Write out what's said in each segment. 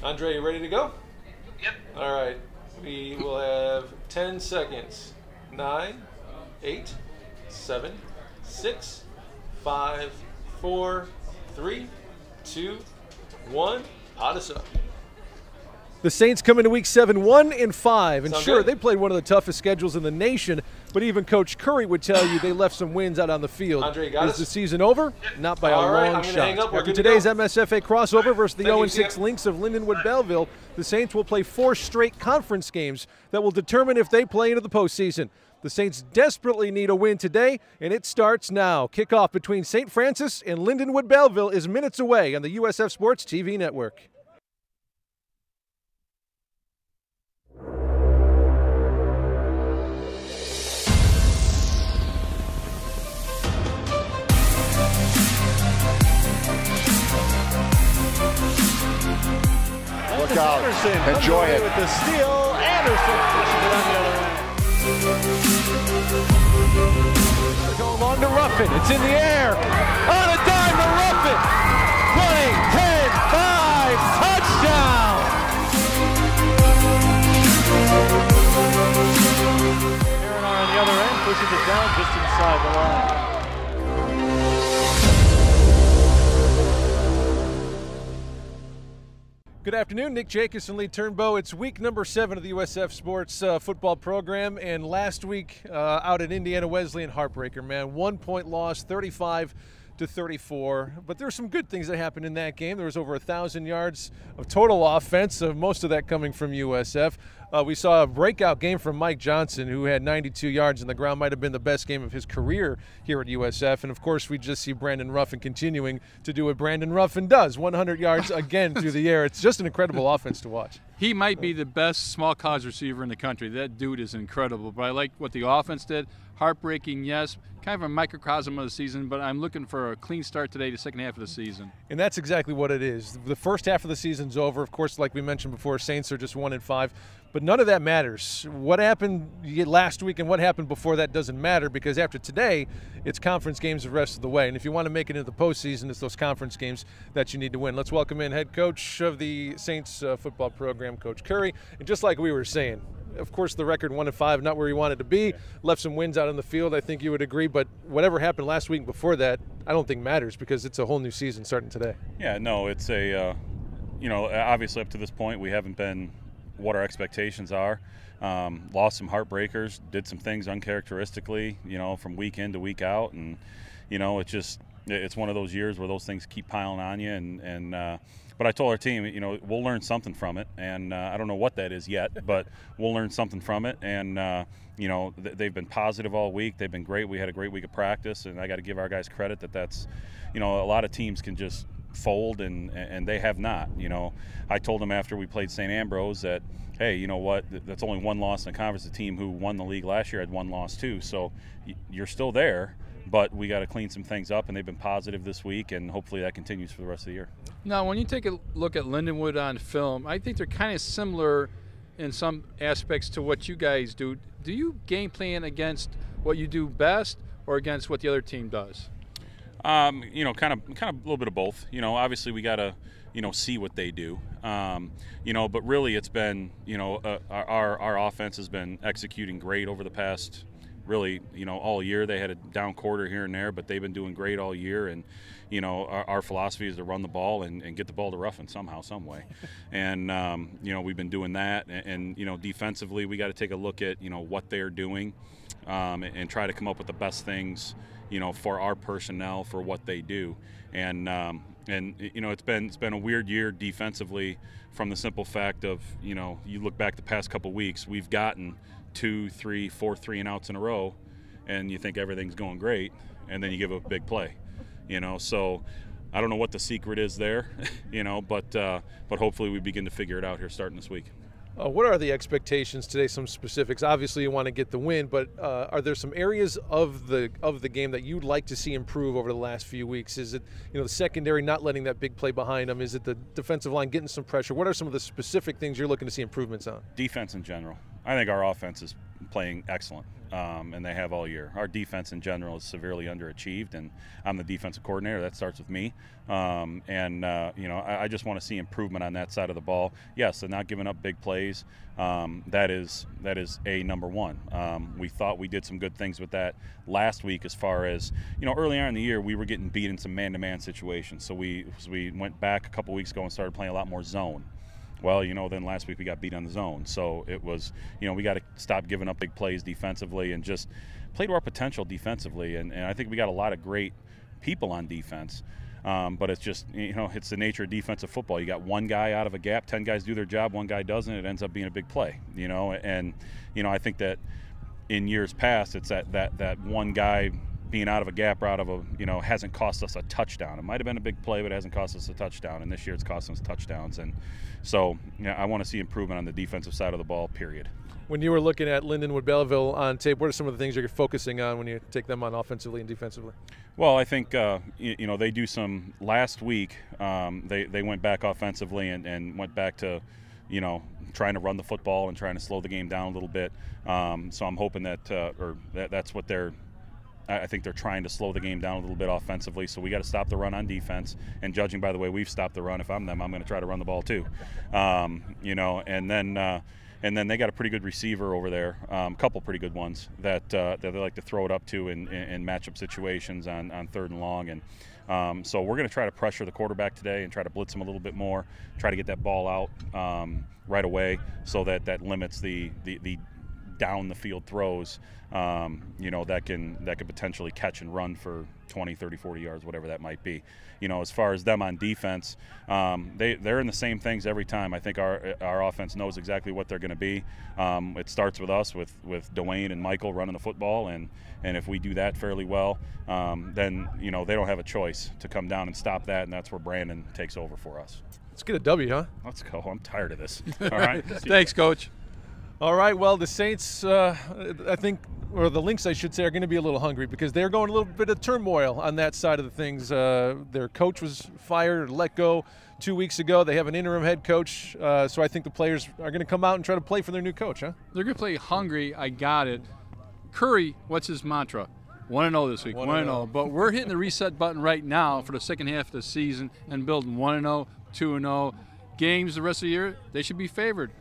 Andre, you ready to go? Yep. All right. We will have 10 seconds. 9, 8, 7, 6, 5, 4, 3, 2, 1. Pot us up. The Saints come into Week 7 1-5, and Sound sure, good? they played one of the toughest schedules in the nation, but even Coach Curry would tell you they left some wins out on the field. Andre, you got Is us? the season over? Not by All a right, long I'm gonna shot. hang up. We're After good to today's go. MSFA crossover versus the Thank you, 0-6 Sam. Lynx of Lindenwood-Belleville, the Saints will play 4 straight conference games that will determine if they play into the postseason. The Saints desperately need a win today, and it starts now. Kickoff between St. Francis and Lindenwood-Belleville is minutes away on the USF Sports TV network. Look out. Anderson Enjoy it. with the steal. Anderson pushes it on the other end. They go along to Ruffin. It's in the air. On a dime to Ruffin. 20, 10, 5, touchdown. Aaron on the other end pushes it down just inside the line. Good afternoon, Nick Jacobs and Lee Turnbow. It's week number 7 of the USF Sports football program, and last week out at Indiana Wesleyan, heartbreaker, man. 1 point loss, 35-34. But there's some good things that happened in that game. There was over 1,000 yards of total offense, most of that coming from USF. We saw a breakout game from Mike Johnson, who had 92 yards on the ground, might have been the best game of his career here at USF. And, of course, we just see Brandon Ruffin continuing to do what Brandon Ruffin does, 100 yards again through the air. It's just an incredible offense to watch. He might be the best small college receiver in the country. That dude is incredible. But I like what the offense did. Heartbreaking, yes. Kind of a microcosm of the season, but I'm looking for a clean start today, the second half of the season. And that's exactly what it is. The first half of the season's over. Of course, like we mentioned before, Saints are just 1-5. But none of that matters. What happened last week and what happened before that doesn't matter, because after today, it's conference games the rest of the way. And if you want to make it into the postseason, it's those conference games that you need to win. Let's welcome in head coach of the Saints football program, Coach Curry. And just like we were saying, of course, the record 1-5, not where he wanted to be. Left some wins out on the field, I think you would agree. But whatever happened last week and before that, I don't think matters, because it's a whole new season starting today. Yeah, no, it's a, obviously up to this point we haven't been what our expectations are. Lost some heartbreakers, did some things uncharacteristically, from week in to week out. And, it's one of those years where those things keep piling on you. But I told our team, we'll learn something from it. And I don't know what that is yet, but we'll learn something from it. And, they've been positive all week. They've been great. We had a great week of practice, and I got to give our guys credit that's a lot of teams can just fold, and they have not. I told them after we played St. Ambrose that, hey, you know what, that's only one loss in the conference. The team who won the league last year had one loss too, so you're still there, but we got to clean some things up, and they've been positive this week, and hopefully that continues for the rest of the year. Now, when you take a look at Lindenwood on film, I think they're kind of similar in some aspects to what you guys do. Do you game plan against what you do best or against what the other team does? Kind of a little bit of both. Obviously we got to, see what they do. But really it's been, our offense has been executing great over the past, really, all year. They had a down quarter here and there, but they've been doing great all year. And, our philosophy is to run the ball and get the ball to Ruffin somehow, some way. And, we've been doing that. And defensively, we got to take a look at, what they're doing and try to come up with the best things, for our personnel, for what they do. And it's been a weird year defensively, from the simple fact of, you look back the past couple weeks, we've gotten 2, 3, 4 3-and-outs in a row, and you think everything's going great, and then you give a big play, so I don't know what the secret is there, but hopefully we begin to figure it out here starting this week. What are the expectations today? Some specifics. Obviously, you want to get the win, but are there some areas of the game that you'd like to see improve over the last few weeks? Is it the secondary not letting that big play behind them? Is it the defensive line getting some pressure? What are some of the specific things you're looking to see improvements on? Defense in general. I think our offense is playing excellent. and they have all year. Our defense in general is severely underachieved, and I'm the defensive coordinator. That starts with me. I just want to see improvement on that side of the ball. Yes, they're not giving up big plays. That is a number one. We thought we did some good things with that last week as far as, early on in the year we were getting beat in some man-to-man situations. So we went back a couple weeks ago and started playing a lot more zone. Well, then last week we got beat on the zone. So it was, we got to stop giving up big plays defensively and just play to our potential defensively. And I think we got a lot of great people on defense. But it's just, it's the nature of defensive football. You got one guy out of a gap, 10 guys do their job, one guy doesn't, it ends up being a big play, and, I think that in years past, it's that one guy being out of a gap or out of a, hasn't cost us a touchdown. It might have been a big play, but it hasn't cost us a touchdown, and this year it's costing us touchdowns. And so, I want to see improvement on the defensive side of the ball, period. When you were looking at Lindenwood-Belleville on tape, what are some of the things you're focusing on when you take them on offensively and defensively? Well, I think, they do some – last week they went back offensively and went back to, trying to run the football and trying to slow the game down a little bit. So I'm hoping that's what they're – I think they're trying to slow the game down a little bit offensively, so we got to stop the run on defense. And judging by the way we've stopped the run, if I'm them, I'm going to try to run the ball too. And then they got a pretty good receiver over there, a couple pretty good ones that they like to throw it up to in matchup situations on 3rd and long. And so we're going to try to pressure the quarterback today and try to blitz him a little bit more, try to get that ball out right away so that limits the down the field throws, that could potentially catch and run for 20, 30, 40 yards, whatever that might be. As far as them on defense, they're in the same things every time. I think our offense knows exactly what they're going to be. It starts with us, with Dwayne and Michael running the football, and if we do that fairly well, then they don't have a choice to come down and stop that, and that's where Brandon takes over for us. Let's get a W, huh? Let's go. I'm tired of this. All right. Thanks, Coach. All right, well, the Saints, I think, or the Lynx, I should say, are going to be a little hungry because they're going a little bit of turmoil on that side of the things. Their coach was fired or let go 2 weeks ago. They have an interim head coach, so I think the players are going to come out and try to play for their new coach, huh? They're going to play hungry. I got it. Curry, what's his mantra? 1-0 this week, 1-0. But we're hitting the reset button right now for the second half of the season and building 1-0, 2-0. Games the rest of the year, they should be favored.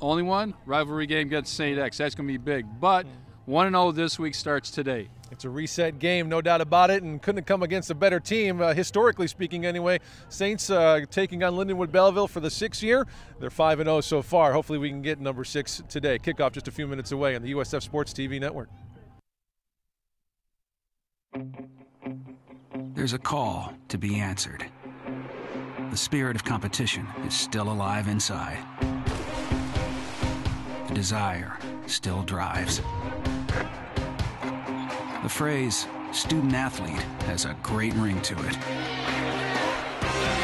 Only one rivalry game against St. X. That's going to be big. But 1-0 this week starts today. It's a reset game, no doubt about it, and couldn't have come against a better team, historically speaking anyway. Saints taking on Lindenwood-Belleville for the 6th year. They're 5-0 so far. Hopefully we can get number 6 today. Kickoff just a few minutes away on the USF Sports TV network. There's a call to be answered. The spirit of competition is still alive inside. The desire still drives. The phrase student athlete has a great ring to it.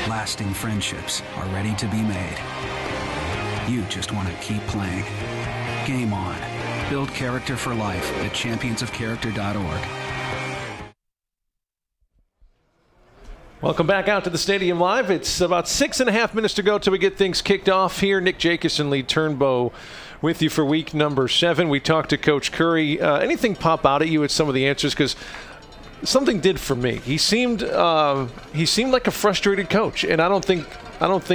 Lasting friendships are ready to be made. You just want to keep playing. Game on. Build character for life at championsofcharacter.org. Welcome back out to the Stadium Live. It's about 6.5 minutes to go till we get things kicked off here. Nick Jacobson, Lee Turnbow with you for week number 7. We talked to Coach Curry. Anything pop out at you at some of the answers? Because something did for me. He seemed like a frustrated coach, and I don't think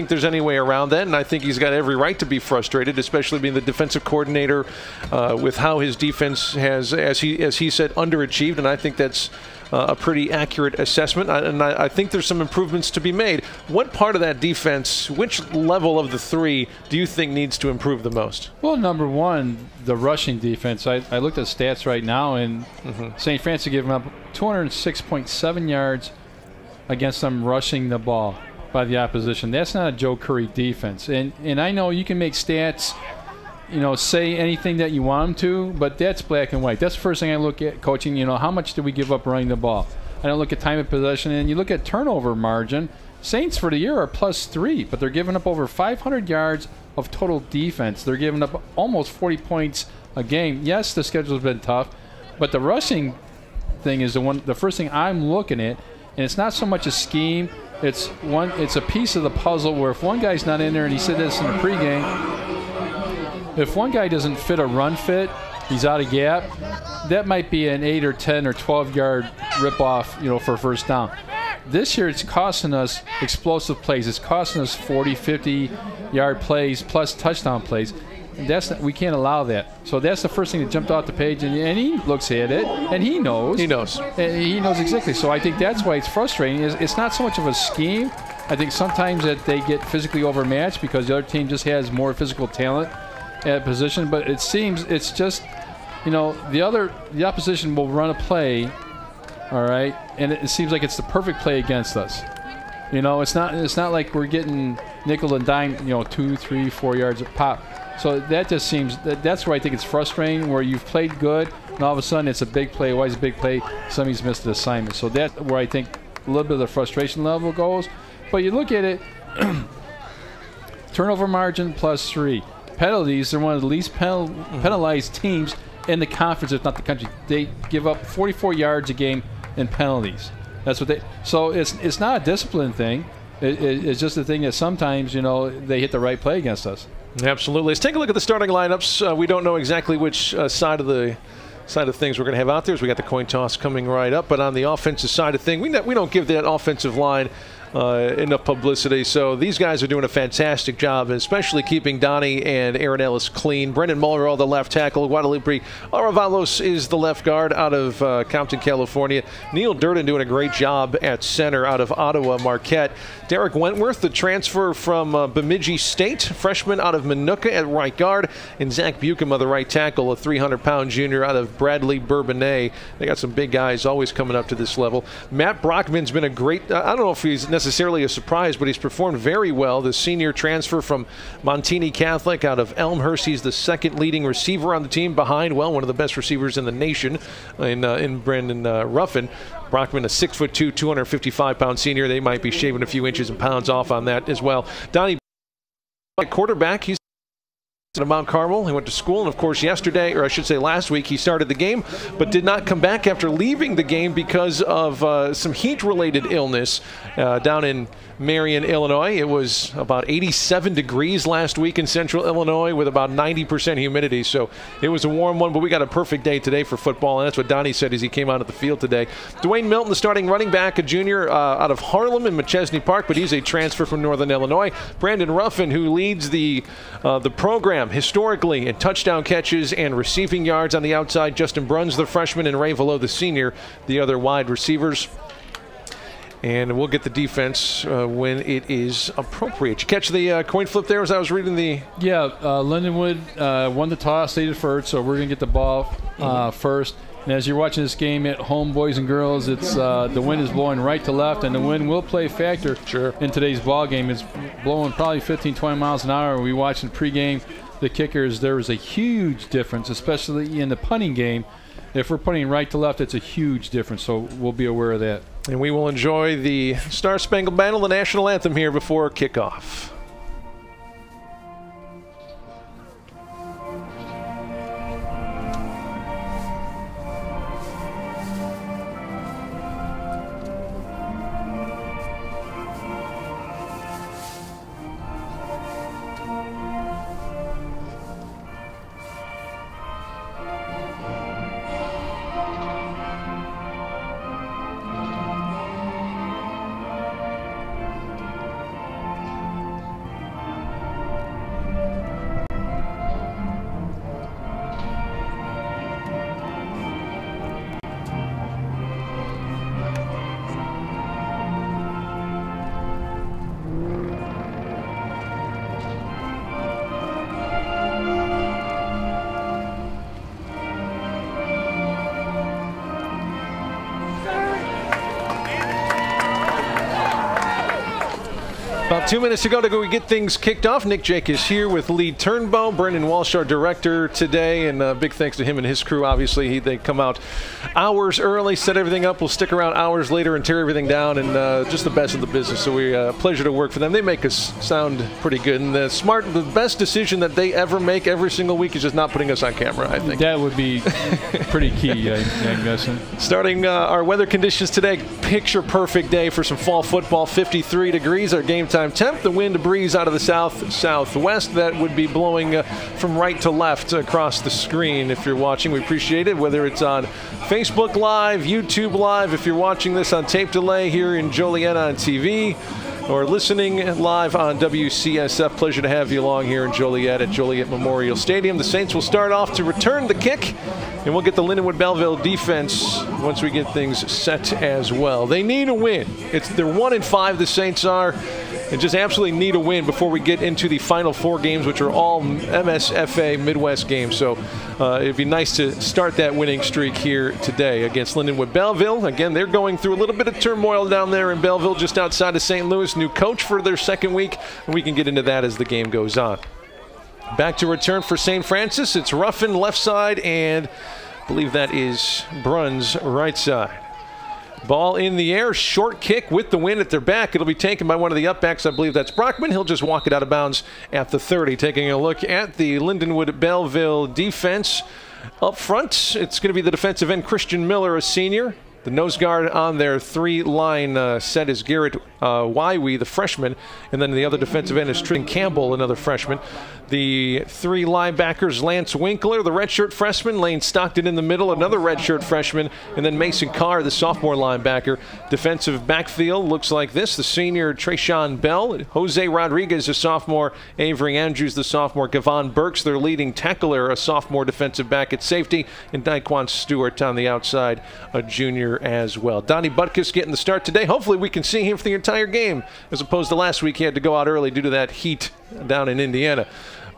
there's any way around that. And I think he's got every right to be frustrated, especially being the defensive coordinator with how his defense has, as he said, underachieved. And I think that's a pretty accurate assessment, and I think there's some improvements to be made. What part of that defense, which level of the 3 do you think needs to improve the most? Well, number one, the rushing defense. I looked at stats right now, and St. Francis giving up 206.7 yards against them rushing the ball by the opposition. That's not a Joe Curry defense. And I know you can make stats, say anything that you want them to, but that's black and white. That's the first thing I look at coaching. How much do we give up running the ball? I don't look at time of possession, and you look at turnover margin. Saints for the year are +3, but they're giving up over 500 yards of total defense. They're giving up almost 40 points a game. Yes, the schedule's been tough, but the rushing thing is the first thing I'm looking at, and it's not so much a scheme. It's a piece of the puzzle where if one guy's not in there, and he said this in the pregame, if one guy doesn't fit a run fit, he's out of gap, that might be an 8 or 10 or 12-yard rip-off, for a first down. This year it's costing us explosive plays. It's costing us 40, 50-yard plays plus touchdown plays. We can't allow that. So that's the first thing that jumped off the page, and he looks at it, and he knows. He knows. And he knows exactly. So I think that's why it's frustrating. It's not so much of a scheme. I think sometimes that they get physically overmatched because the other team just has more physical talent at position. But it seems it's just, the opposition will run a play, all right, and it seems like it's the perfect play against us. It's not like we're getting nickel and dime, 2, 3, 4 yards a pop. So that just seems that's where I think it's frustrating, where you've played good and all of a sudden it's a big play. Why is it a big play? Somebody's missed an assignment. So that's where I think a little bit of the frustration level goes. But you look at it, turnover margin +3. Penalties, they're one of the least penalized teams in the conference, if not the country. They give up 44 yards a game in penalties. That's what they. So it's not a discipline thing. It's just a thing that sometimes they hit the right play against us. Absolutely. Let's take a look at the starting lineups. We don't know exactly which side of things we're going to have out there, as we got the coin toss coming right up. But on the offensive side of things, we don't give that offensive line enough publicity. So these guys are doing a fantastic job, especially keeping Donnie and Aaron Ellis clean. Brendan Mullerall, the left tackle. Guadalupe Aravalos is the left guard out of Compton, California. Neil Durden doing a great job at center out of Ottawa Marquette. Derek Wentworth, the transfer from Bemidji State, freshman out of Minooka at right guard. And Zach Buckham, the right tackle, a 300-pound junior out of Bradley Bourbonnais. They got some big guys always coming up to this level. Matt Brockman's been a great, I don't know if he's necessarily a surprise, but he's performed very well. The senior transfer from Montini Catholic out of Elmhurst. He's the second leading receiver on the team behind, one of the best receivers in the nation in Brandon Ruffin. Brockman, a 6'2", 255-pound senior. They might be shaving a few inches and pounds off on that as well. Donnie, quarterback, he's at Mount Carmel. He went to school, and of course yesterday, or I should say last week, he started the game, but did not come back after leaving the game because of some heat-related illness down in Marion, Illinois. It was about 87 degrees last week in central Illinois with about 90% humidity, so it was a warm one, but we got a perfect day today for football, and that's what Donnie said as he came out of the field today. Dwayne Milton, the starting running back, a junior out of Harlem in McChesney Park, but he's a transfer from Northern Illinois. Brandon Ruffin, who leads the program historically in touchdown catches and receiving yards on the outside. Justin Bruns, the freshman, and Ray Velo, the senior, the other wide receivers. And we'll get the defense when it is appropriate. You catch the coin flip there as I was reading the... Yeah, Lindenwood won the toss, they deferred, so we're going to get the ball first. And as you're watching this game at home, boys and girls, it's the wind is blowing right to left, and the wind will play a factor in today's ball game. It's blowing probably 15, 20 miles an hour. We watched in pregame the kickers. There was a huge difference, especially in the punting game. If we're punting right to left, it's a huge difference, so we'll be aware of that. And we will enjoy the Star-Spangled Banner, the national anthem, here before kickoff. About 2 minutes to go to get things kicked off. Nick Jake is here with Lee Turnbow, Brendan Walsh, our director today, and big thanks to him and his crew. Obviously, they come out hours early, set everything up. We'll stick around hours later and tear everything down, and just the best of the business. So we pleasure to work for them. They make us sound pretty good, and the best decision that they ever make every single week is just not putting us on camera, I think. That would be pretty key, I'm guessing. Starting our weather conditions today, picture perfect day for some fall football. 53 degrees, our game time daytime temp. The wind breeze out of the south-southwest that would be blowing from right to left across the screen. If you're watching, we appreciate it, whether it's on Facebook Live, YouTube Live, if you're watching this on tape delay here in Joliet on TV, or listening live on WCSF. Pleasure to have you along here in Joliet at Joliet Memorial Stadium. The Saints will start off to return the kick, and we'll get the Lindenwood-Belleville defense once we get things set as well. They need a win. They're 1-5, the Saints are, and just absolutely need a win before we get into the final 4 games, which are all MSFA Midwest games. So it'd be nice to start that winning streak here today against Lindenwood-Belleville. Again, they're going through a little bit of turmoil down there in Belleville, just outside of St. Louis. New coach for their second week, and we can get into that as the game goes on. Back to return for St. Francis. It's Ruffin left side, and I believe that is Bruns right side. Ball in the air, short kick with the wind at their back. It'll be taken by one of the upbacks. I believe that's Brockman. He'll just walk it out of bounds at the 30. Taking a look at the Lindenwood-Belleville defense. Up front, it's going to be the defensive end, Christian Miller, a senior. The nose guard on their 3-line set is Garrett Wywee, the freshman, and then the other defensive end is Tristan Campbell, another freshman. The 3 linebackers, Lance Winkler, the redshirt freshman, Lane Stockton in the middle, another redshirt freshman, and then Mason Carr, the sophomore linebacker. Defensive backfield looks like this. The senior, Trayshawn Bell, Jose Rodriguez, a sophomore, Avery Andrews, the sophomore, Gavon Burks, their leading tackler, a sophomore defensive back at safety, and Daquan Stewart on the outside, a junior as well. Donnie Butkus getting the start today. Hopefully we can see him for the entire game, as opposed to last week he had to go out early due to that heat down in Indiana.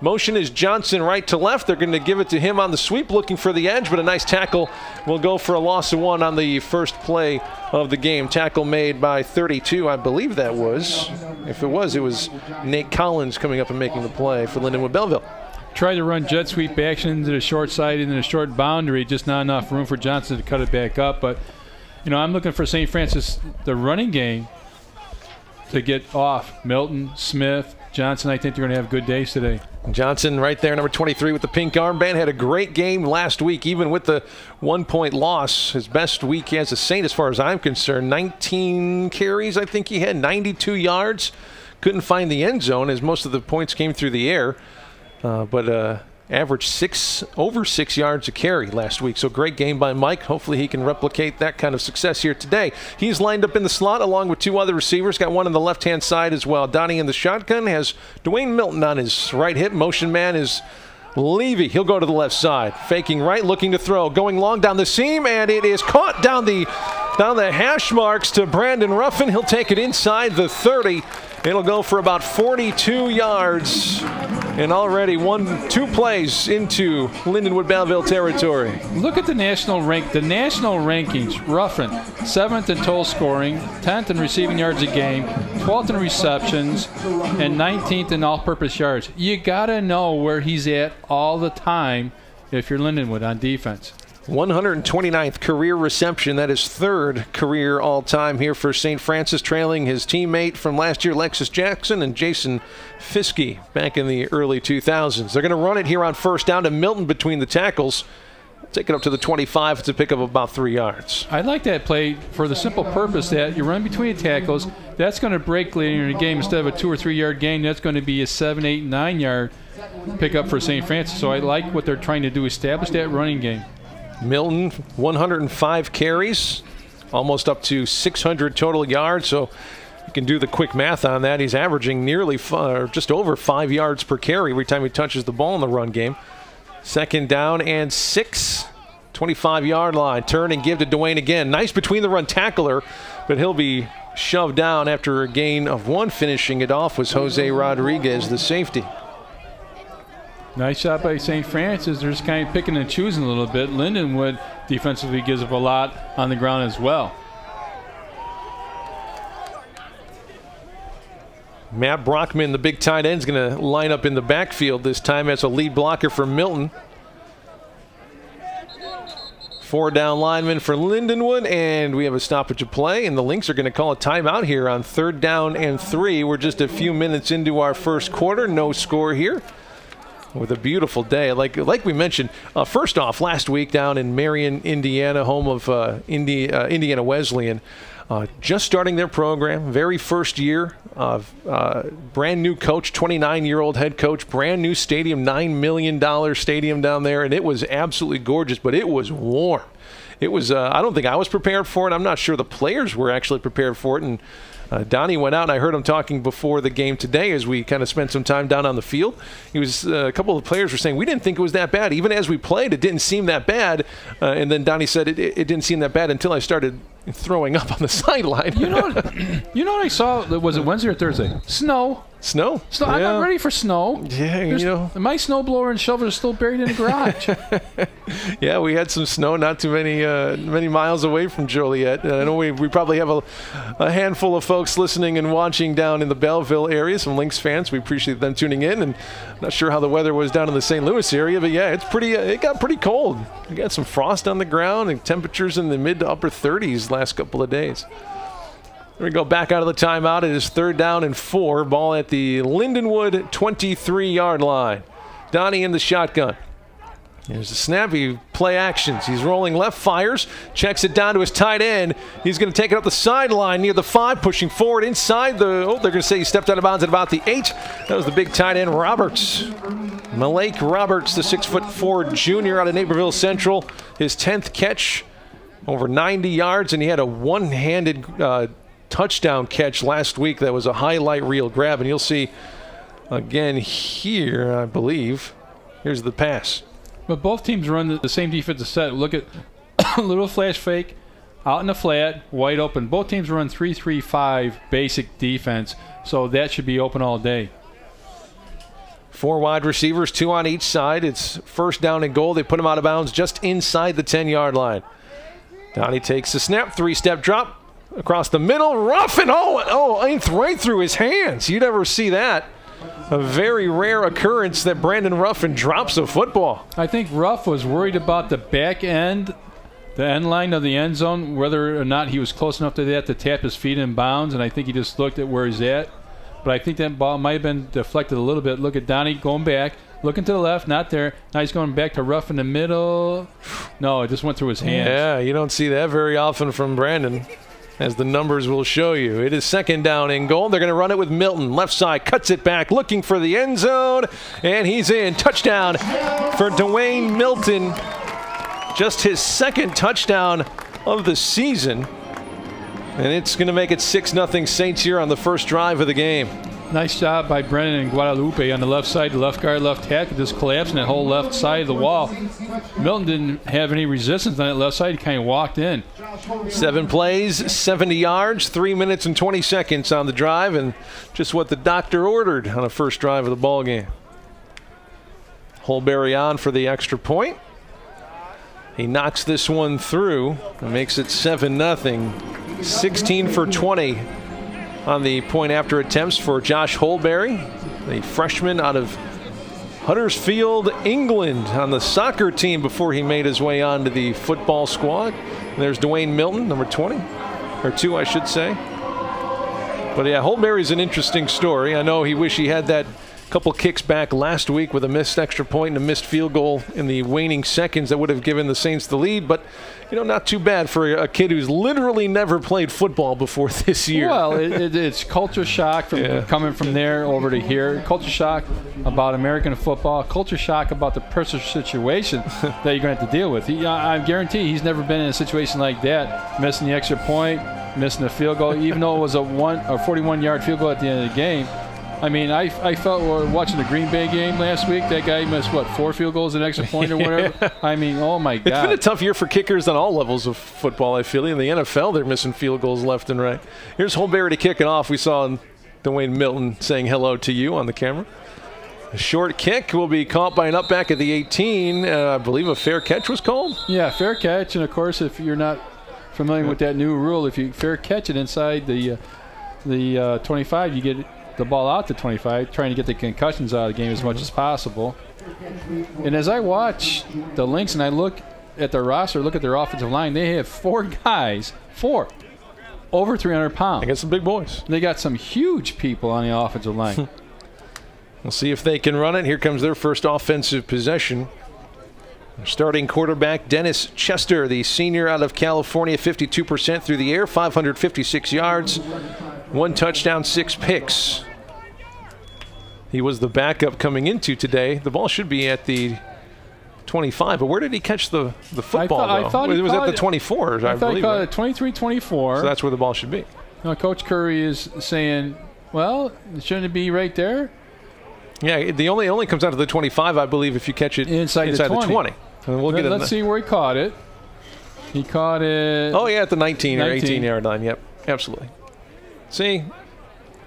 Motion is Johnson right to left. They're going to give it to him on the sweep, looking for the edge, but a nice tackle will go for a loss of 1 on the first play of the game. Tackle made by 32, I believe that was. If it was Nate Collins coming up and making the play for Lindenwood-Belleville. Tried to run jet sweep action into the short side, into the short boundary, just not enough room for Johnson to cut it back up. But, you know, I'm looking for St. Francis, the running game, to get off. Milton, Smith, Johnson, I think they're going to have good days today. Johnson right there, number 23 with the pink armband, had a great game last week, even with the 1-point loss. His best week as a Saint as far as I'm concerned. 19 carries, I think he had, 92 yards. Couldn't find the end zone as most of the points came through the air. But averaged over 6 yards a carry last week. So great game by Mike. Hopefully he can replicate that kind of success here today. He's lined up in the slot along with 2 other receivers. Got one on the left-hand side as well. Donnie in the shotgun has Dwayne Milton on his right hip. Motion man is Levy. He'll go to the left side. Faking right, looking to throw. Going long down the seam, and it is caught down the hash marks to Brandon Ruffin. He'll take it inside the 30. It'll go for about 42 yards. And already 2 plays into Lindenwood-Belleville territory. Look at the national rankings. Ruffin, 7th in total scoring, 10th in receiving yards a game, 12th in receptions, and 19th in all-purpose yards. You got to know where he's at all the time if you're Lindenwood on defense. 129th career reception. That is 3rd career all-time here for St. Francis, trailing his teammate from last year, Lexus Jackson, and Jason Fiske back in the early 2000s. They're going to run it here on first down to Milton between the tackles. Take it up to the 25. It's a pickup of about 3 yards. I like that play for the simple purpose that you run between the tackles. That's going to break later in the game. Instead of a 2 or 3 yard gain, that's going to be a 7, 8, 9 yard pickup for St. Francis. So I like what they're trying to do, establish that running game. Milton, 105 carries, almost up to 600 total yards. So you can do the quick math on that. He's averaging nearly just over 5 yards per carry every time he touches the ball in the run game. 2nd down and 6, 25-yard line. Turn and give to Dwayne again. Nice between the run tackler, but he'll be shoved down after a gain of 1. Finishing it off was Jose Rodriguez, the safety. Nice shot by St. Francis. They're just kind of picking and choosing a little bit. Lindenwood defensively gives up a lot on the ground as well. Matt Brockman, the big tight end, is going to line up in the backfield this time as a lead blocker for Milton. 4 down linemen for Lindenwood, and we have a stoppage of play, and the Lynx are going to call a timeout here on 3rd down and 3. We're just a few minutes into our first quarter. No score here. With a beautiful day. Like we mentioned, first off, last week down in Marion, Indiana, home of Indiana Wesleyan, just starting their program, very first year. Brand new coach, 29-year-old head coach, brand new stadium, $9 million stadium down there, and it was absolutely gorgeous, but it was warm. It was, I don't think I was prepared for it. I'm not sure the players were actually prepared for it. And Donnie went out, and I heard him talking before the game today as we kind of spent some time down on the field. He was, a couple of the players were saying, we didn't think it was that bad. Even as we played, it didn't seem that bad. And then Donnie said it didn't seem that bad until I started throwing up on the sideline. You know what I saw? Was it Wednesday or Thursday? Snow. Snow? Yeah. I'm not ready for snow. Yeah, my snowblower and shovel are still buried in the garage. Yeah, we had some snow not too many miles away from Joliet. I know we probably have a handful of folks listening and watching down in the Belleville area, some Lynx fans. We appreciate them tuning in. And not sure how the weather was down in the St. Louis area, but yeah, it's pretty. It got pretty cold. We got some frost on the ground and temperatures in the mid to upper 30s last couple of days. Here we go, back out of the timeout. It is 3rd down and 4. Ball at the Lindenwood 23-yard line. Donnie in the shotgun. Here's the snap. He play actions. He's rolling left, fires, checks it down to his tight end. He's going to take it up the sideline near the 5, pushing forward inside the. Oh, they're going to say he stepped out of bounds at about the 8. That was the big tight end, Roberts. Malik Roberts, the 6'4" junior out of Naperville Central. His 10th catch, over 90 yards, and he had a one-handed touchdown catch last week that was a highlight reel grab, and you'll see again here, I believe. Here's the pass. But both teams run the same defensive set. Look at a little flash fake out in the flat, wide open. Both teams run 3-3-5 basic defense, so that should be open all day. 4 wide receivers, 2 on each side. It's 1st down and goal. They put him out of bounds just inside the 10-yard line. Donnie takes the snap, 3-step drop. Across the middle, Ruff, and right through his hands. You never see that. A very rare occurrence that Brandon Ruffin drops a football. I think Ruff was worried about the back end, the end line of the end zone, whether or not he was close enough to that to tap his feet in bounds, and I think he just looked at where he's at. But I think that ball might have been deflected a little bit. Look at Donnie going back, looking to the left, not there. Now he's going back to Ruff in the middle. No, it just went through his hands. Yeah, you don't see that very often from Brandon, as the numbers will show you. It is 2nd down and goal. They're going to run it with Milton. Left side, cuts it back, looking for the end zone, and he's in. Touchdown for Dwayne Milton. Just his 2nd touchdown of the season. And it's going to make it 6-0 Saints here on the first drive of the game. Nice job by Brennan and Guadalupe on the left side. The left guard, left tackle, just collapsing that whole left side of the wall. Milton didn't have any resistance on that left side. He kind of walked in. 7 plays, 70 yards, 3 minutes and 20 seconds on the drive, and just what the doctor ordered on the first drive of the ball game. Holberry on for the extra point. He knocks this one through and makes it 7-0. 16 for 20 on the point after attempts for Josh Holberry, the freshman out of Huddersfield, England, on the soccer team before he made his way onto the football squad. And there's Dwayne Milton, number 20, or 2, I should say. But yeah, Holberry's an interesting story. I know he wished he had that couple kicks back last week with a missed extra point and a missed field goal in the waning seconds that would have given the Saints the lead. But, you know, not too bad for a kid who's literally never played football before this year. Well, it's culture shock from coming from there over to here. Culture shock about American football. Culture shock about the pressure situation that you're going to have to deal with. I guarantee he's never been in a situation like that, missing the extra point, missing the field goal, even though it was a 41-yard field goal at the end of the game. I mean, I felt watching the Green Bay game last week, that guy missed, 4 field goals and an extra point or whatever? Yeah. I mean, oh, my God. It's been a tough year for kickers on all levels of football, I feel. In the NFL, they're missing field goals left and right. Here's Holberry to kick it off. We saw Dwayne Milton saying hello to you on the camera. A short kick will be caught by an up back at the 18. I believe a fair catch was called. Yeah, fair catch. And, of course, if you're not familiar with that new rule, if you fair catch it inside the 25, you get the ball out to 25, trying to get the concussions out of the game as much as possible. And as I watch the Lynx and I look at their roster, look at their offensive line, they have 4 guys, 4, over 300 pounds. They got some big boys. They got some huge people on the offensive line. We'll see if they can run it. Here comes their first offensive possession. Starting quarterback Dennis Chester, the senior out of California, 52% through the air, 556 yards, 1 touchdown, 6 picks. He was the backup coming into today. The ball should be at the 25, but where did he catch the football, I thought it was at the 24, I believe. He caught it 23-24. So that's where the ball should be. Now, Coach Curry is saying, well, shouldn't it be right there? Yeah, it only comes out to the 25, I believe, if you catch it inside the 20. And we'll get Let's see where he caught it. He caught it. Oh, yeah, at the 19 or 18-yard line. Yep, absolutely. See,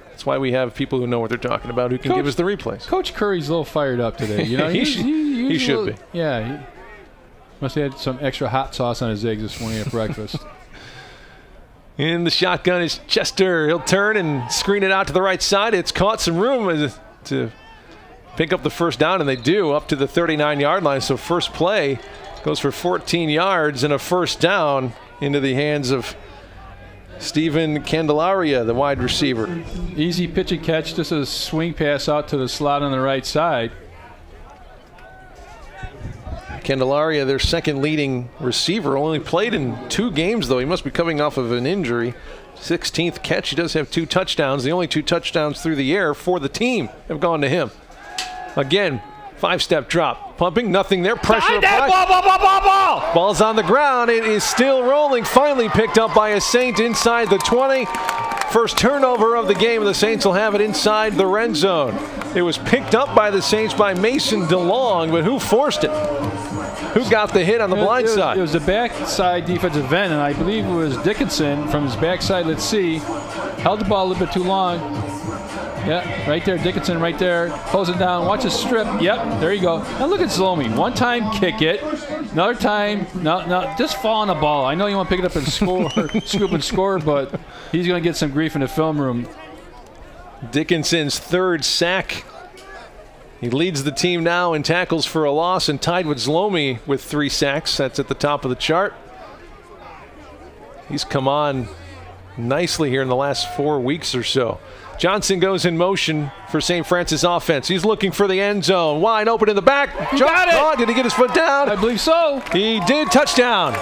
that's why we have people who know what they're talking about who can give us the replays. Coach Curry's a little fired up today. You know, he should be. Yeah, he must have had some extra hot sauce on his eggs this morning at breakfast. In the shotgun is Chester. He'll turn and screen it out to the right side. It's caught some room to pick up the first down, and they do, up to the 39-yard line. So first play goes for 14 yards and a first down into the hands of Steven Candelaria, the wide receiver. Easy pitch and catch, just a swing pass out to the slot on the right side. Candelaria, their second leading receiver, only played in 2 games, though. He must be coming off of an injury. 16th catch. He does have 2 touchdowns. The only 2 touchdowns through the air for the team have gone to him. Again, 5-step drop. Pumping, nothing there. Pressure applied. Ball! Ball's on the ground. It is still rolling. Finally picked up by a Saint inside the 20. First turnover of the game. The Saints will have it inside the red zone. It was picked up by the Saints by Mason DeLong, but who forced it? Who got the hit on the blind side? It was the backside defensive end, and I believe it was Dickinson from his backside. Let's see. Held the ball a little bit too long. Yeah, right there, Dickinson right there. Close it down, watch it strip. Yep, there you go. Now look at Zlomi. One time, kick it. Another time, no, just fall on the ball. I know you want to pick it up and score, scoop and score, but he's going to get some grief in the film room. Dickinson's 3rd sack. He leads the team now in tackles for a loss and tied with Zlomi with 3 sacks. That's at the top of the chart. He's come on nicely here in the last 4 weeks or so. Johnson goes in motion for St. Francis offense. He's looking for the end zone. Wide open in the back. Got it. Oh, did he get his foot down? I believe so. He did. Touchdown.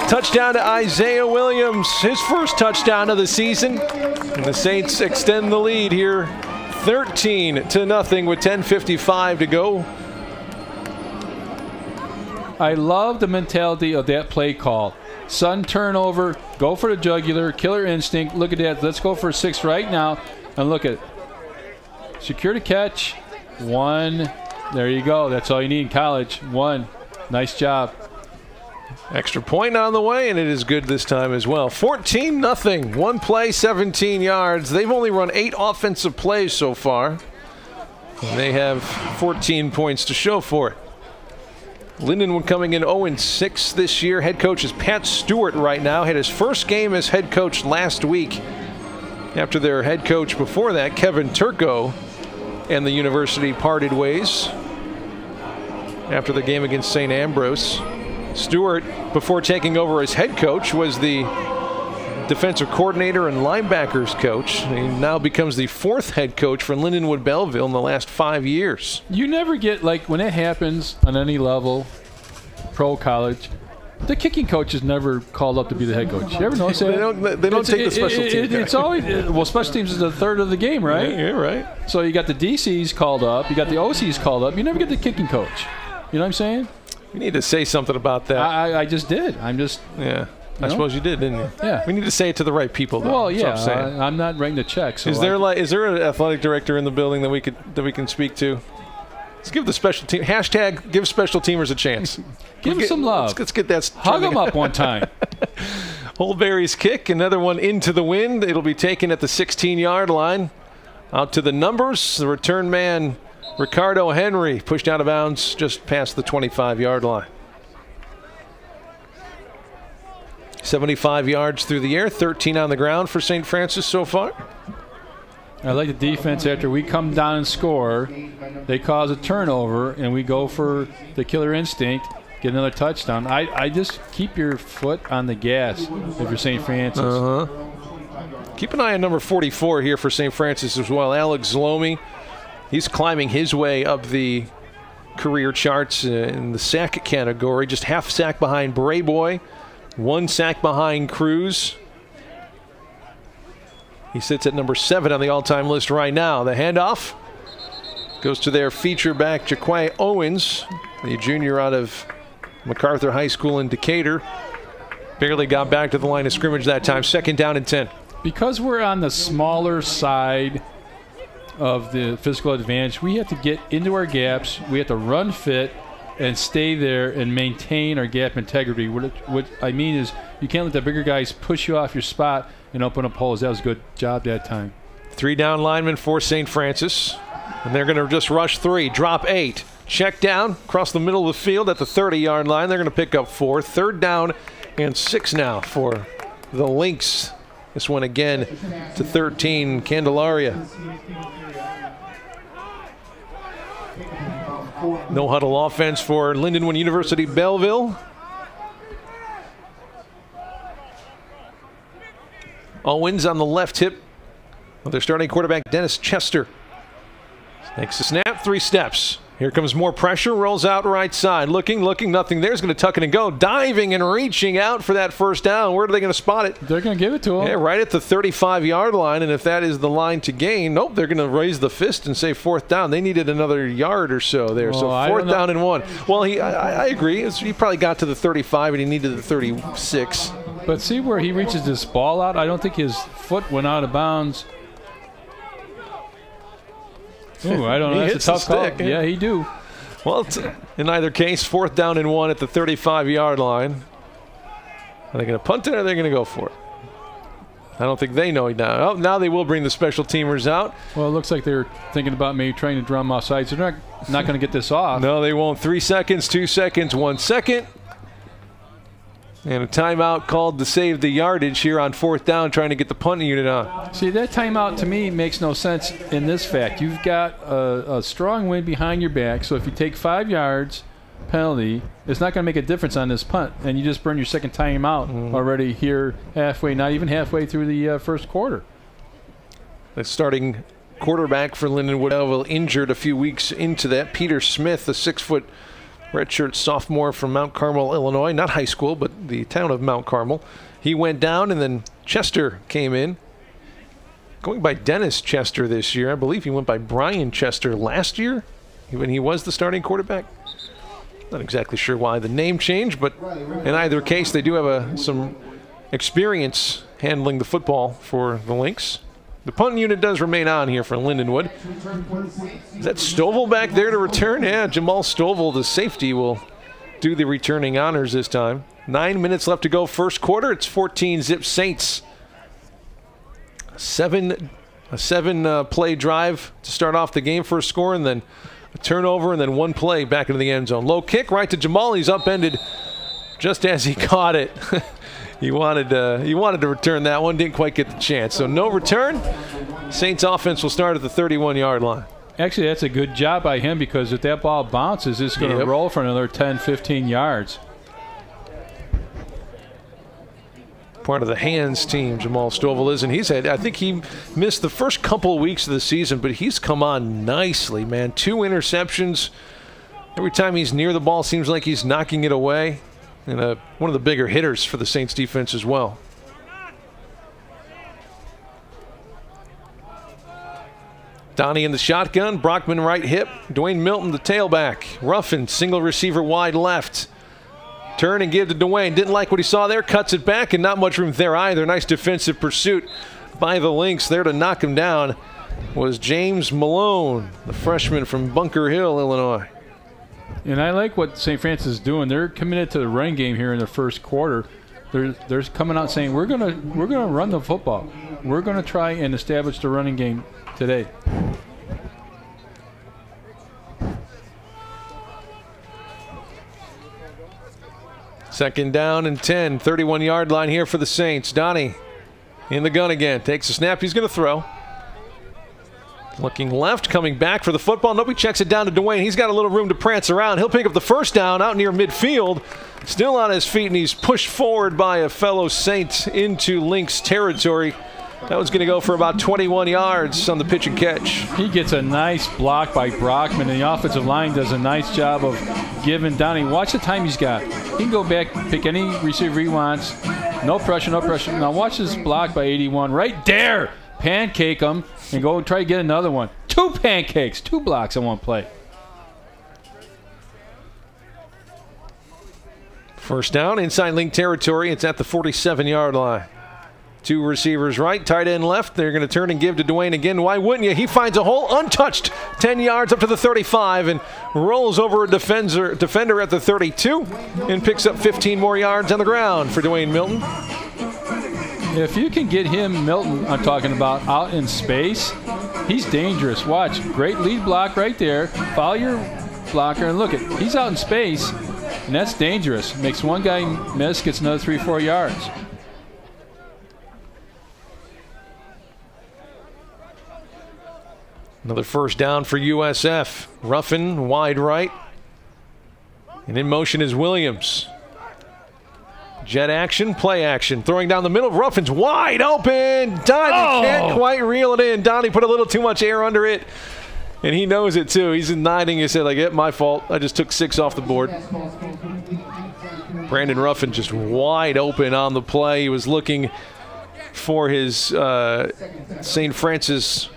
Touchdown to Isaiah Williams. His first touchdown of the season. And the Saints extend the lead here 13-0 with 10:55 to go. I love the mentality of that play call. Sudden turnover, go for the jugular, killer instinct. Look at that. Let's go for 6 right now. And look at it. Secure the catch. 1. There you go. That's all you need in college. 1. Nice job. Extra point on the way, and it is good this time as well. 14-0. 1 play, 17 yards. They've only run 8 offensive plays so far. And they have 14 points to show for it. Lindenwood coming in 0-6 this year. Head coach is Pat Stewart right now. Had his first game as head coach last week after their head coach before that, Kevin Turco, and the university parted ways after the game against St. Ambrose. Stewart, before taking over as head coach, was the defensive coordinator and linebackers coach. He now becomes the 4th head coach for Lindenwood-Belleville in the last 5 years. You never get, like, when it happens on any level, pro, college, the kicking coach is never called up to be the head coach. You ever notice that? They don't take the special teams. It's always, well, special teams is the 3rd of the game, right? Yeah, right. So you got the DCs called up, you got the OCs called up. You never get the kicking coach. You know what I'm saying? You need to say something about that. I just did. Yeah. I suppose you did, didn't you? Yeah. We need to say it to the right people, though. Well, yeah. I'm not writing the check. So is there an athletic director in the building that we can speak to? Let's give the special team hashtag give special teamers a chance. Give them some love. Let's get that. Hug them up one time. Holberry's kick, another one into the wind. It'll be taken at the 16-yard line. Out to the numbers. The return man, Ricardo Henry, pushed out of bounds just past the 25-yard line. 75 yards through the air, 13 on the ground for St. Francis so far. I like the defense. After we come down and score, they cause a turnover, and we go for the killer instinct, get another touchdown. I just keep your foot on the gas if you're St. Francis. Keep an eye on number 44 here for St. Francis as well, Alex Zlomi. He's climbing his way up the career charts in the sack category. Just half sack behind Brayboy, 1 sack behind Cruz. He sits at number 7 on the all-time list right now. The handoff goes to their feature back, Jaquai Owens, the junior out of MacArthur High School in Decatur. Barely got back to the line of scrimmage that time. 2nd down and 10. Because we're on the smaller side of the physical advantage, we have to get into our gaps. We have to run fit and stay there and maintain our gap integrity. What I mean is you can't let the bigger guys push you off your spot and open up holes. That was a good job that time. 3 down linemen for St. Francis. And they're going to just rush 3, drop 8. Check down across the middle of the field at the 30-yard line. They're going to pick up 4. 3rd down and 6 now for the Lynx. This one again to 13, Candelaria. No huddle offense for Lindenwood-Belleville. Owens on the left hip of their starting quarterback, Dennis Chester. Takes the snap, 3 steps. Here comes more pressure, rolls out right side. Looking, nothing there. He's going to tuck it and go. Diving and reaching out for that 1st down. Where are they going to spot it? They're going to give it to him. Yeah, right at the 35-yard line. And if that is the line to gain, nope, they're going to raise the fist and say 4th down. They needed another yard or so there. So 4th down and 1. Well, I agree. He probably got to the 35 and he needed the 36. But see where he reaches this ball out? I don't think his foot went out of bounds. Ooh, I don't know. That's a tough call. Yeah, he do. Well, in either case, 4th down and 1 at the 35-yard line. Are they going to punt it or are they going to go for it? I don't think they know now. Oh, now they will bring the special teamers out. Well, it looks like they're thinking about maybe trying to drum offsides. They're not going to get this off. No, they won't. 3 seconds, 2 seconds, 1 second. And a timeout called to save the yardage here on 4th down, trying to get the punt unit on. See, that timeout to me makes no sense in this fact. You've got a strong wind behind your back, so if you take 5 yards penalty, it's not going to make a difference on this punt, and you just burn your 2nd timeout already here halfway, not even halfway through the 1st quarter. The starting quarterback for Lindenwood-Belleville injured a few weeks into that. Peter Smith, the 6-foot redshirt sophomore from Mount Carmel, Illinois. Not high school, but the town of Mount Carmel. He went down, and then Chester came in. Going by Dennis Chester this year. I believe he went by Brian Chester last year when he was the starting quarterback. Not exactly sure why the name changed, but in either case, they do have some experience handling the football for the Lynx. The punt unit does remain on here for Lindenwood. Is that Stovall back there to return? Yeah, Jamal Stovall, the safety, will do the returning honors this time. 9 minutes left to go 1st quarter. It's 14-zip Saints. A seven play drive to start off the game for a score, and then a turnover, and then 1 play back into the end zone. Low kick right to Jamal. He's upended just as he caught it. He wanted to return that one, didn't quite get the chance. So no return. Saints offense will start at the 31-yard line. Actually, that's a good job by him, because if that ball bounces, it's going to roll for another 10, 15 yards. Part of the hands team, Jamal Stovall is, and I think he missed the first couple of weeks of the season, but he's come on nicely, man. 2 interceptions. Every time he's near the ball, seems like he's knocking it away. And one of the bigger hitters for the Saints defense as well. Donnie in the shotgun, Brockman right hip, Dwayne Milton the tailback. Ruffin, single receiver wide left. Turn and give to Dwayne. Didn't like what he saw there, cuts it back, and not much room there either. Nice defensive pursuit by the Lynx. There to knock him down was James Malone, the freshman from Bunker Hill, Illinois. And I like what St. Francis is doing. They're committed to the running game here in the 1st quarter. They're coming out saying we're gonna run the football. We're gonna try and establish the running game today. Second down and 10, 31-yard line here for the Saints. Donnie in the gun again, takes a snap. He's going to throw. Looking left, coming back for the football. Nobody checks it down to Dwayne. He's got a little room to prance around. He'll pick up the 1st down out near midfield. Still on his feet, and he's pushed forward by a fellow Saint into Lynx territory. That was going to go for about 21 yards on the pitch and catch. He gets a nice block by Brockman, and the offensive line does a nice job of giving Donnie. Watch the time he's got. He can go back, pick any receiver he wants. No pressure, no pressure. Now watch this block by 81 right there. Pancake him and go and try to get another one. 2 pancakes, 2 blocks on one play. First down, inside link territory. It's at the 47-yard line. 2 receivers right, tight end left. They're going to turn and give to Dwayne again. Why wouldn't you? He finds a hole untouched. 10 yards up to the 35 and rolls over a defender at the 32 and picks up 15 more yards on the ground for Dwayne Milton. If you can get him, Milton, I'm talking about, out in space, he's dangerous. Watch, great lead block right there. Follow your blocker and look he's out in space, and that's dangerous. Makes one guy miss, gets another 3-4 yards. Another first down for USF. Ruffin wide right. And in motion is Williams. Jet action, play action. Throwing down the middle. Ruffin's wide open. Donnie can't quite reel it in. Donnie put a little too much air under it. And he knows it too. He's nodding his head like, yep, my fault. I just took 6 off the board. Brandon Ruffin just wide open on the play. He was looking for his St. Francis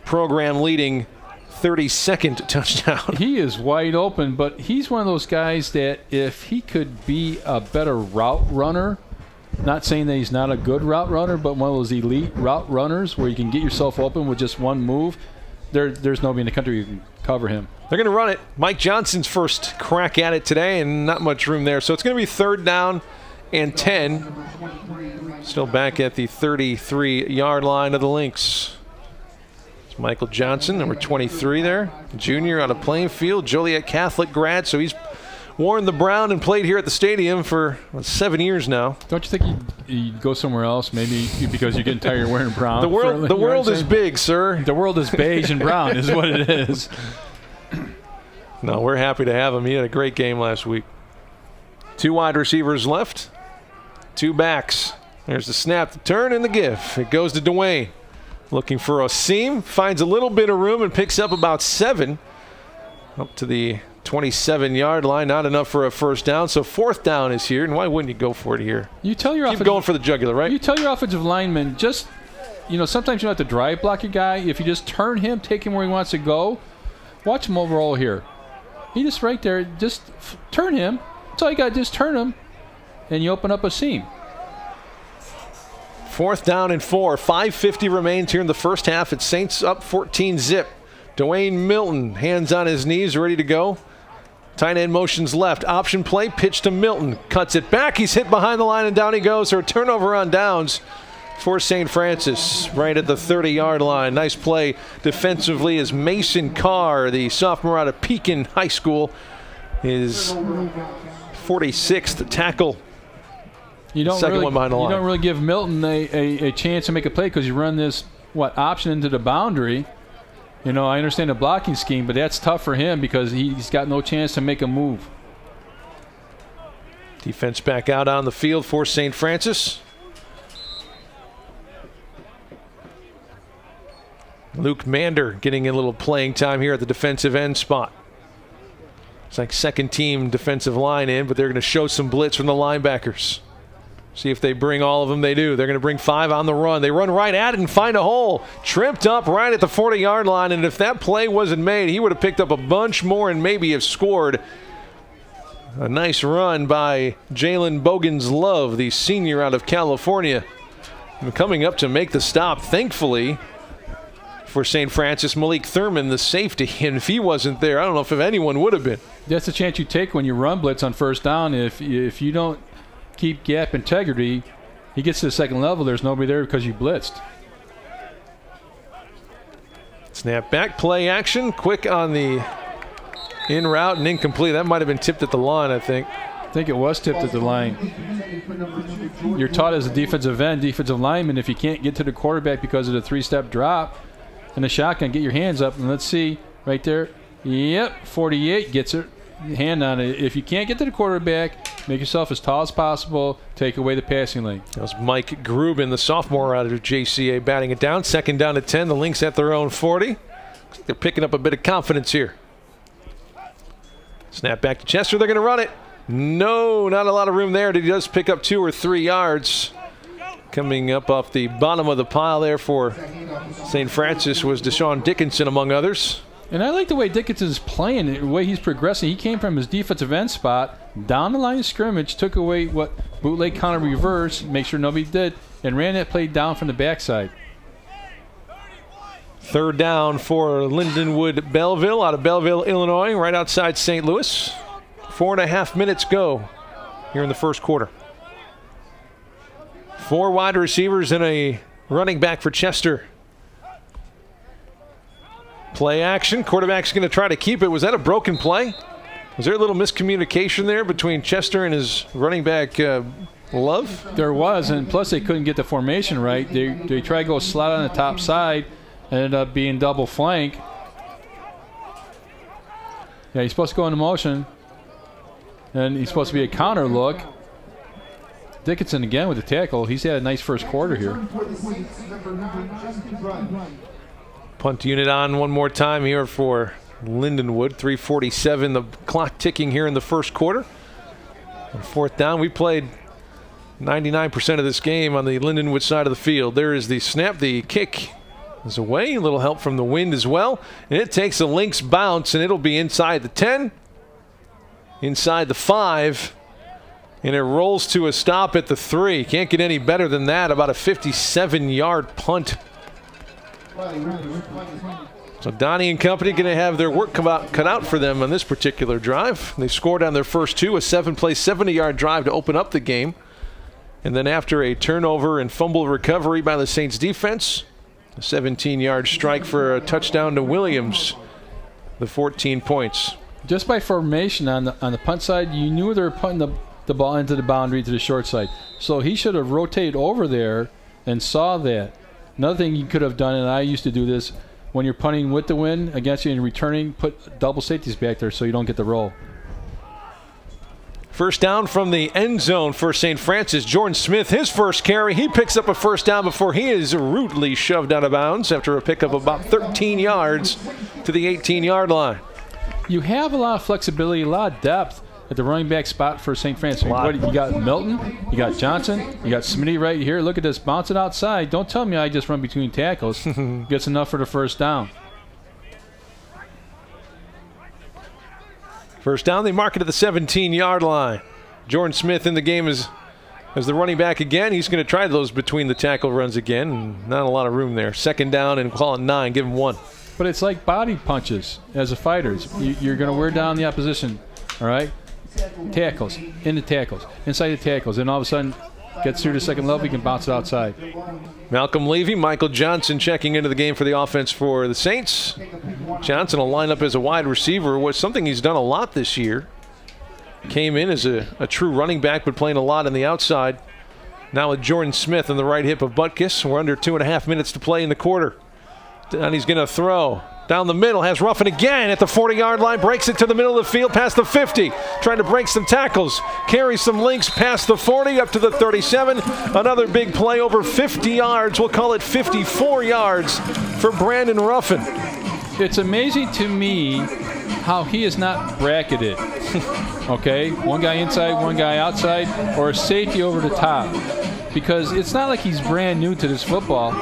program leading 32nd touchdown. He is wide open, but he's one of those guys that if he could be a better route runner, not saying that he's not a good route runner, but one of those elite route runners where you can get yourself open with just one move, there's nobody in the country who can cover him. They're going to run it. Mike Johnson's first crack at it today, and not much room there. So it's going to be 3rd down and 10. Still back at the 33-yard line of the Lynx. Michael Johnson, number 23 there, junior out of Plainfield, Joliet Catholic grad, so he's worn the brown and played here at the stadium for 7 years now. Don't you think you'd go somewhere else, maybe because you're getting tired of wearing brown? The world is big, sir. The world is beige and brown is what it is. No, we're happy to have him. He had a great game last week. 2 wide receivers left, 2 backs. There's the snap, the turn, and the give. It goes to Dwayne. Looking for a seam, finds a little bit of room and picks up about 7. Up to the 27-yard line, not enough for a first down. So 4th down is here, and why wouldn't you go for it here? You tell your keep going for the jugular, right? You tell your offensive lineman, just, sometimes you don't have to drive block your guy. If you just turn him, take him where he wants to go, watch him overall here. He just right there, just turn him. That's all you got, just turn him, and you open up a seam. 4th down and 4. 5:50 remains here in the first half. It's Saints up 14-zip. Dwayne Milton, hands on his knees, ready to go. Tight end motions left. Option play, pitch to Milton. Cuts it back. He's hit behind the line, and down he goes. So a turnover on downs for St. Francis right at the 30-yard line. Nice play defensively as Mason Carr, the sophomore out of Pekin High School, his 46th tackle. You don't really give Milton a chance to make a play because you run this option into the boundary. I understand the blocking scheme, but that's tough for him because he's got no chance to make a move. Defense back out on the field for St. Francis. Luke Mander getting a little playing time here at the defensive end spot. It's like 2nd team defensive line in, but they're going to show some blitz from the linebackers. See if they bring all of them. They do. They're going to bring 5 on the run. They run right at it and find a hole. Tripped up right at the 40-yard line, and if that play wasn't made, he would have picked up a bunch more and maybe have scored. A nice run by Jalen Bogans-Love, the senior out of California. And coming up to make the stop, thankfully, for St. Francis, Malik Thurman, the safety. And if he wasn't there, I don't know if anyone would have been. That's the chance you take when you run blitz on first down. If you don't keep gap integrity, he gets to the 2nd level, there's nobody there because you blitzed. Snap back, play action, quick on the in route and incomplete. That might have been tipped at the line, I think. I think it was tipped at the line. You're taught as a defensive end, defensive lineman, if you can't get to the quarterback because of the 3-step drop and the shotgun, get your hands up. And let's see, right there. Yep, 48 gets it. Hand on it. If you can't get to the quarterback, Make yourself as tall as possible. Take away the passing lane. That was Mike Grubin, the sophomore out of JCA, batting it down. Second down at 10. The Lynx at their own 40. They're picking up a bit of confidence here. Snap back to Chester. They're going to run it. No, not a lot of room there. He does pick up 2 or 3 yards. Coming up off the bottom of the pile there for St. Francis was Deshaun Dickinson, among others. And I like the way Dickinson's playing, the way he's progressing. He came from his defensive end spot, down the line of scrimmage, took away what bootleg counter reverse, make sure nobody did, and ran that play down from the backside. Third down for Lindenwood-Belleville out of Belleville, Illinois, right outside St. Louis. 4.5 minutes go here in the first quarter. 4 wide receivers and a running back for Chester. Play action. Quarterback's going to try to keep it. Was that a broken play? Was there a little miscommunication there between Chester and his running back, Love? There was, and plus they couldn't get the formation right. They tried to go slot on the top side, ended up being double flank. Yeah, he's supposed to go into motion, and he's supposed to be a counter look. Dickinson again with the tackle. He's had a nice first quarter here. Punt unit on one more time here for Lindenwood. 3:47, the clock ticking here in the first quarter. On fourth down, we played 99% of this game on the Lindenwood side of the field. There is the snap. The kick is away. A little help from the wind as well. And it takes a Lynx bounce, and it'll be inside the 10, inside the 5, and it rolls to a stop at the 3. Can't get any better than that. About a 57-yard punt. So Donnie and company going to have their work cut out for them on this particular drive. They scored on their first 2, a 7-play, 70-yard drive to open up the game. And then after a turnover and fumble recovery by the Saints defense, a 17-yard strike for a touchdown to Williams, the 14 points. Just by formation on the punt side, you knew they were putting the ball into the boundary to the short side. So he should have rotated over there and saw that. Another thing you could have done, and I used to do this, when you're punting with the wind against you and returning, put double safeties back there so you don't get the roll. First down from the end zone for St. Francis. Jordan Smith, his first carry. He picks up a first down before he is rudely shoved out of bounds after a pickup of about 13 yards to the 18-yard line. You have a lot of flexibility, a lot of depth at the running back spot for St. Francis. You got Milton, you got Johnson, you got Smitty right here. Look at this, bouncing outside. Don't tell me I just run between tackles. Gets enough for the first down. First down, they mark it at the 17-yard line. Jordan Smith in the game as the running back again. He's going to try those between the tackle runs again. And not a lot of room there. Second down and call it 9. Give him 1. But it's like body punches as a fighter. You're going to wear down the opposition, all right? Tackles, into tackles, inside the tackles, and all of a sudden gets through the second level, you can bounce it outside. Malcolm Levy, Michael Johnson checking into the game for the offense for the Saints. Johnson will line up as a wide receiver, was something he's done a lot this year. Came in as a true running back, but playing a lot on the outside. Now with Jordan Smith on the right hip of Butkus. We're under 2.5 minutes to play in the quarter. And he's going to throw. Down the middle, has Ruffin again at the 40-yard line, breaks it to the middle of the field, past the 50, trying to break some tackles, carries some links past the 40, up to the 37. Another big play over 50 yards. We'll call it 54 yards for Brandon Ruffin. It's amazing to me how he is not bracketed. Okay, one guy inside, one guy outside, or a safety over the top. Because it's not like he's brand new to this football.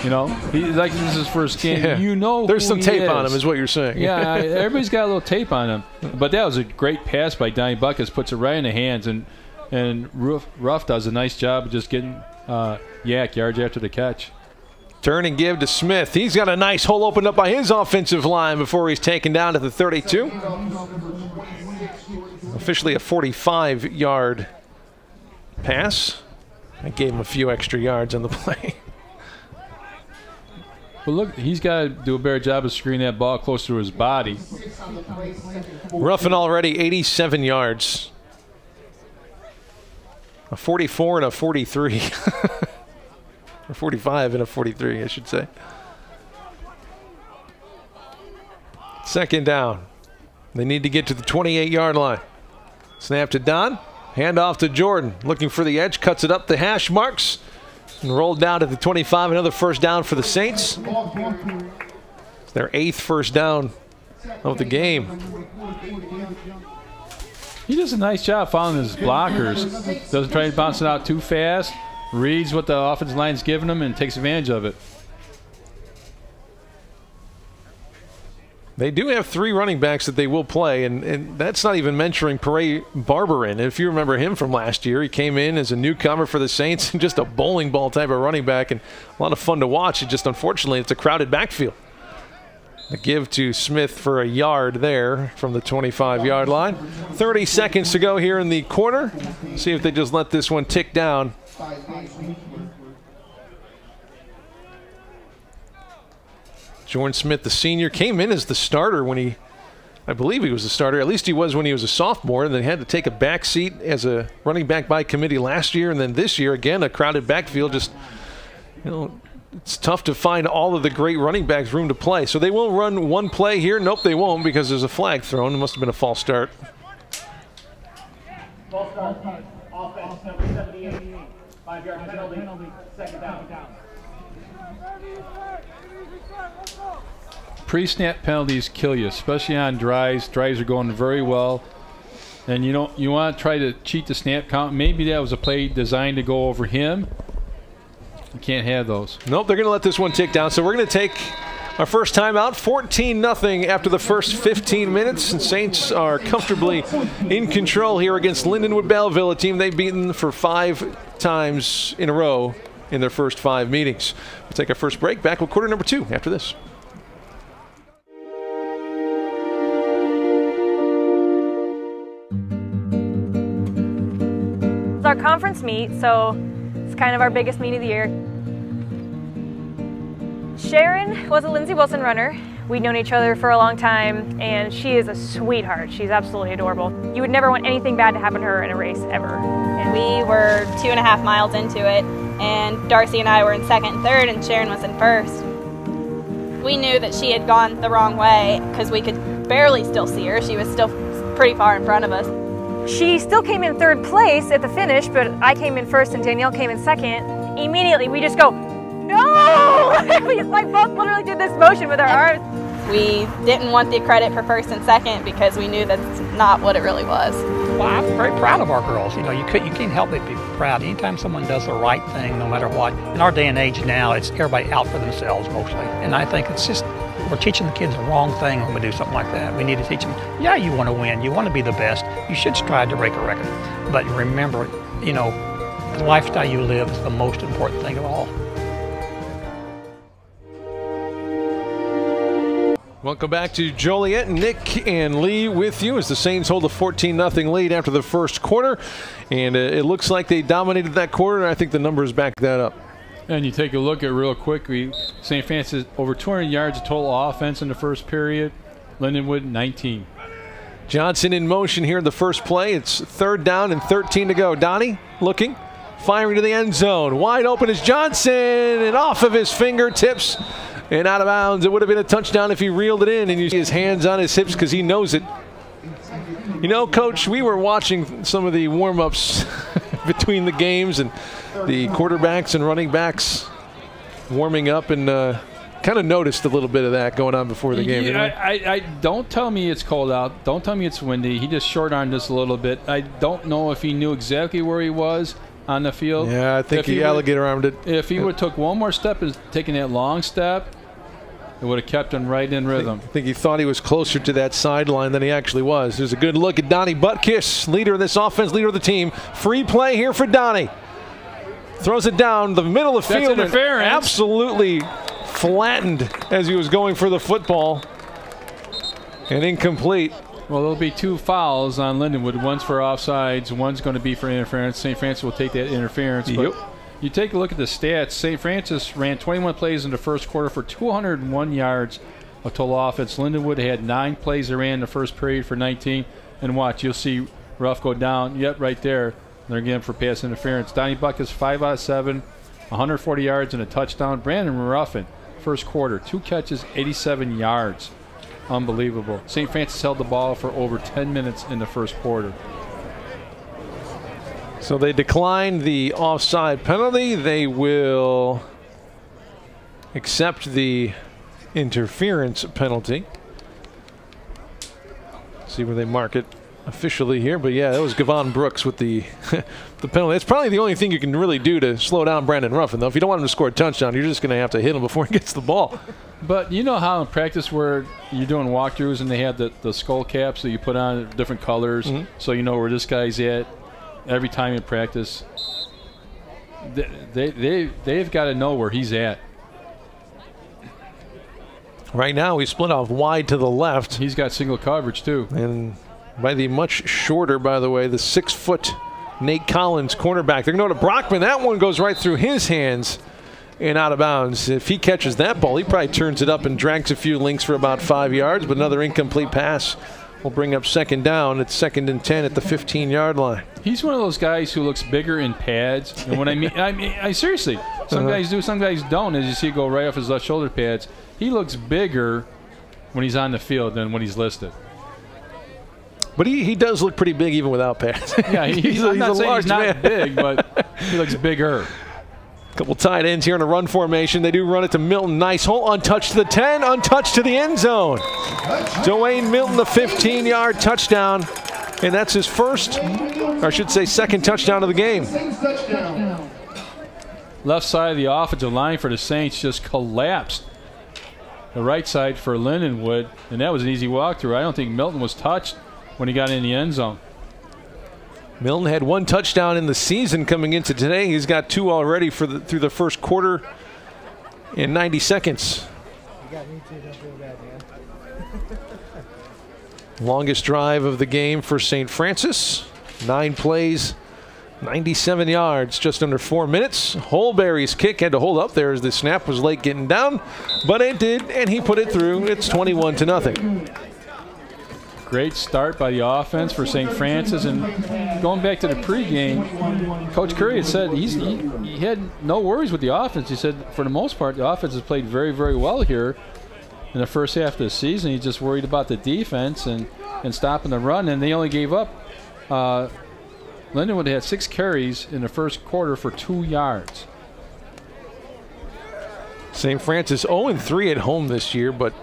You know, like this is his first game. Yeah. You know, there's some tape on him, is is what you're saying. Yeah, everybody's got a little tape on him. But that was a great pass by Donnie Butkus, puts it right in the hands, and Ruff does a nice job of just getting yak yards after the catch. Turn and give to Smith. He's got a nice hole opened up by his offensive line before he's taken down to the 32. Officially a 45-yard pass. I gave him a few extra yards on the play. But look, he's got to do a better job of screening that ball close to his body. Ruffin already 87 yards. A 44 and a 43. Or 45 and a 43, I should say. Second down. They need to get to the 28-yard line. Snap to Don. Hand off to Jordan, looking for the edge, cuts it up the hash marks, and rolled down to the 25. Another first down for the Saints. It's their 8th first down of the game. He does a nice job following his blockers. Doesn't try to bounce it out too fast. Reads what the offensive line's giving him and takes advantage of it. They do have 3 running backs that they will play, and that's not even mentioning Pere Barberin. If you remember him from last year, he came in as a newcomer for the Saints, just a bowling ball type of running back, and a lot of fun to watch. It just, unfortunately, it's a crowded backfield. The give to Smith for a yard there from the 25-yard line. 30 seconds to go here in the quarter. See if they just let this one tick down. Jordan Smith, the senior, came in as the starter when I believe he was a starter. At least he was when he was a sophomore, and then had to take a back seat as a running back by committee last year, and then this year, again, a crowded backfield. Just, it's tough to find all of the great running backs room to play. So they will run one play here. Nope, they won't, because there's a flag thrown. It must have been a false start. False start. Offense number 78. 5-yard penalty. Second down. Pre-snap penalties kill you, especially on drives. Drives are going very well, and you want to try to cheat the snap count. Maybe that was a play designed to go over him. You can't have those. Nope, they're going to let this one tick down. So we're going to take our first timeout, 14-0 after the first 15 minutes. And Saints are comfortably in control here against Lindenwood-Belleville, a team they've beaten for 5 times in a row in their first 5 meetings. We'll take our first break. Back with quarter number 2 after this. Our conference meet, so it's kind of our biggest meet of the year. Sharon was a Lindsey Wilson runner. We'd known each other for a long time, and she is a sweetheart. She's absolutely adorable. You would never want anything bad to happen to her in a race, ever. And we were 2.5 miles into it, and Darcy and I were in second and third, and Sharon was in first. We knew that she had gone the wrong way because we could barely still see her. She was still pretty far in front of us. She still came in 3rd place at the finish, but I came in 1st and Danielle came in 2nd. Immediately, we just go, no! We like both literally did this motion with our arms. We didn't want the credit for 1st and 2nd because we knew that's not what it really was. Well, I'm very proud of our girls. You can't help but be proud. Anytime someone does the right thing, no matter what. In our day and age now, it's everybody out for themselves mostly. And I think it's just, we're teaching the kids the wrong thing when we do something like that. We need to teach them, yeah, you want to win, you want to be the best, you should strive to break a record. But remember, the lifestyle you live is the most important thing of all. Welcome back to Joliet. Nick and Lee with you as the Saints hold a 14-0 lead after the first quarter. And it looks like they dominated that quarter, and I think the numbers back that up. And you take a look at real quickly, St. Francis over 200 yards of total offense in the first period. Lindenwood 19. Johnson in motion here in the first play. It's 3rd down and 13 to go. Donnie looking, firing to the end zone. Wide open is Johnson, and off of his fingertips and out of bounds. It would have been a touchdown if he reeled it in, and you see his hands on his hips because he knows it. Coach, we were watching some of the warm-ups between the games, and the quarterbacks and running backs warming up, and kind of noticed a little bit of that going on before the game. I don't tell me it's cold out. Don't tell me it's windy. He just short-armed us a little bit. I don't know if he knew exactly where he was on the field. Yeah, I think he alligator-armed it. If he would have took one more step and taken that long step, it would have kept him right in rhythm. I think he thought he was closer to that sideline than he actually was. There's a good look at Donnie Butkiss, leader of this offense, leader of the team. Free play here for Donnie. Throws it down the middle of the field. Interference. Absolutely flattened as he was going for the football. And incomplete. Well, there'll be 2 fouls on Lindenwood. One's for offsides. One's going to be for interference. St. Francis will take that interference. Yep. But you take a look at the stats. St. Francis ran 21 plays in the first quarter for 201 yards of total offense. Lindenwood had 9 plays they ran in the first period for 19. And watch, you'll see Ruff go down. Yep, right there. They're again for pass interference. Donnie Buck is 5 out of 7, 140 yards and a touchdown. Brandon Ruffin, first quarter, 2 catches, 87 yards. Unbelievable. St. Francis held the ball for over 10 minutes in the first quarter. So they declined the offside penalty. They will accept the interference penalty. See where they mark it officially here. But yeah, that was Gavon Brooks with the the penalty. It's probably the only thing you can really do to slow down Brandon Ruffin, though. If you don't want him to score a touchdown, you're just going to have to hit him before he gets the ball. But you know how in practice where you're doing walkthroughs and they have the skull caps that you put on different colors, so you know where this guy's at every time in practice. They've got to know where he's at. Right now, he's split off wide to the left. He's got single coverage, too. And by the much shorter, by the way, the 6-foot Nate Collins, cornerback. They're going to Brockman. That one goes right through his hands and out of bounds. If he catches that ball, he probably turns it up and drags a few links for about 5 yards, but another incomplete pass will bring up second down. It's 2nd and 10 at the 15-yard line. He's one of those guys who looks bigger in pads. And what I seriously, some guys do, some guys don't, as you see it go right off his left shoulder pads. He looks bigger when he's on the field than when he's listed. But he does look pretty big even without pads. Yeah, I'm not saying he's not big, but he looks bigger. Couple tight ends here in a run formation. They do run it to Milton. Nice hole, untouched to the 10, untouched to the end zone. Dwayne Milton, the 15-yard touchdown. And that's his first, or I should say second touchdown of the game. Left side of the offensive line for the Saints just collapsed. The right side for Lindenwood, and that was an easy walkthrough. I don't think Milton was touched when he got in the end zone. Milton had 1 touchdown in the season coming into today. He's got 2 already through the first quarter in 90 seconds. You got me too, don't feel bad, man. Longest drive of the game for St. Francis. 9 plays, 97 yards, just under 4 minutes. Holberry's kick had to hold up there as the snap was late getting down, but it did, and he put it through. It's 21-0. Great start by the offense for St. Francis. And going back to the pregame, Coach Curry had said he had no worries with the offense. He said for the most part the offense has played very, very well here in the first half of the season. He's just worried about the defense and stopping the run. And they only gave up. Lindenwood had 6 carries in the first quarter for 2 yards. St. Francis 0-3 at home this year, but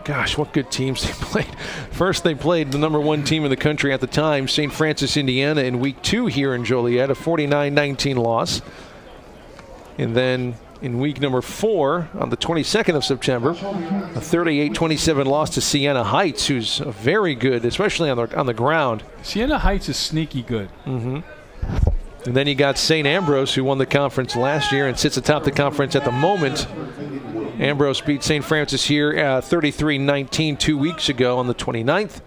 gosh, what good teams they played. First, they played the #1 team in the country at the time, St. Francis, Indiana, in week 2 here in Joliet, a 49-19 loss. And then in week number 4, on the 22nd of September, a 38-27 loss to Siena Heights, who's very good, especially on the ground. Siena Heights is sneaky good. And then you got St. Ambrose, who won the conference last year and sits atop the conference at the moment. Ambrose beat St. Francis here 33-19 2 weeks ago on the 29th.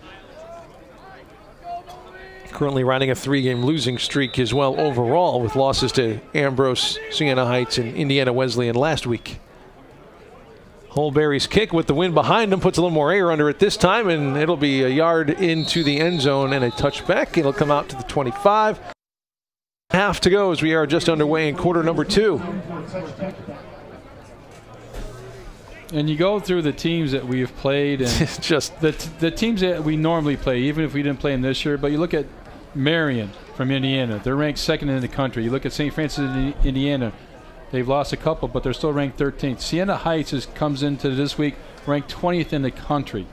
Currently riding a 3-game losing streak as well overall, with losses to Ambrose, Siena Heights, and Indiana Wesleyan last week. Holberry's kick with the wind behind him puts a little more air under it this time, and it'll be a yard into the end zone and a touchback. It'll come out to the 25. Half to go as we are just underway in quarter number 2. And you go through the teams that we have played, and just the teams that we normally play, even if we didn't play them this year. But you look at Marion from Indiana; they're ranked 2nd in the country. You look at St. Francis, Indiana; they've lost a couple, but they're still ranked 13th. Siena Heights comes into this week ranked 20th in the country.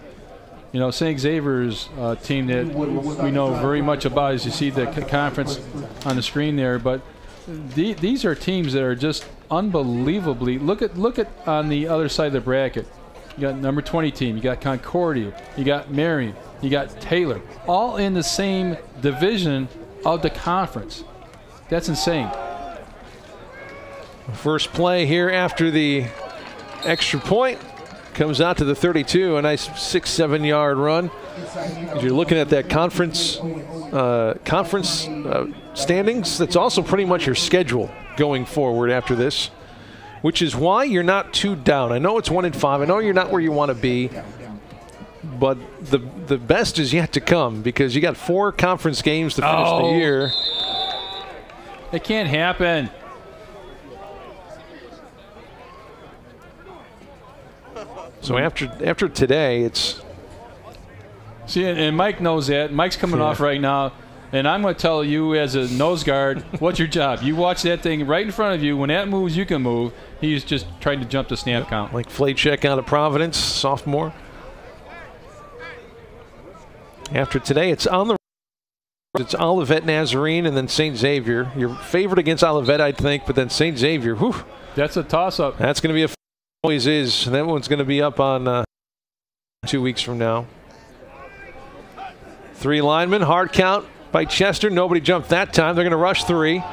You know, St. Xavier's team that we know very much about, as you see the conference on the screen there. But these are teams that are just unbelievably. Look at on the other side of the bracket. You got number 20 team. You got Concordia. You got Marion. You got Taylor. All in the same division of the conference. That's insane. First play here after the extra point comes out to the 32. A nice 6-7 yard run. As you're looking at that conference standings, that's also pretty much your schedule going forward after this, which is why you're not too down. I know it's 1-5. I know you're not where you want to be, but the best is yet to come, because you got 4 conference games to finish the year. It can't happen. So after today, it's. See, and Mike knows that. Mike's coming off right now. And I'm going to tell you as a nose guard, what's your job? You watch that thing right in front of you. When that moves, you can move. He's just trying to jump the snap count. Like Flachek out of Providence, sophomore. After today, it's Olivet Nazarene and then St. Xavier. Your favorite against Olivet, I'd think, but then St. Xavier, whew. That's a toss-up. That's going to be always is. That one's going to be up on 2 weeks from now. 3 linemen, hard count by Chester. Nobody jumped that time. They're going to rush 3.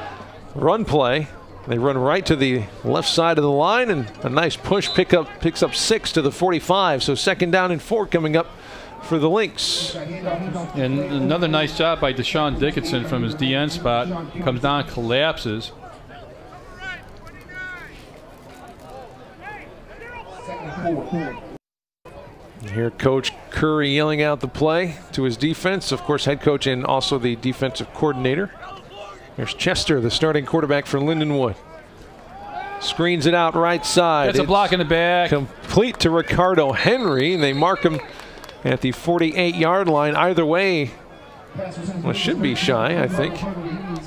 Run play. They run right to the left side of the line, and a nice push picks up 6 to the 45. So 2nd down and 4 coming up for the Lynx. And another nice job by Deshaun Dickinson from his DN spot. Comes down, collapses. You hear Coach Curry yelling out the play to his defense. Of course, head coach and also the defensive coordinator. There's Chester, the starting quarterback for Lindenwood. Screens it out right side. That's a block in the back. Complete to Ricardo Henry, and they mark him at the 48-yard line. Either way, well, it should be shy, I think.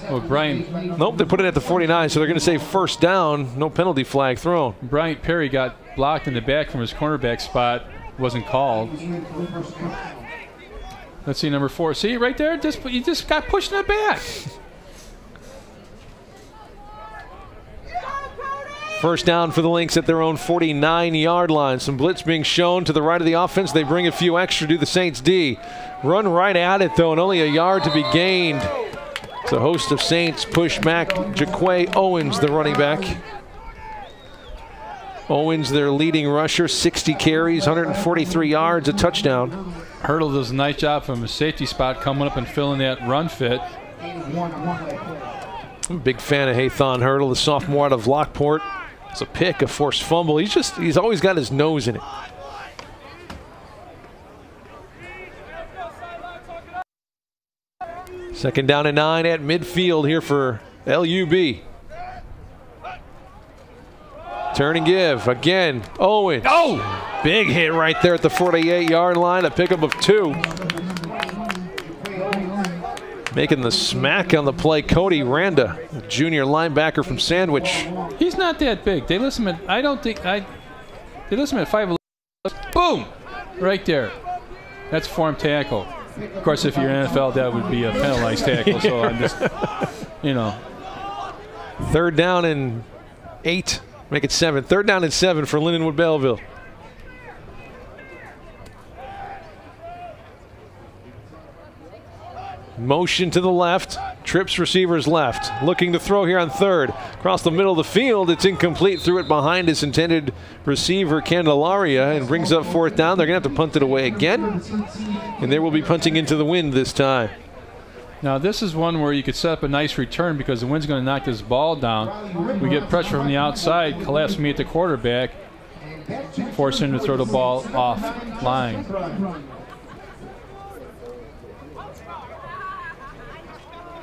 Oh, Bryant. Nope, they put it at the 49, so they're going to say 1st down. No penalty flag thrown. Bryant Perry got blocked in the back from his cornerback spot. Wasn't called. Let's see number 4. See right there? You just got pushed in the back. 1st down for the Lynx at their own 49-yard line. Some blitz being shown to the right of the offense. They bring a few extra to the Saints D. Run right at it, though, and only a yard to be gained. The host of Saints push back Jaquay Owens, the running back. Owens, their leading rusher, 60 carries, 143 yards, a touchdown. Hurdle does a nice job from a safety spot coming up and filling that run fit. I'm a big fan of Haython Hurdle, the sophomore out of Lockport. It's a pick, a forced fumble. He's always got his nose in it. Second down and 9 at midfield here for LUB. Turn and give again. Owens. Oh! Big hit right there at the 48-yard line. A pickup of 2. Making the smack on the play, Cody Randa, a junior linebacker from Sandwich. He's not that big. They list him at, I don't think, they list him at 5'11". Boom! Right there. That's form tackle. Of course, if you're NFL, that would be a penalized tackle. So I'm just, you know. 3rd down and 8. Make it 7. 3rd down and 7 for Lindenwood-Belleville. Motion to the left. Trips receivers left. Looking to throw here on 3rd. Across the middle of the field. It's incomplete. Threw it behind his intended receiver, Candelaria, and brings up 4th down. They're going to have to punt it away again. And they will be punting into the wind this time. Now this is one where you could set up a nice return because the wind's going to knock this ball down. We get pressure from the outside, collapse me at the quarterback, force him to throw the ball off line.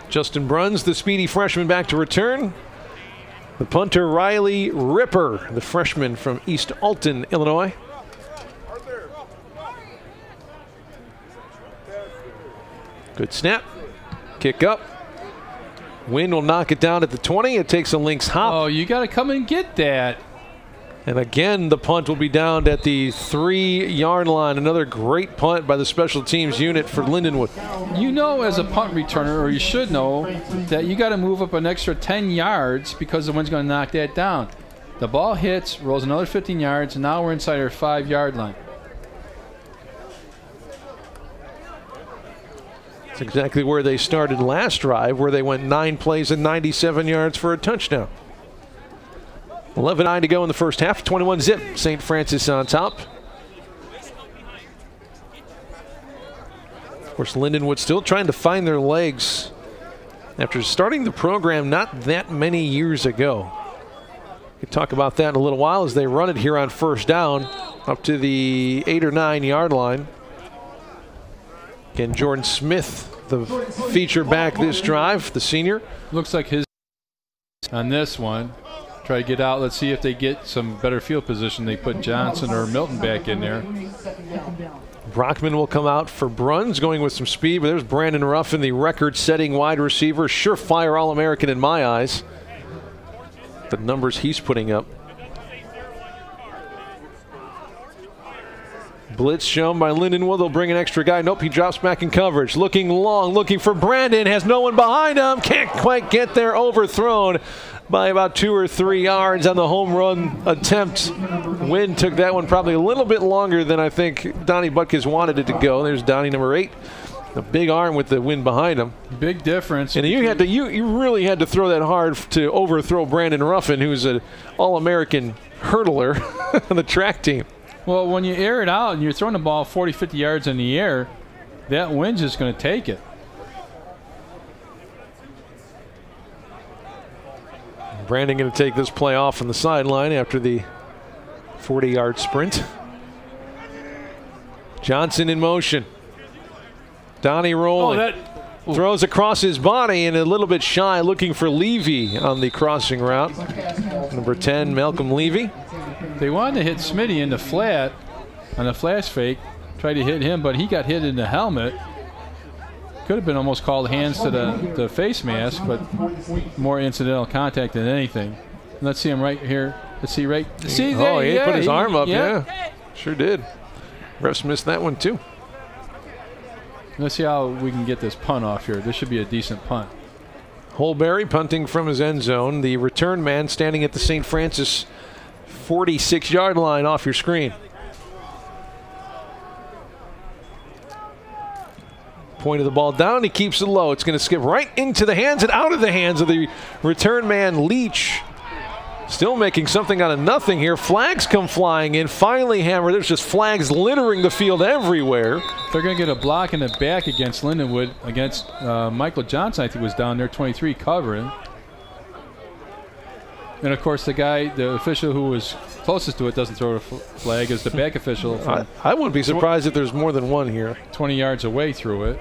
Justin Bruns, the speedy freshman, back to return. The punter, Riley Ripper, the freshman from East Alton, Illinois. Good snap. Kick up. Wind will knock it down at the 20. It takes a Lynx hop. Oh, you got to come and get that. And again, the punt will be down at the 3-yard line. Another great punt by the special teams unit for Lindenwood. You know, as a punt returner, or you should know, that you got to move up an extra 10 yards because the wind's going to knock that down. The ball hits, rolls another 15 yards, and now we're inside our 5-yard line. That's exactly where they started last drive, where they went 9 plays and 97 yards for a touchdown. 11:09 to go in the first half. 21-zip. St. Francis on top. Of course, Lindenwood still trying to find their legs after starting the program not that many years ago. We can talk about that in a little while as they run it here on 1st down up to the 8 or 9 yard line. Again, Jordan Smith, the feature back this drive, the senior. Looks like his on this one. Try to get out. Let's see if they get some better field position. They put Johnson or Milton back in there. Brockman will come out for Bruns, going with some speed, but there's Brandon Ruffin, the record-setting wide receiver, surefire All-American in my eyes. The numbers he's putting up. Blitz shown by Lindenwood. They'll bring an extra guy. Nope, he drops back in coverage. Looking long, looking for Brandon. Has no one behind him. Can't quite get there. Overthrown by about 2 or 3 yards on the home run attempt. Wynn took that one probably a little bit longer than I think Donnie Butkus wanted it to go. There's Donnie number 8. A big arm with the wind behind him. Big difference. And you had to, you really had to throw that hard to overthrow Brandon Ruffin, who's an All-American hurdler on the track team. Well, when you air it out and you're throwing the ball 40, 50 yards in the air, that wind's just going to take it. Brandon going to take this play off on the sideline after the 40-yard sprint. Johnson in motion. Donnie rolling. Throws across his body and a little bit shy, looking for Levy on the crossing route. Number 10, Malcolm Levy. They wanted to hit Smitty in the flat on a flash fake, tried to hit him, but he got hit in the helmet. Could have been almost called hands to the face mask, but more incidental contact than anything. Let's see him right here. Let's see right. See there? Oh, he put his arm up. Yeah. Sure did. Refs missed that one too. Let's see how we can get this punt off here. This should be a decent punt. Holberry punting from his end zone. The return man standing at the St. Francis 46-yard line off your screen. Point of the ball down. He keeps it low. It's going to skip right into the hands and out of the hands of the return man, Leach. Still making something out of nothing here. Flags come flying in. Finally hammered. There's just flags littering the field everywhere. They're going to get a block in the back against Lindenwood, against Michael Johnson, I think was down there, 23, covering. And, of course, the official who was closest to it doesn't throw a flag is the back official. I wouldn't be surprised if there's more than one here. 20 yards away through it.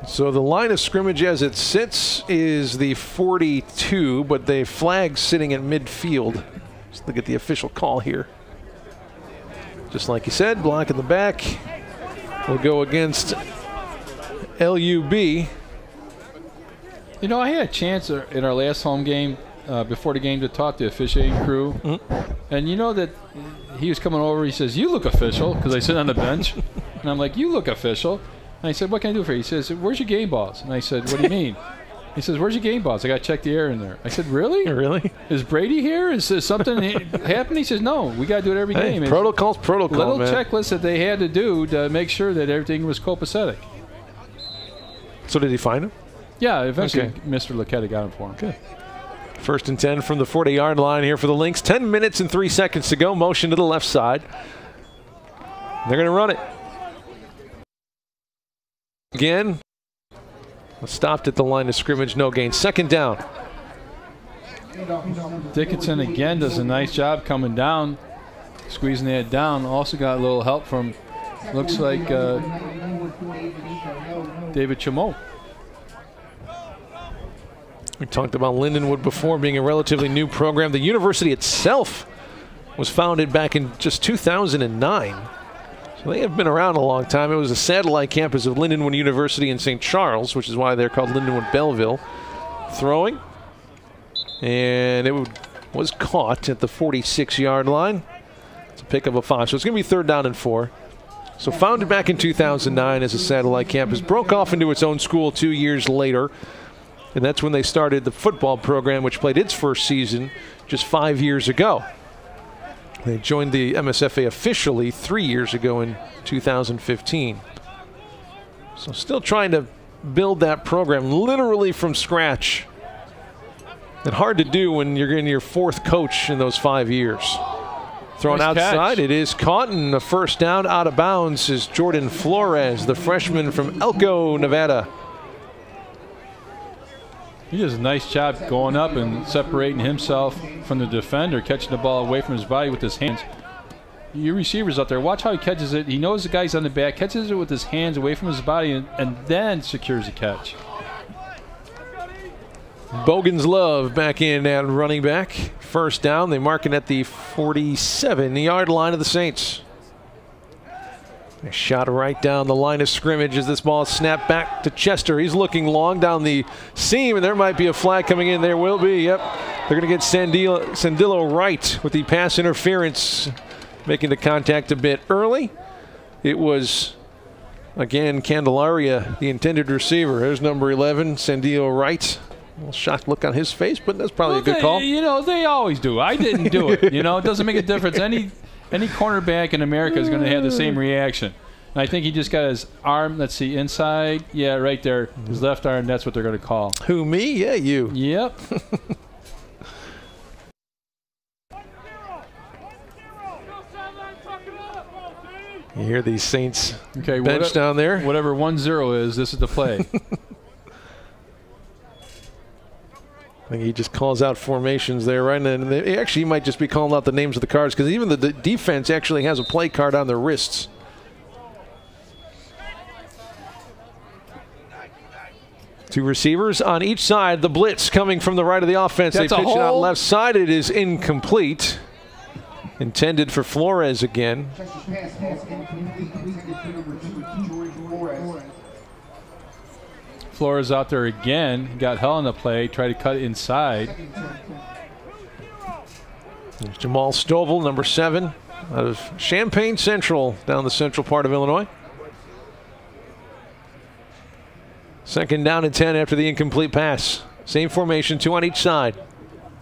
So the line of scrimmage as it sits is the 42, but the flag's sitting at midfield. Let's look at the official call here. Just like you said, block in the back. We'll go against LUB. You know, I had a chance in our last home game before the game to talk to the officiating crew. And you know that he was coming over, he says, "You look official," because I sit on the bench. And I'm like, "You look official." And I said, "What can I do for you?" He says, "Where's your game balls?" And I said, "What do you mean?" He says, "Where's your game balls? I got to check the air in there." I said, "Really? Really? Is Brady here? Is something happening?" He says, "No, we got to do it every game." Protocol's protocol, little man. checklist that they had to do to make sure that everything was copacetic. So did he find him? Yeah, eventually Mr. Laquetta got him for him. Good. 1st and 10 from the 40-yard line here for the Lynx. 10 minutes and 3 seconds to go. Motion to the left side. They're going to run it. Again, stopped at the line of scrimmage, no gain. 2nd down. Dickinson again does a nice job coming down, squeezing that down. Also got a little help from, looks like David Chameau. We talked about Lindenwood before being a relatively new program. The university itself was founded back in just 2009. So they have been around a long time. It was a satellite campus of Lindenwood University in St. Charles, which is why they're called Lindenwood-Belleville. Throwing. And it was caught at the 46-yard line. It's a pickup of 5. So it's going to be 3rd down and 4. So founded back in 2009 as a satellite campus. Broke off into its own school 2 years later. And that's when they started the football program, which played its first season just 5 years ago. They joined the MSFA officially 3 years ago in 2015. So still trying to build that program literally from scratch. And hard to do when you're in your 4th coach in those 5 years. Thrown nice outside, catch. It is caught, and the 1st down out of bounds is Jordan Flores, the freshman from Elko, Nevada. He does a nice job going up and separating himself from the defender, catching the ball away from his body with his hands. You receivers out there, watch how he catches it. He knows the guy's on the back, catches it with his hands away from his body, and then secures the catch. Bogan's Love back in at running back first down. They mark it at the 47-yard line of the Saints. A shot right down the line of scrimmage as this ball is snapped back to Chester. He's looking long down the seam, and there might be a flag coming in. There will be, yep. They're going to get Sandillo right with the pass interference, making the contact a bit early. It was, again, Candelaria, the intended receiver. There's number 11, Sandillo right. A little shocked look on his face, but that's probably a good call. You know, they always do. I didn't do it. You know, it doesn't make a difference. Any cornerback in America is going to have the same reaction. And I think he just got his arm, let's see, inside. Yeah, right there. His left arm, that's what they're going to call. Who, me? Yeah, you. Yep. You hear these Saints bench down there? Whatever 1-0 is, this is the play. I think he just calls out formations there, right? And he might just be calling out the names of the cards because even the defense actually has a play card on their wrists. Two receivers on each side. The blitz coming from the right of the offense. They pitch it out left side. It is incomplete. Intended for Flores again. Flores out there again. Got hell in the play. Tried to cut it inside. There's Jamal Stovall, number 7, out of Champaign Central, down the central part of Illinois. Second down and 10 after the incomplete pass. Same formation, 2 on each side.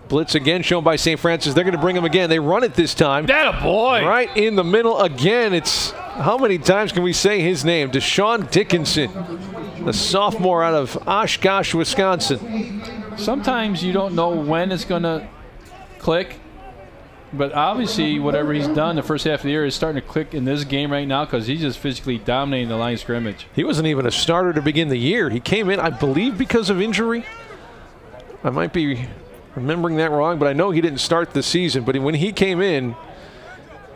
Blitz again shown by St. Francis. They're going to bring him again. They run it this time. That a boy. Right in the middle again. It's, how many times can we say his name? Deshaun Dickinson, the sophomore out of Oshkosh, Wisconsin. Sometimes you don't know when it's going to click, but obviously whatever he's done the first half of the year is starting to click in this game right now because he's just physically dominating the line of scrimmage. He wasn't even a starter to begin the year. He came in, I believe, because of injury. I might be remembering that wrong, but I know he didn't start the season. But when he came in,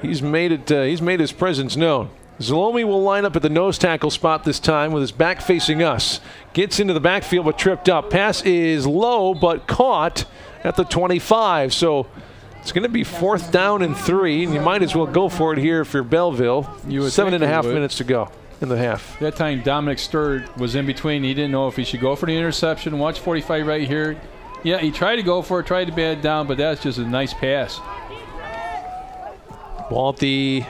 he's made his presence known. Zalomi will line up at the nose tackle spot this time with his back facing us. Gets into the backfield but tripped up. Pass is low but caught at the 25. So it's going to be 4th down and 3, and you might as well go for it here if you're Belleville. 7.5 minutes to go in the half. That time Dominic Sturd was in between. He didn't know if he should go for the interception. Watch 45 right here. Yeah, he tried to go for it, tried to bat it down, but that's just a nice pass. Ball at the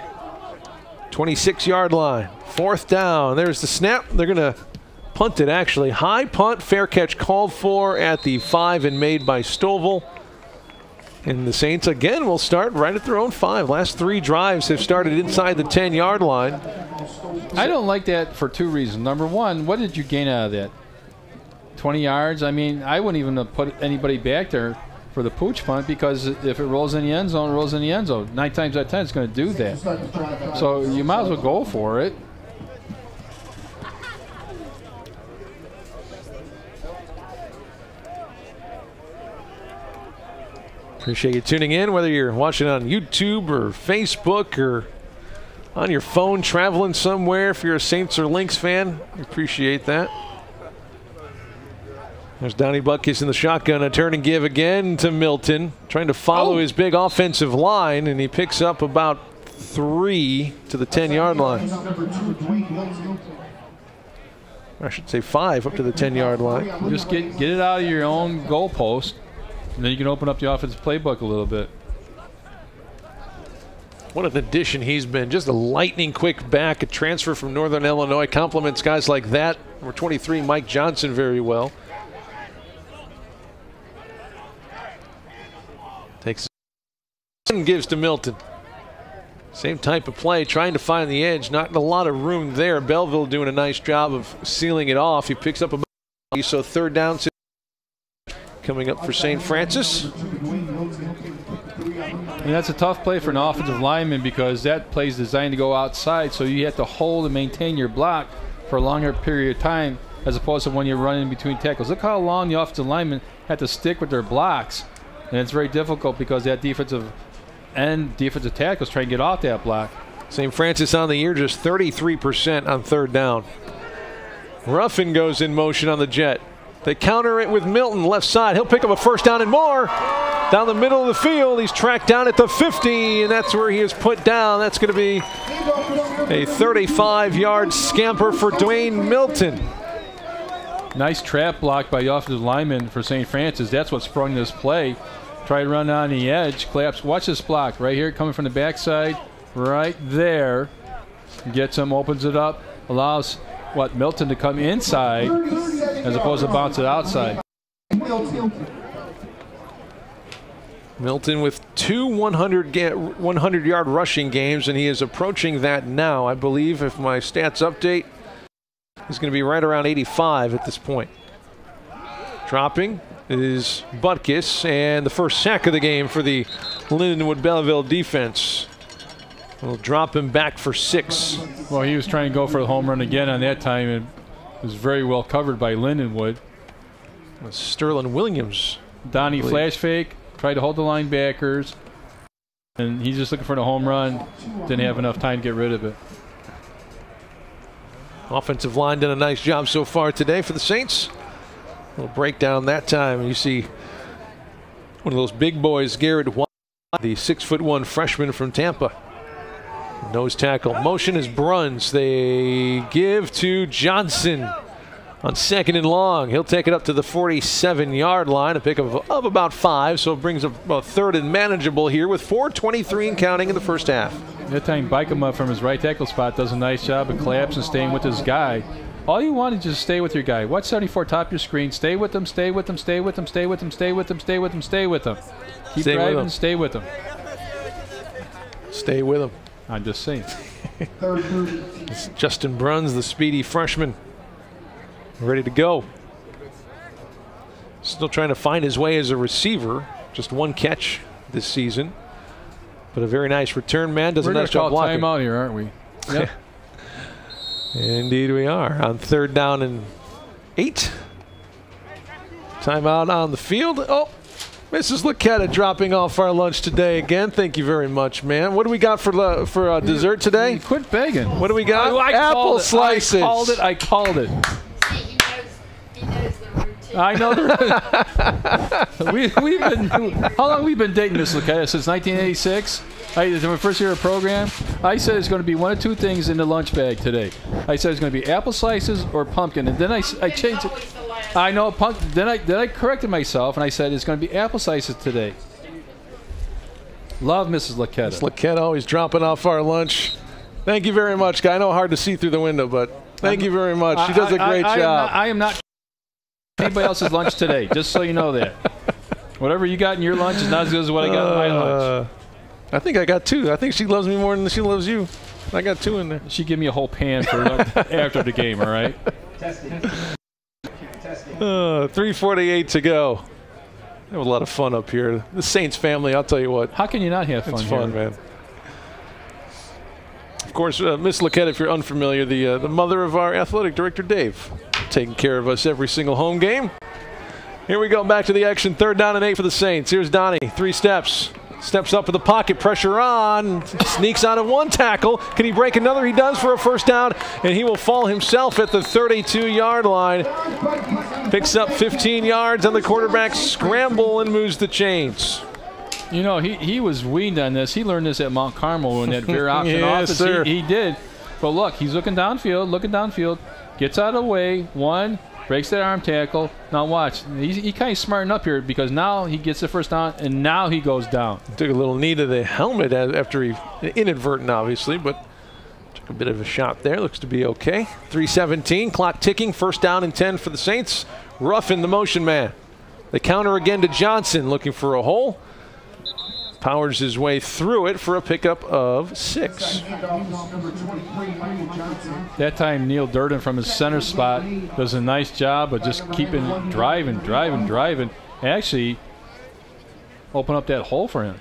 26-yard line. 4th down. There's the snap. They're going to punt it, actually. High punt, fair catch called for at the 5 and made by Stovall. And the Saints, again, will start right at their own 5. Last 3 drives have started inside the 10-yard line. I don't like that for 2 reasons. Number one, what did you gain out of that? 20 yards? I mean, I wouldn't even have put anybody back there for the pooch punt because if it rolls in the end zone, it rolls in the end zone. 9 times out of 10, it's going to do that. So you might as well go for it. Appreciate you tuning in, whether you're watching on YouTube or Facebook or on your phone traveling somewhere. If you're a Saints or Lynx fan, we appreciate that. There's Donnie Butkus in the shotgun, a turn and give again to Milton, trying to follow his big offensive line, and he picks up about 3 to the 10-yard line. I should say 5 up to the 10-yard line. Just get it out of your own goalpost, and then you can open up the offensive playbook a little bit. What an addition he's been. Just a lightning quick back, a transfer from Northern Illinois. Compliments guys like that. Number 23, Mike Johnson, very well. Takes and gives to Milton. Same type of play, trying to find the edge. Not a lot of room there. Belleville doing a nice job of sealing it off. He picks up a so 3rd down coming up for St. Francis. And that's a tough play for an offensive lineman because that play is designed to go outside, so you have to hold and maintain your block for a longer period of time as opposed to when you're running between tackles. Look how long the offensive linemen have to stick with their blocks. And it's very difficult because that defensive tackles try to get off that block. St. Francis on the year, just 33% on 3rd down. Ruffin goes in motion on the jet. They counter it with Milton, left side. He'll pick up a 1st down and more. down the middle of the field. He's tracked down at the 50, and that's where he is put down. That's going to be a 35-yard scamper for Dwayne Milton. Nice trap block by the offensive lineman for St. Francis. That's what sprung this play. Tried to run on the edge. Collapse. Watch this block right here coming from the backside. Right there. Gets him, opens it up. Allows Milton to come inside as opposed to bounce it outside. Milton with two 100-yard rushing games, and he is approaching that now. I believe, if my stats update, he's going to be right around 85 at this point. Dropping is Butkus, and the first sack of the game for the Lindenwood-Belleville defense. We'll drop him back for 6. Well, he was trying to go for the home run again on that time, and was very well covered by Lindenwood. Sterling Williams. Donnie flash fake, tried to hold the linebackers, and he's just looking for the home run. Didn't have enough time to get rid of it. Offensive line done a nice job so far today for the Saints. A little breakdown that time. You see one of those big boys, Garrett White, the 6'1" freshman from Tampa. Nose tackle. Motion is Bruns. They give to Johnson on 2nd and long. He'll take it up to the 47-yard line, a pick of about 5, so it brings up about 3rd and manageable here with 4:23 and counting in the first half. That time, Bikema from his right tackle spot does a nice job of collapsing and staying with his guy. All you want is just stay with your guy. Watch 74 top your screen. Stay with him, stay with him, stay with him, stay with him, stay with him, stay with him, stay with him. Keep driving, stay with him. Stay with him. I'm just saying. It's Justin Bruns, the speedy freshman, ready to go. Still trying to find his way as a receiver. Just 1 catch this season, but a very nice return man. Does a nice job blocking. We're going to call timeout here, aren't we? Yep. Indeed we are. On 3rd down and 8. Timeout on the field. Oh, Mrs. Laquetta dropping off our lunch today again. Thank you very much, man. What do we got for dessert today? Quit begging. What do we got? Apple slices. I called it. I know. We've been. How long have we been dating Miss Laquetta? Since 1986. In my first year of program, I said it's going to be one of 2 things in the lunch bag today. I said it's going to be apple slices or pumpkin, and then I changed it. I know pumpkin. Then I corrected myself, and I said it's going to be apple slices today. Love Mrs. Laquetta. Miss Laquetta always dropping off our lunch. Thank you very much, guy. I know hard to see through the window, but thank you very much. She does a great job. I am not anybody else's lunch today, just so you know that. Whatever you got in your lunch is not as good as what I got in my lunch. I think I got 2. I think she loves me more than she loves you. I got 2 in there. She give me a whole pan for after the game, all right? 3:48 to go. Have a lot of fun up here. The Saints family, I'll tell you what. How can you not have fun? It's fun, man. Of course, Miss Laquetta, if you're unfamiliar, the mother of our athletic director, Dave, taking care of us every single home game. Here we go, back to the action. 3rd down and 8 for the Saints. Here's Donnie, 3 steps. Steps up in the pocket, pressure on, sneaks out of 1 tackle. Can he break another? He does for a first down, and he will fall himself at the 32-yard line. Picks up 15 yards on the quarterback scramble and moves the chains. You know, he was weaned on this. He learned this at Mount Carmel in that veer option offense. He did. But look, he's looking downfield, gets out of the way, 1, breaks that arm tackle. Now watch. He kind of smarting up here because now he gets the first down, and now he goes down. Took a little knee to the helmet after he, inadvertent obviously, but took a bit of a shot there. Looks to be okay. 3:17, clock ticking, 1st down and 10 for the Saints. Ruff in the motion man. They counter again to Johnson, looking for a hole. Powers his way through it for a pickup of 6. That time Neil Durden from his center spot does a nice job of just keeping driving. Actually open up that hole for him.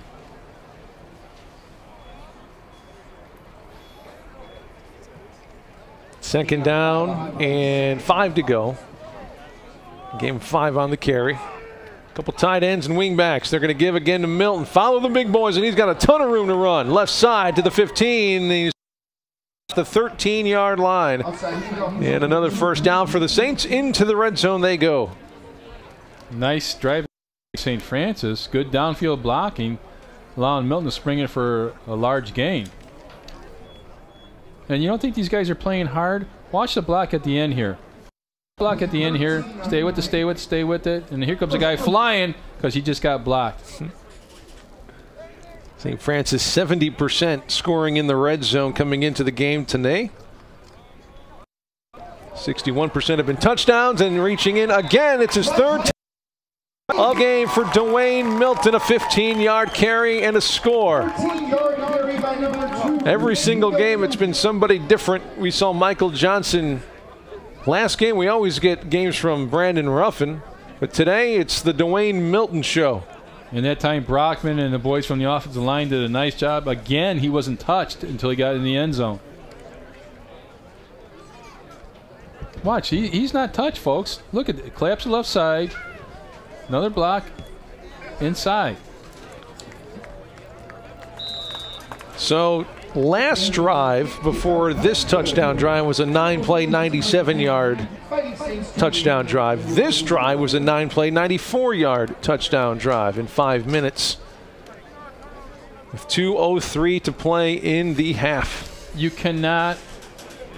Second down and 5 to go. Game 5 on the carry. Couple tight ends and wingbacks. They're going to give again to Milton. Follow the big boys, and he's got a ton of room to run. Left side to the 15. He's the 13-yard line. And another first down for the Saints. Into the red zone they go. Nice drive. St. Francis. Good downfield blocking, allowing Milton to spring in for a large gain. And you don't think these guys are playing hard? Watch the block at the end here. Block at the end here. Stay with it. And here comes a guy flying because he just got blocked. St. Francis 70% scoring in the red zone coming into the game today. 61% have been touchdowns, and reaching in again. It's his third of game for Dwayne Milton, a 15-yard carry and a score. Every single game it's been somebody different. We saw Michael Johnson last game. We always get games from Brandon Ruffin, but today it's the Dwayne Milton show. And that time Brockman and the boys from the offensive line did a nice job. Again, he wasn't touched until he got in the end zone. Watch, he's not touched, folks. Look at it. Collapse the left side. Another block inside. So last drive before this touchdown drive was a 9-play, 97-yard touchdown drive. This drive was a 9-play, 94-yard touchdown drive in 5 minutes, with 2:03 to play in the half. You cannot,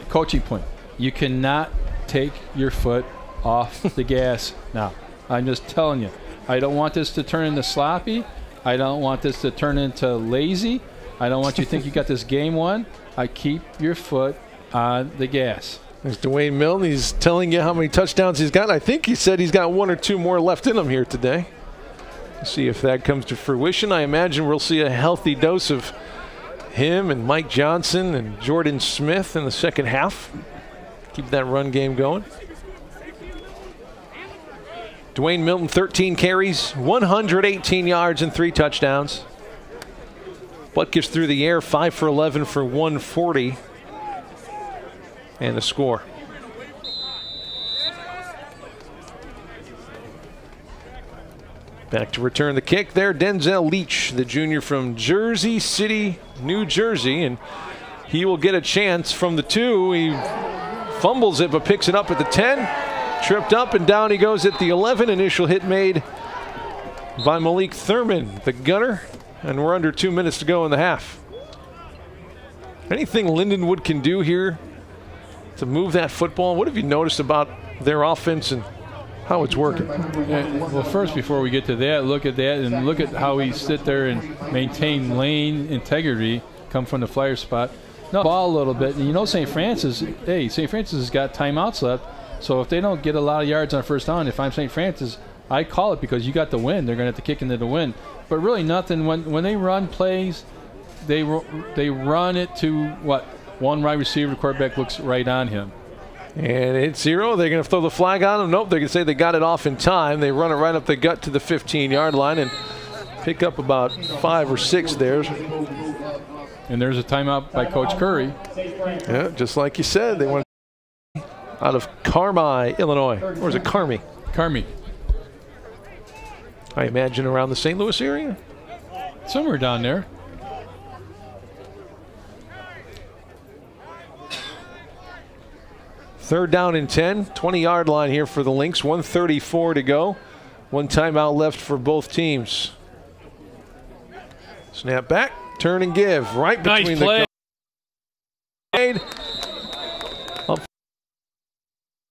coaching point, you cannot take your foot off the gas now. I'm just telling you. I don't want this to turn into sloppy. I don't want this to turn into lazy. I don't want you to think you got this game won. I keep your foot on the gas. There's Dwayne Milton. He's telling you how many touchdowns he's got. I think he said he's got 1 or 2 more left in him here today. We'll see if that comes to fruition. I imagine we'll see a healthy dose of him and Mike Johnson and Jordan Smith in the second half. Keep that run game going. Dwayne Milton, 13 carries, 118 yards and 3 touchdowns. Butkus through the air, 5 for 11 for 140 and a score. Back to return the kick there, Denzel Leach, the junior from Jersey City, New Jersey, and he will get a chance from the 2. He fumbles it but picks it up at the 10. Tripped up and down he goes at the 11. Initial hit made by Malik Thurman, the gunner, and we're under 2 minutes to go in the half. Anything Lindenwood can do here to move that football? What have you noticed about their offense and how it's working? Yeah, well, first, before we get to that, look at that and look at how we sit there and maintain lane integrity, come from the flyer spot. No, ball a little bit. And you know St. Francis, hey, St. Francis has got timeouts left. So if they don't get a lot of yards on first down, if I'm St. Francis, I call it because you got the win. They're going to have to kick into the win. But really nothing. When they run plays, they run it to what? One wide receiver, the quarterback looks right on him. And it's 0. They're going to throw the flag on them. Nope, they can say they got it off in time. They run it right up the gut to the 15-yard line and pick up about 5 or 6 there. And there's a timeout by Coach Curry. Yeah, just like you said, they want out of Carmi, Illinois. Or is it Carmi? Carmi. I imagine around the St. Louis area? Somewhere down there. Third down and 10, 20-yard line here for the Lynx. 1:34 to go. 1 timeout left for both teams. Snap back, turn and give. Right between nice play.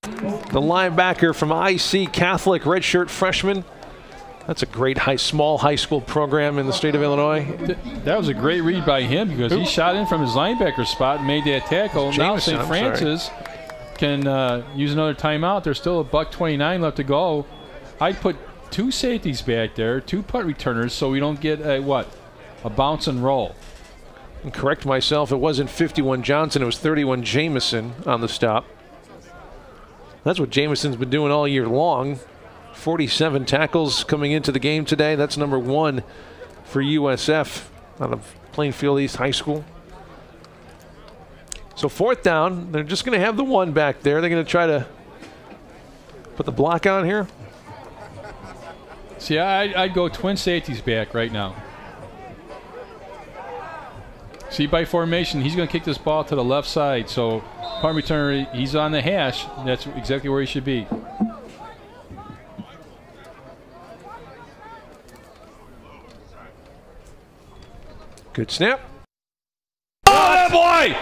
The linebacker from IC Catholic, redshirt freshman. That's a great small high school program in the state of Illinois. That was a great read by him because he shot in from his linebacker spot and made that tackle. Now St. Francis can use another timeout. There's still $1:29 left to go. I'd put 2 safeties back there, 2 punt returners, so we don't get a bounce and roll. And correct myself, it wasn't 51 Johnson, it was 31 Jamison on the stop. That's what Jamison's been doing all year long. 47 tackles coming into the game today. That's number 1 for USF out of Plainfield East High School. So 4th down, they're just going to have the 1 back there. They're going to try to put the block on here. See, I'd go twin safeties back right now. See, by formation, he's going to kick this ball to the left side. So punt returner, he's on the hash. That's exactly where he should be. Good snap. Oh, boy!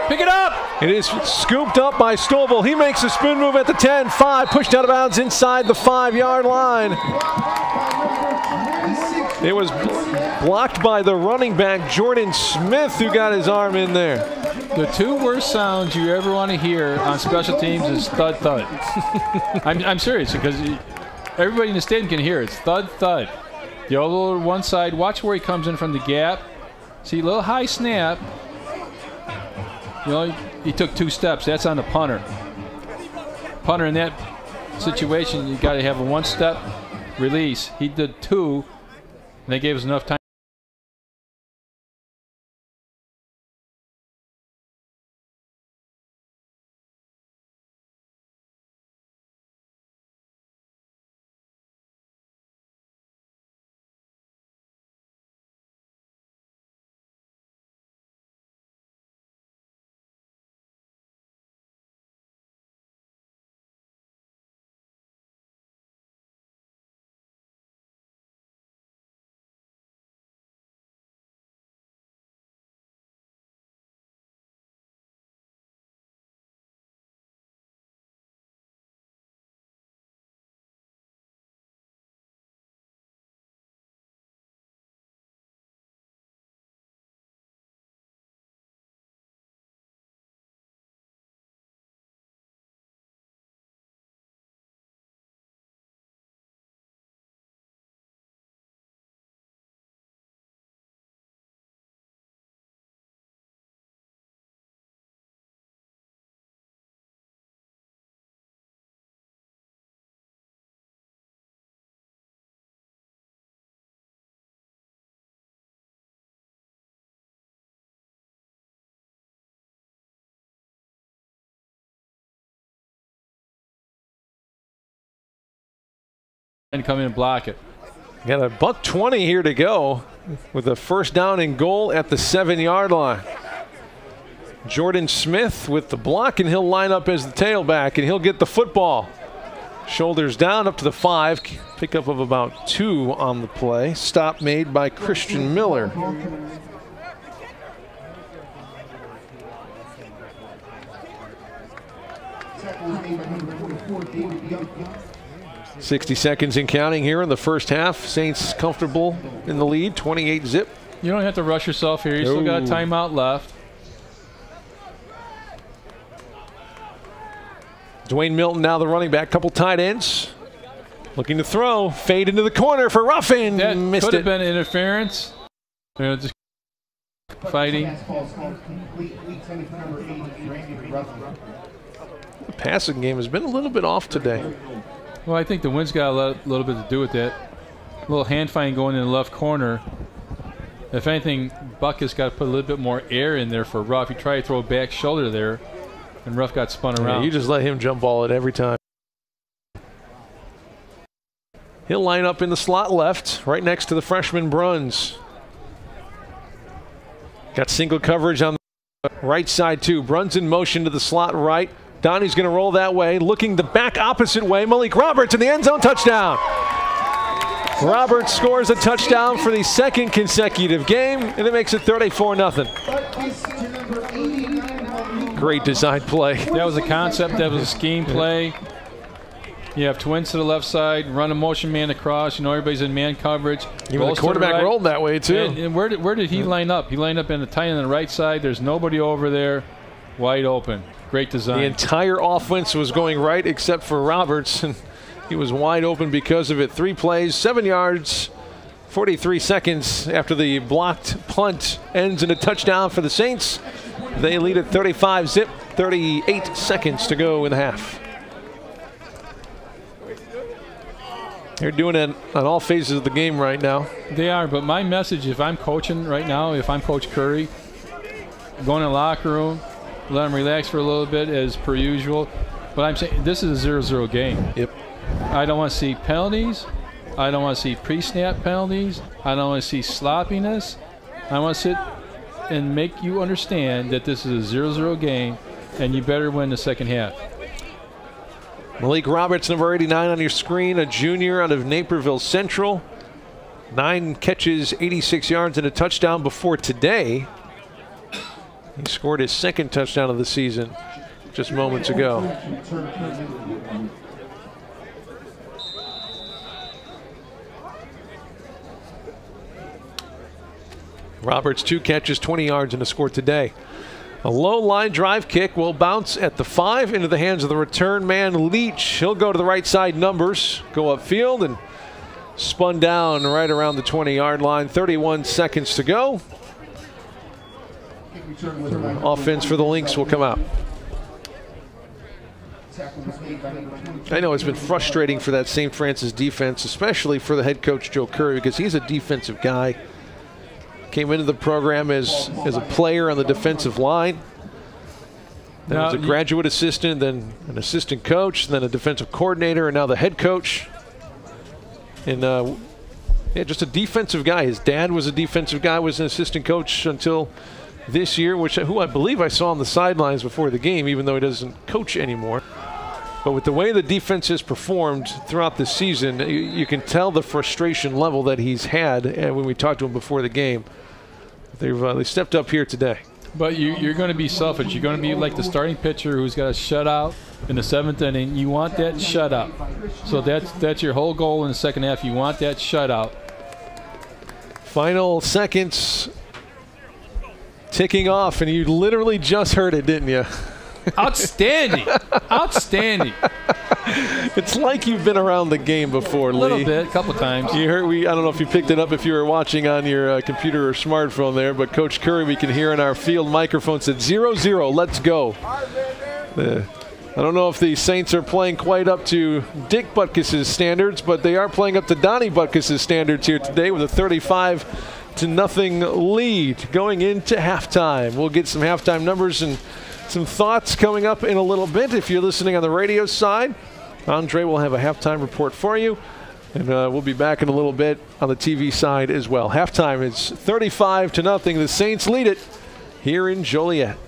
Pick it up. It is scooped up by Stovall. He makes a spin move at the 10, 5, pushed out of bounds inside the 5-yard line. It was blocked by the running back, Jordan Smith, who got his arm in there. The two worst sounds you ever want to hear on special teams is thud, thud. I'm serious, because everybody in the stadium can hear it. It's thud, thud. The other one side, watch where he comes in from the gap. See, a little high snap. You know, he took 2 steps. That's on the punter. Punter in that situation, you got to have a 1-step release. He did 2, and they gave us enough time. And come in and block it. Got a $1:20 here to go with a first down and goal at the 7-yard line. Jordan Smith with the block, and he'll line up as the tailback, and he'll get the football. Shoulders down up to the 5. Pickup of about 2 on the play. Stop made by Christian Miller. 60 seconds and counting here in the first half. Saints comfortable in the lead, 28-zip. You don't have to rush yourself here. You still got a timeout left. Dwayne Milton now the running back. Couple tight ends. Looking to throw. Fade into the corner for Ruffin. That missed could have it. been interference. Just fighting. The passing game has been a little bit off today. Well, I think the wind's got a little bit to do with it. A little hand fighting going in the left corner. If anything, Buck has got to put a little bit more air in there for Ruff. He tried to throw a back shoulder there, and Ruff got spun around. Yeah, you just let him jump ball it every time. He'll line up in the slot left, right next to the freshman Bruns. Got single coverage on the right side too. Bruns in motion to the slot right. Donnie's going to roll that way, looking the back opposite way. Malik Roberts in the end zone, touchdown. Roberts scores a touchdown for the second consecutive game, and it makes it 34-0. Great design play. That was a concept. That was a scheme play. You have twins to the left side, run a motion man across. You know, everybody's in man coverage. Even the quarterback rolled that way, too. And where did he line up? He lined up in the tight end on the right side. There's nobody over there. Wide open. Great design. The entire offense was going right except for Roberts, and he was wide open because of it. 3 plays, 7 yards, 43 seconds after the blocked punt ends in a touchdown for the Saints. They lead at 35-zip, 38 seconds to go in the half. They're doing it on all phases of the game right now. They are, but my message, if I'm coaching right now, if I'm Coach Curry, going in the locker room, let them relax for a little bit as per usual. But I'm saying this is a 0-0 game. Yep. I don't want to see penalties. I don't want to see pre-snap penalties. I don't want to see sloppiness. I want to sit and make you understand that this is a 0-0 game, and you better win the second half. Malik Roberts, number 89 on your screen, a junior out of Naperville Central. 9 catches, 86 yards, and a touchdown before today. He scored his 2nd touchdown of the season just moments ago. Roberts, 2 catches, 20 yards, and a score today. A low line drive kick will bounce at the 5 into the hands of the return man, Leach. He'll go to the right side numbers, go upfield, and spun down right around the 20-yard line. 31 seconds to go. Offense for the Lynx will come out. I know it's been frustrating for that St. Francis defense, especially for the head coach, Joe Curry, because he's a defensive guy. Came into the program as a player on the defensive line. Then was a graduate assistant, then an assistant coach, then a defensive coordinator, and now the head coach. And yeah, just a defensive guy. His dad was a defensive guy, was an assistant coach until this year, who I believe I saw on the sidelines before the game, even though he doesn't coach anymore. But with the way the defense has performed throughout the season, you can tell the frustration level that he's had when we talked to him before the game. They stepped up here today. But you're going to be selfish. You're going to be like the starting pitcher who's got a shutout in the 7th inning. You want that shutout. So that's your whole goal in the second half. You want that shutout. Final seconds ticking off, and you literally just heard it, didn't you? Outstanding. Outstanding. It's like you've been around the game before, Lee. A little bit, a couple of times. You heard I don't know if you picked it up if you were watching on your computer or smartphone there, but Coach Curry, we can hear in our field microphone, said 0-0, let's go. I don't know if the Saints are playing quite up to Dick Butkus's standards, but they are playing up to Donnie Butkus's standards here today with a 35-0 lead going into halftime. We'll get some halftime numbers and some thoughts coming up in a little bit. If you're listening on the radio side, Andre will have a halftime report for you, and we'll be back in a little bit on the TV side as well. Halftime is 35-0. The Saints lead it here in Joliet.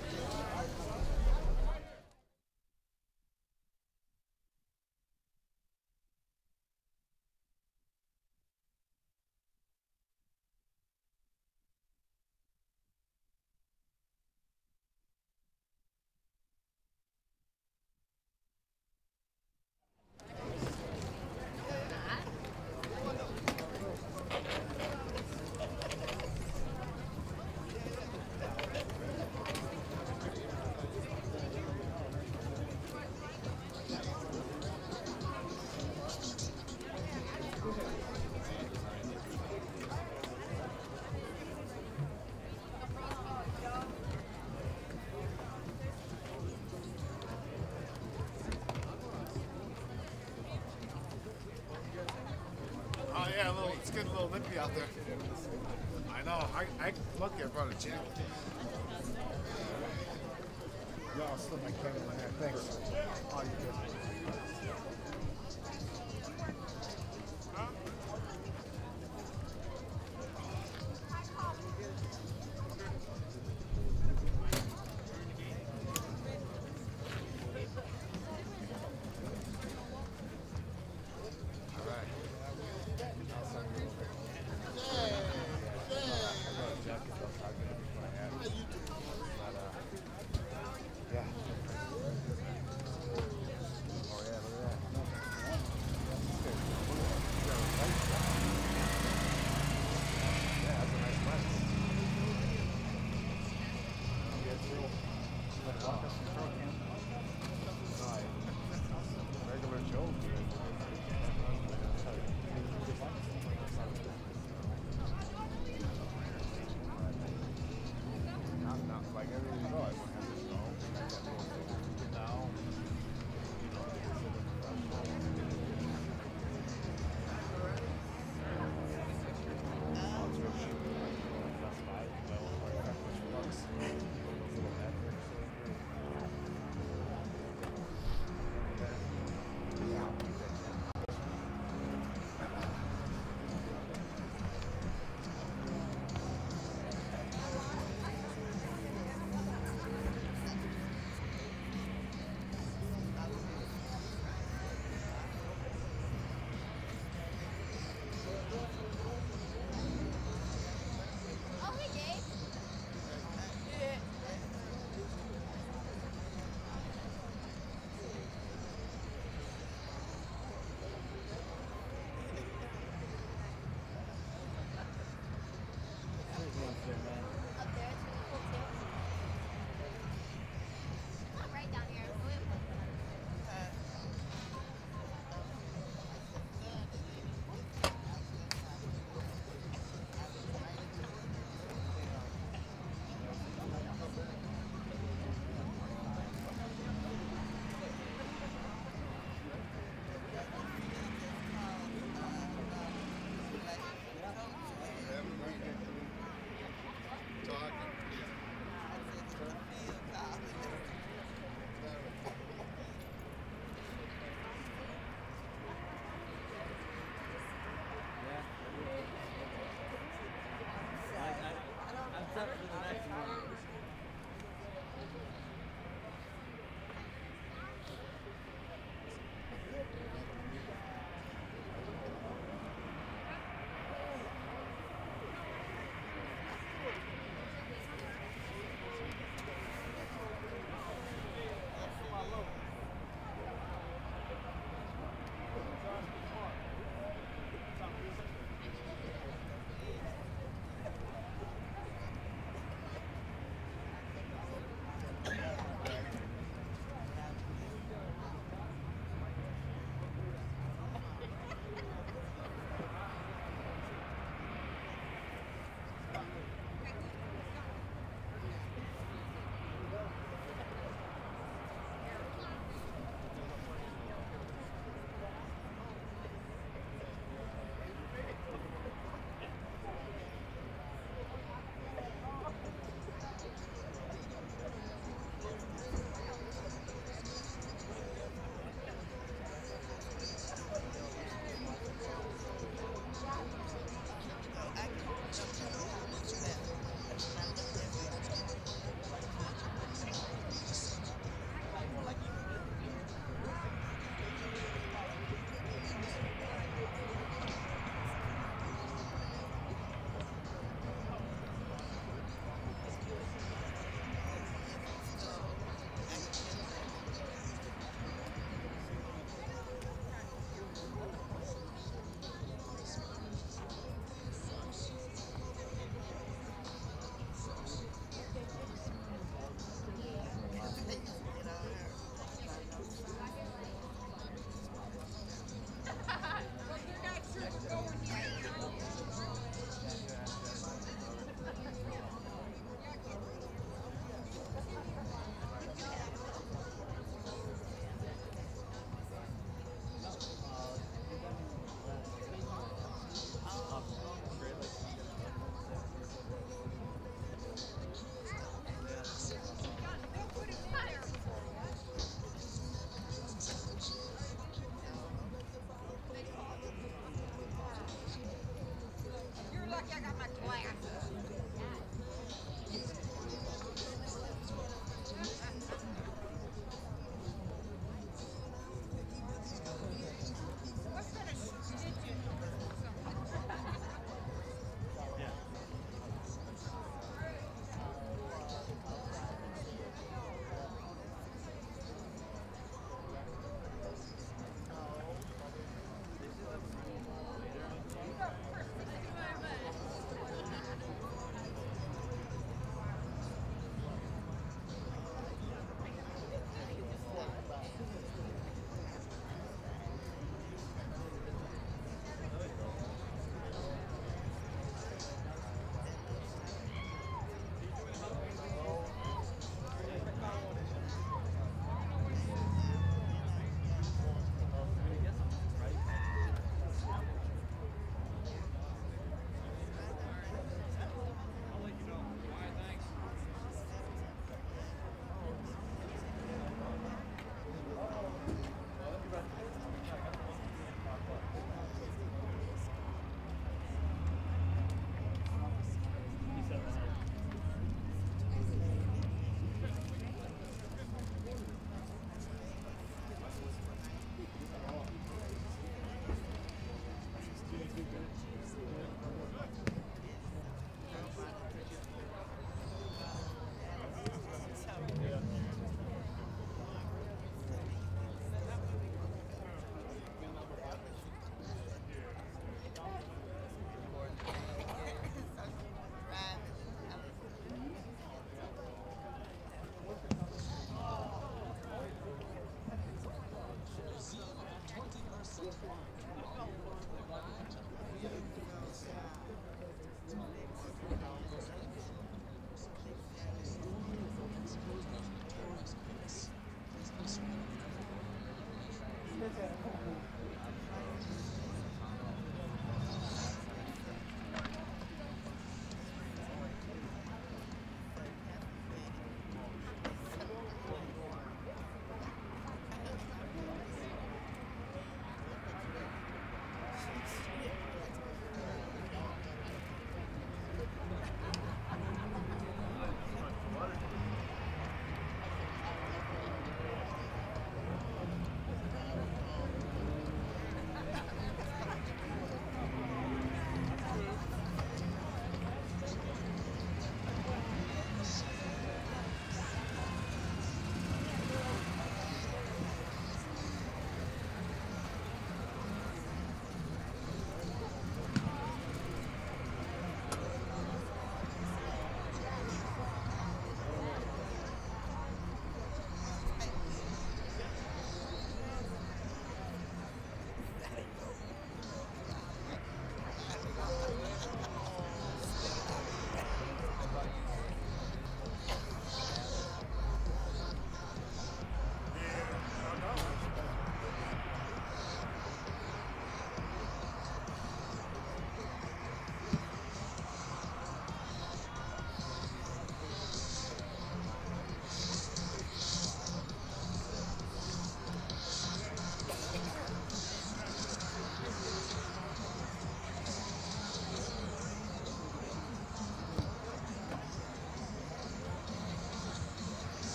It's getting a little nippy out there. I know. I lucky I brought a jacket. Y'all slip my camera in my hair. Thanks. Oh, you good.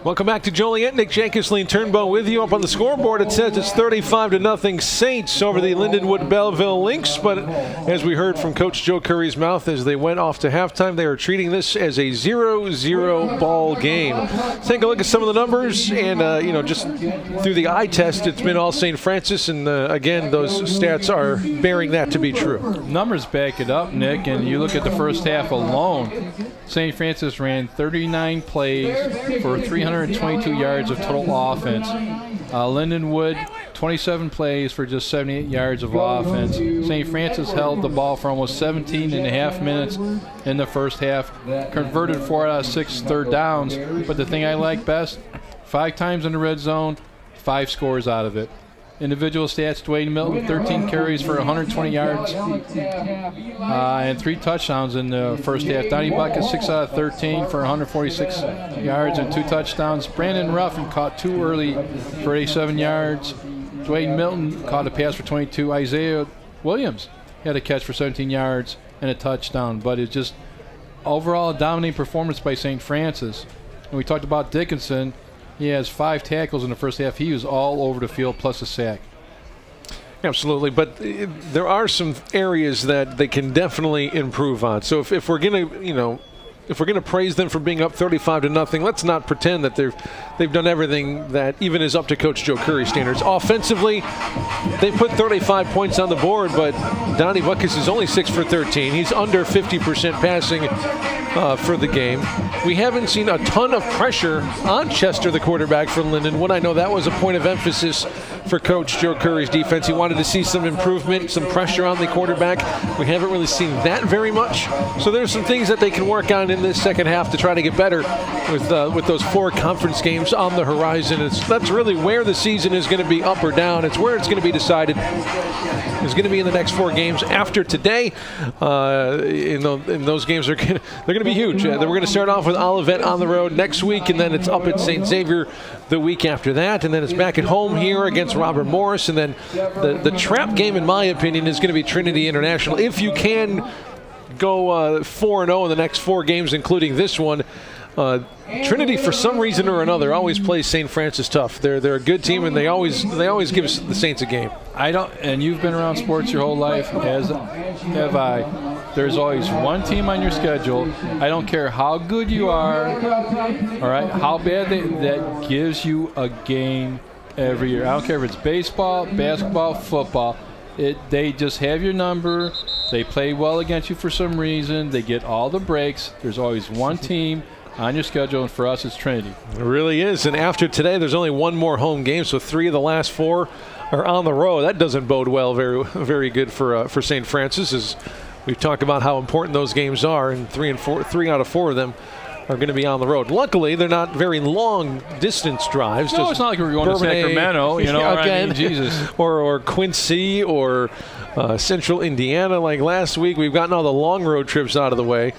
Welcome back to Joliet. Nick Jenkins, Turnbow with you. Up on the scoreboard, it says it's 35-0 Saints over the Lindenwood-Belleville Lynx. But as we heard from Coach Joe Curry's mouth as they went off to halftime, they are treating this as a 0-0 ball game. Let's take a look at some of the numbers. And, just through the eye test, it's been all St. Francis. And, again, those stats are bearing that to be true. Numbers back it up, Nick. And you look at the first half alone, St. Francis ran 39 plays for 322 yards of total offense. Lindenwood, 27 plays for just 78 yards of offense. St. Francis held the ball for almost 17 and a half minutes in the first half, converted 4 out of 6 third downs. But the thing I like best, 5 times in the red zone, 5 scores out of it. Individual stats, Dwayne Milton, 13 carries for 120 yards and 3 touchdowns in the first half. Donnie Bucket, 6 out of 13 for 146 yards and 2 touchdowns. Brandon Ruffin caught 2 early for 87 yards. Dwayne Milton caught a pass for 22. Isaiah Williams had a catch for 17 yards and a touchdown. But it's just overall a dominating performance by St. Francis. And we talked about Dickinson. He has 5 tackles in the first half. He was all over the field plus a sack. Absolutely, but there are some areas that they can definitely improve on. So if we're going to, if we're going to praise them for being up 35-0, let's not pretend that they've done everything that even is up to Coach Joe Curry standards. Offensively, they put 35 points on the board, but Donnie Buckus is only 6 for 13. He's under 50% passing for the game. We haven't seen a ton of pressure on Chester, the quarterback for Lindenwood. I know that was a point of emphasis for Coach Joe Curry's defense. He wanted to see some improvement, some pressure on the quarterback. We haven't really seen that very much. So there's some things that they can work on in this second half to try to get better with those 4 conference games on the horizon. That's really where the season is going to be, up or down. It's where it's going to be decided. It's going to be in the next 4 games after today. In those games, they're going to be huge. We're going to start off with Olivet on the road next week, and then it's up at St. Xavier the week after that, and then it's back at home here against Robert Morris, and then the trap game, in my opinion, is going to be Trinity International. If you can go 4-0 in the next 4 games, including this one, Trinity, for some reason or another, always plays St. Francis tough. They're a good team, and they always give us the Saints a game. And you've been around sports your whole life, as have I. There's always one team on your schedule. I don't care how good you are, all right, how bad that gives you a game every year. I don't care if it's baseball, basketball, football. They just have your number. They play well against you for some reason. They get all the breaks. There's always one team on your schedule, and for us, it's Trinity. It really is. And after today, there's only 1 more home game, so 3 of the last 4 are on the road. That doesn't bode well very good for St. Francis, as we've talked about how important those games are, and 3 out of 4 of them are going to be on the road. Luckily, they're not very long distance drives. No, it's not like we're going to Sacramento, again, I mean, Jesus. or Quincy or Central Indiana like last week. We've gotten all the long road trips out of the way,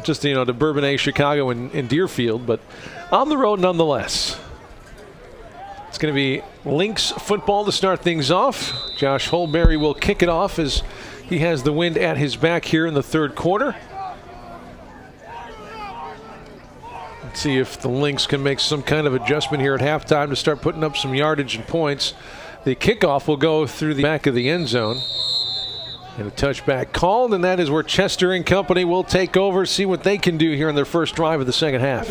just to Bourbonnais, Chicago, and Deerfield, but on the road nonetheless. It's going to be Lynx football to start things off. Josh Holberry will kick it off as he has the wind at his back here in the 3rd quarter. Let's see if the Lynx can make some kind of adjustment here at halftime to start putting up some yardage and points. The kickoff will go through the back of the end zone. And a touchback called, and that is where Chester and company will take over, see what they can do here in their first drive of the second half.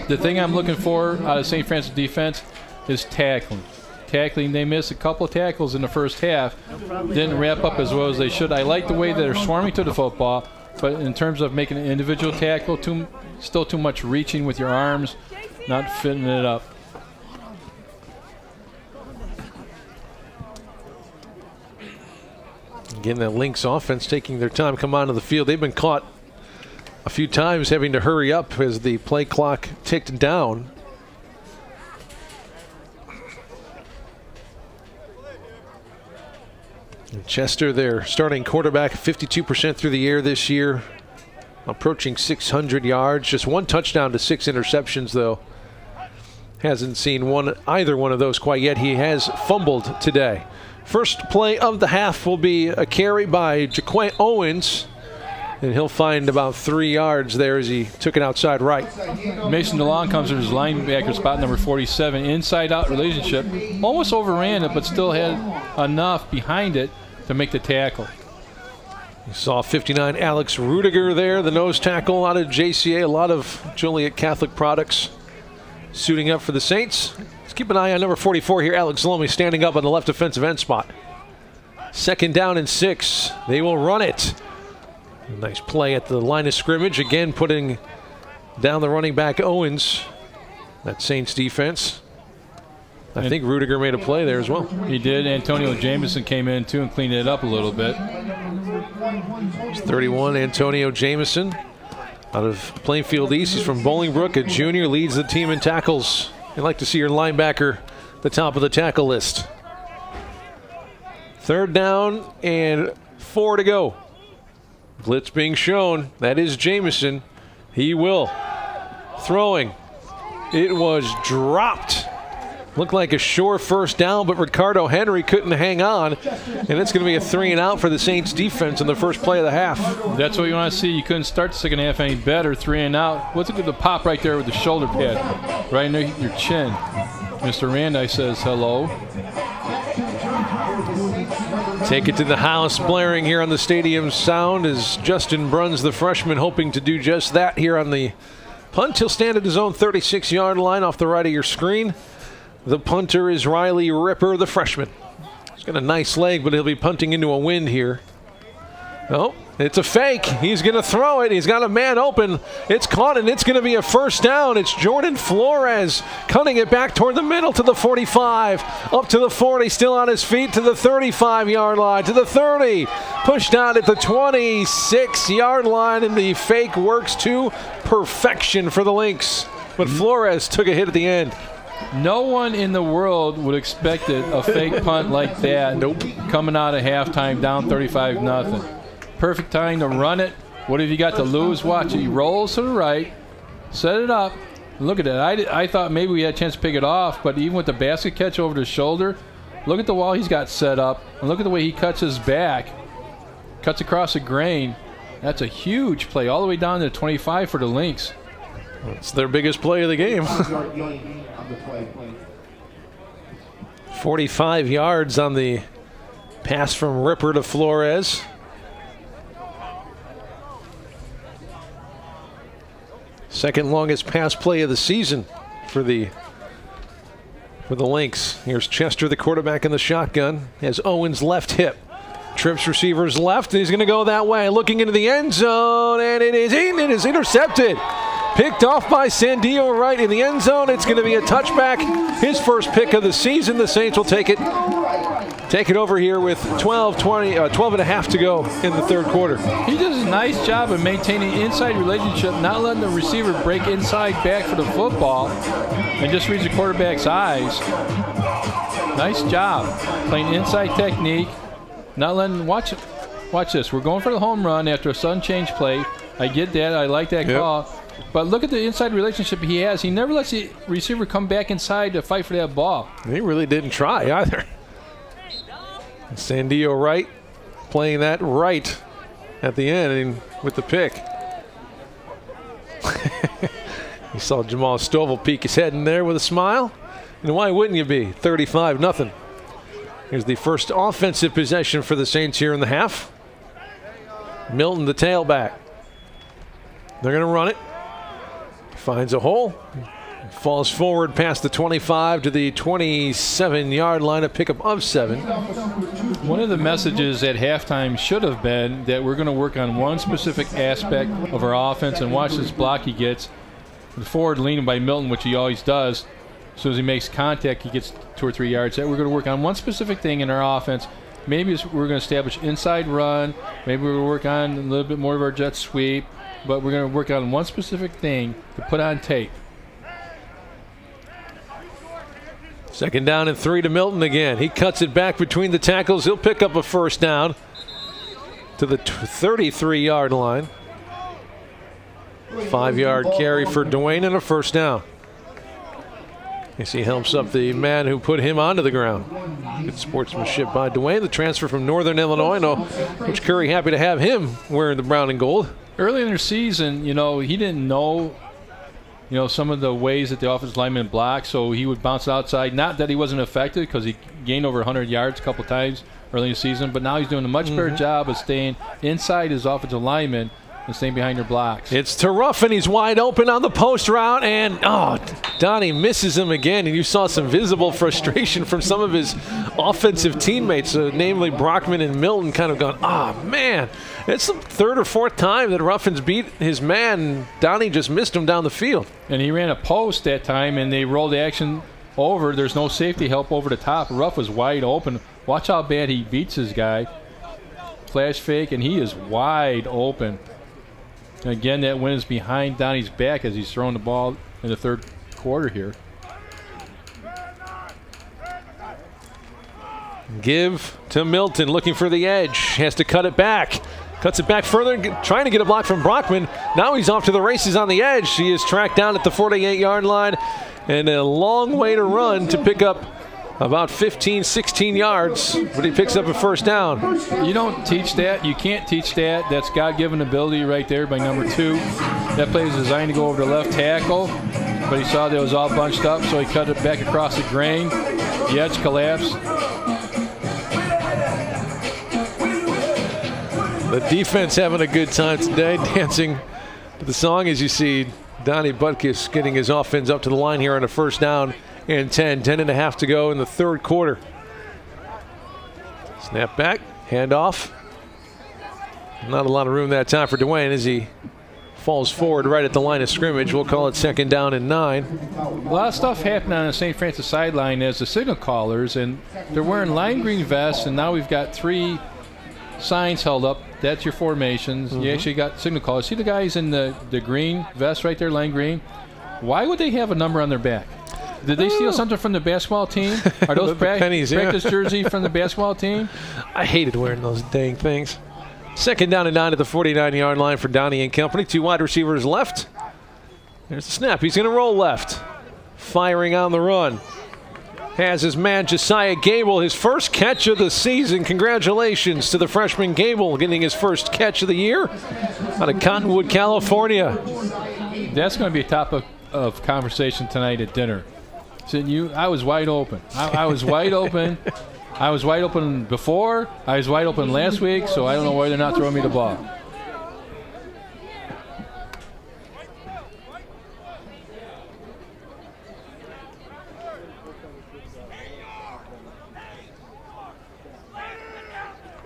The thing I'm looking for out of St. Francis defense is tackling. They missed a couple of tackles in the first half. Didn't wrap up as well as they should. I like the way they're swarming to the football, but in terms of making an individual tackle, still too much reaching with your arms, not fitting it up. Again, that Lynx offense taking their time come onto the field. They've been caught a few times having to hurry up as the play clock ticked down. And Chester, their starting quarterback, 52% through the air this year, approaching 600 yards. Just 1 touchdown to 6 interceptions, though. Hasn't seen either one of those quite yet. He has fumbled today. First play of the half will be a carry by Jaquay Owens. And he'll find about 3 yards there as he took it outside right. Mason DeLong comes to his linebacker spot, number 47, inside-out relationship. Almost overran it, but still had enough behind it to make the tackle. You saw 59 Alex Rudiger there, the nose tackle out of JCA. A lot of Joliet Catholic products suiting up for the Saints. Let's keep an eye on number 44 here, Alex Lomi, standing up on the left defensive end spot. 2nd down and 6. They will run it. Nice play at the line of scrimmage. Again, putting down the running back Owens. That Saints defense. I think Rudiger made a play there as well. He did. Antonio Jameson came in too and cleaned it up a little bit. It's 31, Antonio Jameson out of Plainfield East. He's from Bolingbrook, a junior, leads the team in tackles. You'd like to see your linebacker at the top of the tackle list. 3rd down and 4 to go. Blitz being shown. That is Jameson. He will. Throwing. It was dropped. Looked like a sure 1st down, but Ricardo Henry couldn't hang on. And it's going to be a 3 and out for the Saints defense in the first play of the half. That's what you want to see. You couldn't start the second half any better. 3 and out. What's the pop right there with the shoulder pad? Right under your chin. Mr. Randai says hello. Take it to the house, blaring here on the stadium sound as Justin Bruns, the freshman, hoping to do just that here on the punt. He'll stand at his own 36-yard line off the right of your screen. The punter is Riley Ripper, the freshman. He's got a nice leg, but he'll be punting into a wind here. Oh, it's a fake. He's going to throw it. He's got a man open. It's caught, and it's going to be a 1st down. It's Jordan Flores cutting it back toward the middle to the 45, up to the 40, still on his feet to the 35-yard line, to the 30, pushed out at the 26-yard line, and the fake works to perfection for the Lynx. But Flores took a hit at the end. No one in the world would expect a fake punt like that. Nope. Coming out of halftime down 35-0. Perfect time to run it. What have you got to lose? Watch it. He rolls to the right, set it up. Look at that. I thought maybe we had a chance to pick it off, but even with the basket catch over the shoulder, look at the wall he's got set up, and look at the way he cuts his back. Cuts across the grain. That's a huge play, all the way down to 25 for the Lynx. It's their biggest play of the game. 45 yards on the pass from Ripper to Flores. Second longest pass play of the season for the Lynx. Here's Chester, the quarterback, in the shotgun. Has Owens left hip. Trips receivers left. He's going to go that way, looking into the end zone, and it is intercepted. Picked off by Sandio right in the end zone. It's going to be a touchback. His first pick of the season. The Saints will take it over here with 12 and a half to go in the 3rd quarter. He does a nice job of maintaining inside relationship, not letting the receiver break inside back for the football, and just reads the quarterback's eyes. Nice job playing inside technique, not letting. Watch this. We're going for the home run after a sudden change play. I get that. I like that call. But look at the inside relationship he has. He never lets the receiver come back inside to fight for that ball. He really didn't try either. Sandio right, playing that right at the end with the pick. You saw Jamal Stovall peek his head in there with a smile. And why wouldn't you be? 35-0. Here's the first offensive possession for the Saints here in the half. Milton, the tailback. They're going to run it. Finds a hole. Falls forward past the 25 to the 27-yard line, a pickup of 7. One of the messages at halftime should have been that we're going to work on one specific aspect of our offense, and watch this block he gets. The forward leaning by Milton, which he always does. As soon as he makes contact, he gets 2 or 3 yards. We're going to work on one specific thing in our offense. Maybe we're going to establish inside run. Maybe we're going to work on a little bit more of our jet sweep. But we're going to work on one specific thing to put on tape. 2nd down and 3 to Milton again. He cuts it back between the tackles. He'll pick up a 1st down to the 33-yard line. 5-yard carry for Dwayne and a 1st down. As he helps up the man who put him onto the ground. Good sportsmanship by Dwayne, the transfer from Northern Illinois. No, Coach Curry happy to have him wearing the brown and gold. Early in the season, you know, he didn't know, you know, some of the ways that the offensive lineman blocked, so he would bounce outside. Not that he wasn't effective, because he gained over 100 yards a couple times early in the season, but now he's doing a much better job of staying inside his offensive lineman and staying behind their blocks. It's to Ruffin. He's wide open on the post route, and Donnie misses him again, and you saw some visible frustration from some of his offensive teammates, namely Brockman and Milton, kind of going, man. It's the third or fourth time that Ruffin's beat his man, and Donnie just missed him down the field. And he ran a post that time, and they rolled the action over. There's no safety help over the top. Ruff was wide open. Watch how bad he beats his guy. Flash fake, and he is wide open. Again, that win is behind Donnie's back as he's throwing the ball in the third quarter here. Give to Milton, looking for the edge. Has to cut it back. Cuts it back further, trying to get a block from Brockman. Now he's off to the races on the edge. He is tracked down at the 48-yard line, and a long way to run to pick up about 15, 16 yards, but he picks up a first down. You don't teach that. You can't teach that. That's God-given ability right there by number 2. That play was designed to go over the left tackle, but he saw that it was all bunched up, so he cut it back across the grain. The edge collapsed. The defense having a good time today, dancing to the song as you see Donnie Butkus getting his offense up to the line here on a first down and 10.5 to go in the third quarter. Snap back, handoff. Not a lot of room that time for Dwayne as he falls forward right at the line of scrimmage. We'll call it second down and 9. A lot of stuff happened on the St. Francis sideline as the signal callers, and they're wearing lime green vests, and now we've got 3 signs held up. That's your formations. You actually got signal callers. See the guys in the green vest right there, lime green? Why would they have a number on their back? Did they steal something from the basketball team? Are those practice jersey from the basketball team? I hated wearing those dang things. Second down and 9 at the 49-yard line for Donnie and company. 2 wide receivers left. There's the snap. He's going to roll left. Firing on the run. Has his man Josiah Gable, his first catch of the season. Congratulations to the freshman Gable getting his first catch of the year out of Cottonwood, California. That's going to be a topic of conversation tonight at dinner. I was wide open. I was wide open. I was wide open before. I was wide open last week, so I don't know why they're not throwing me the ball.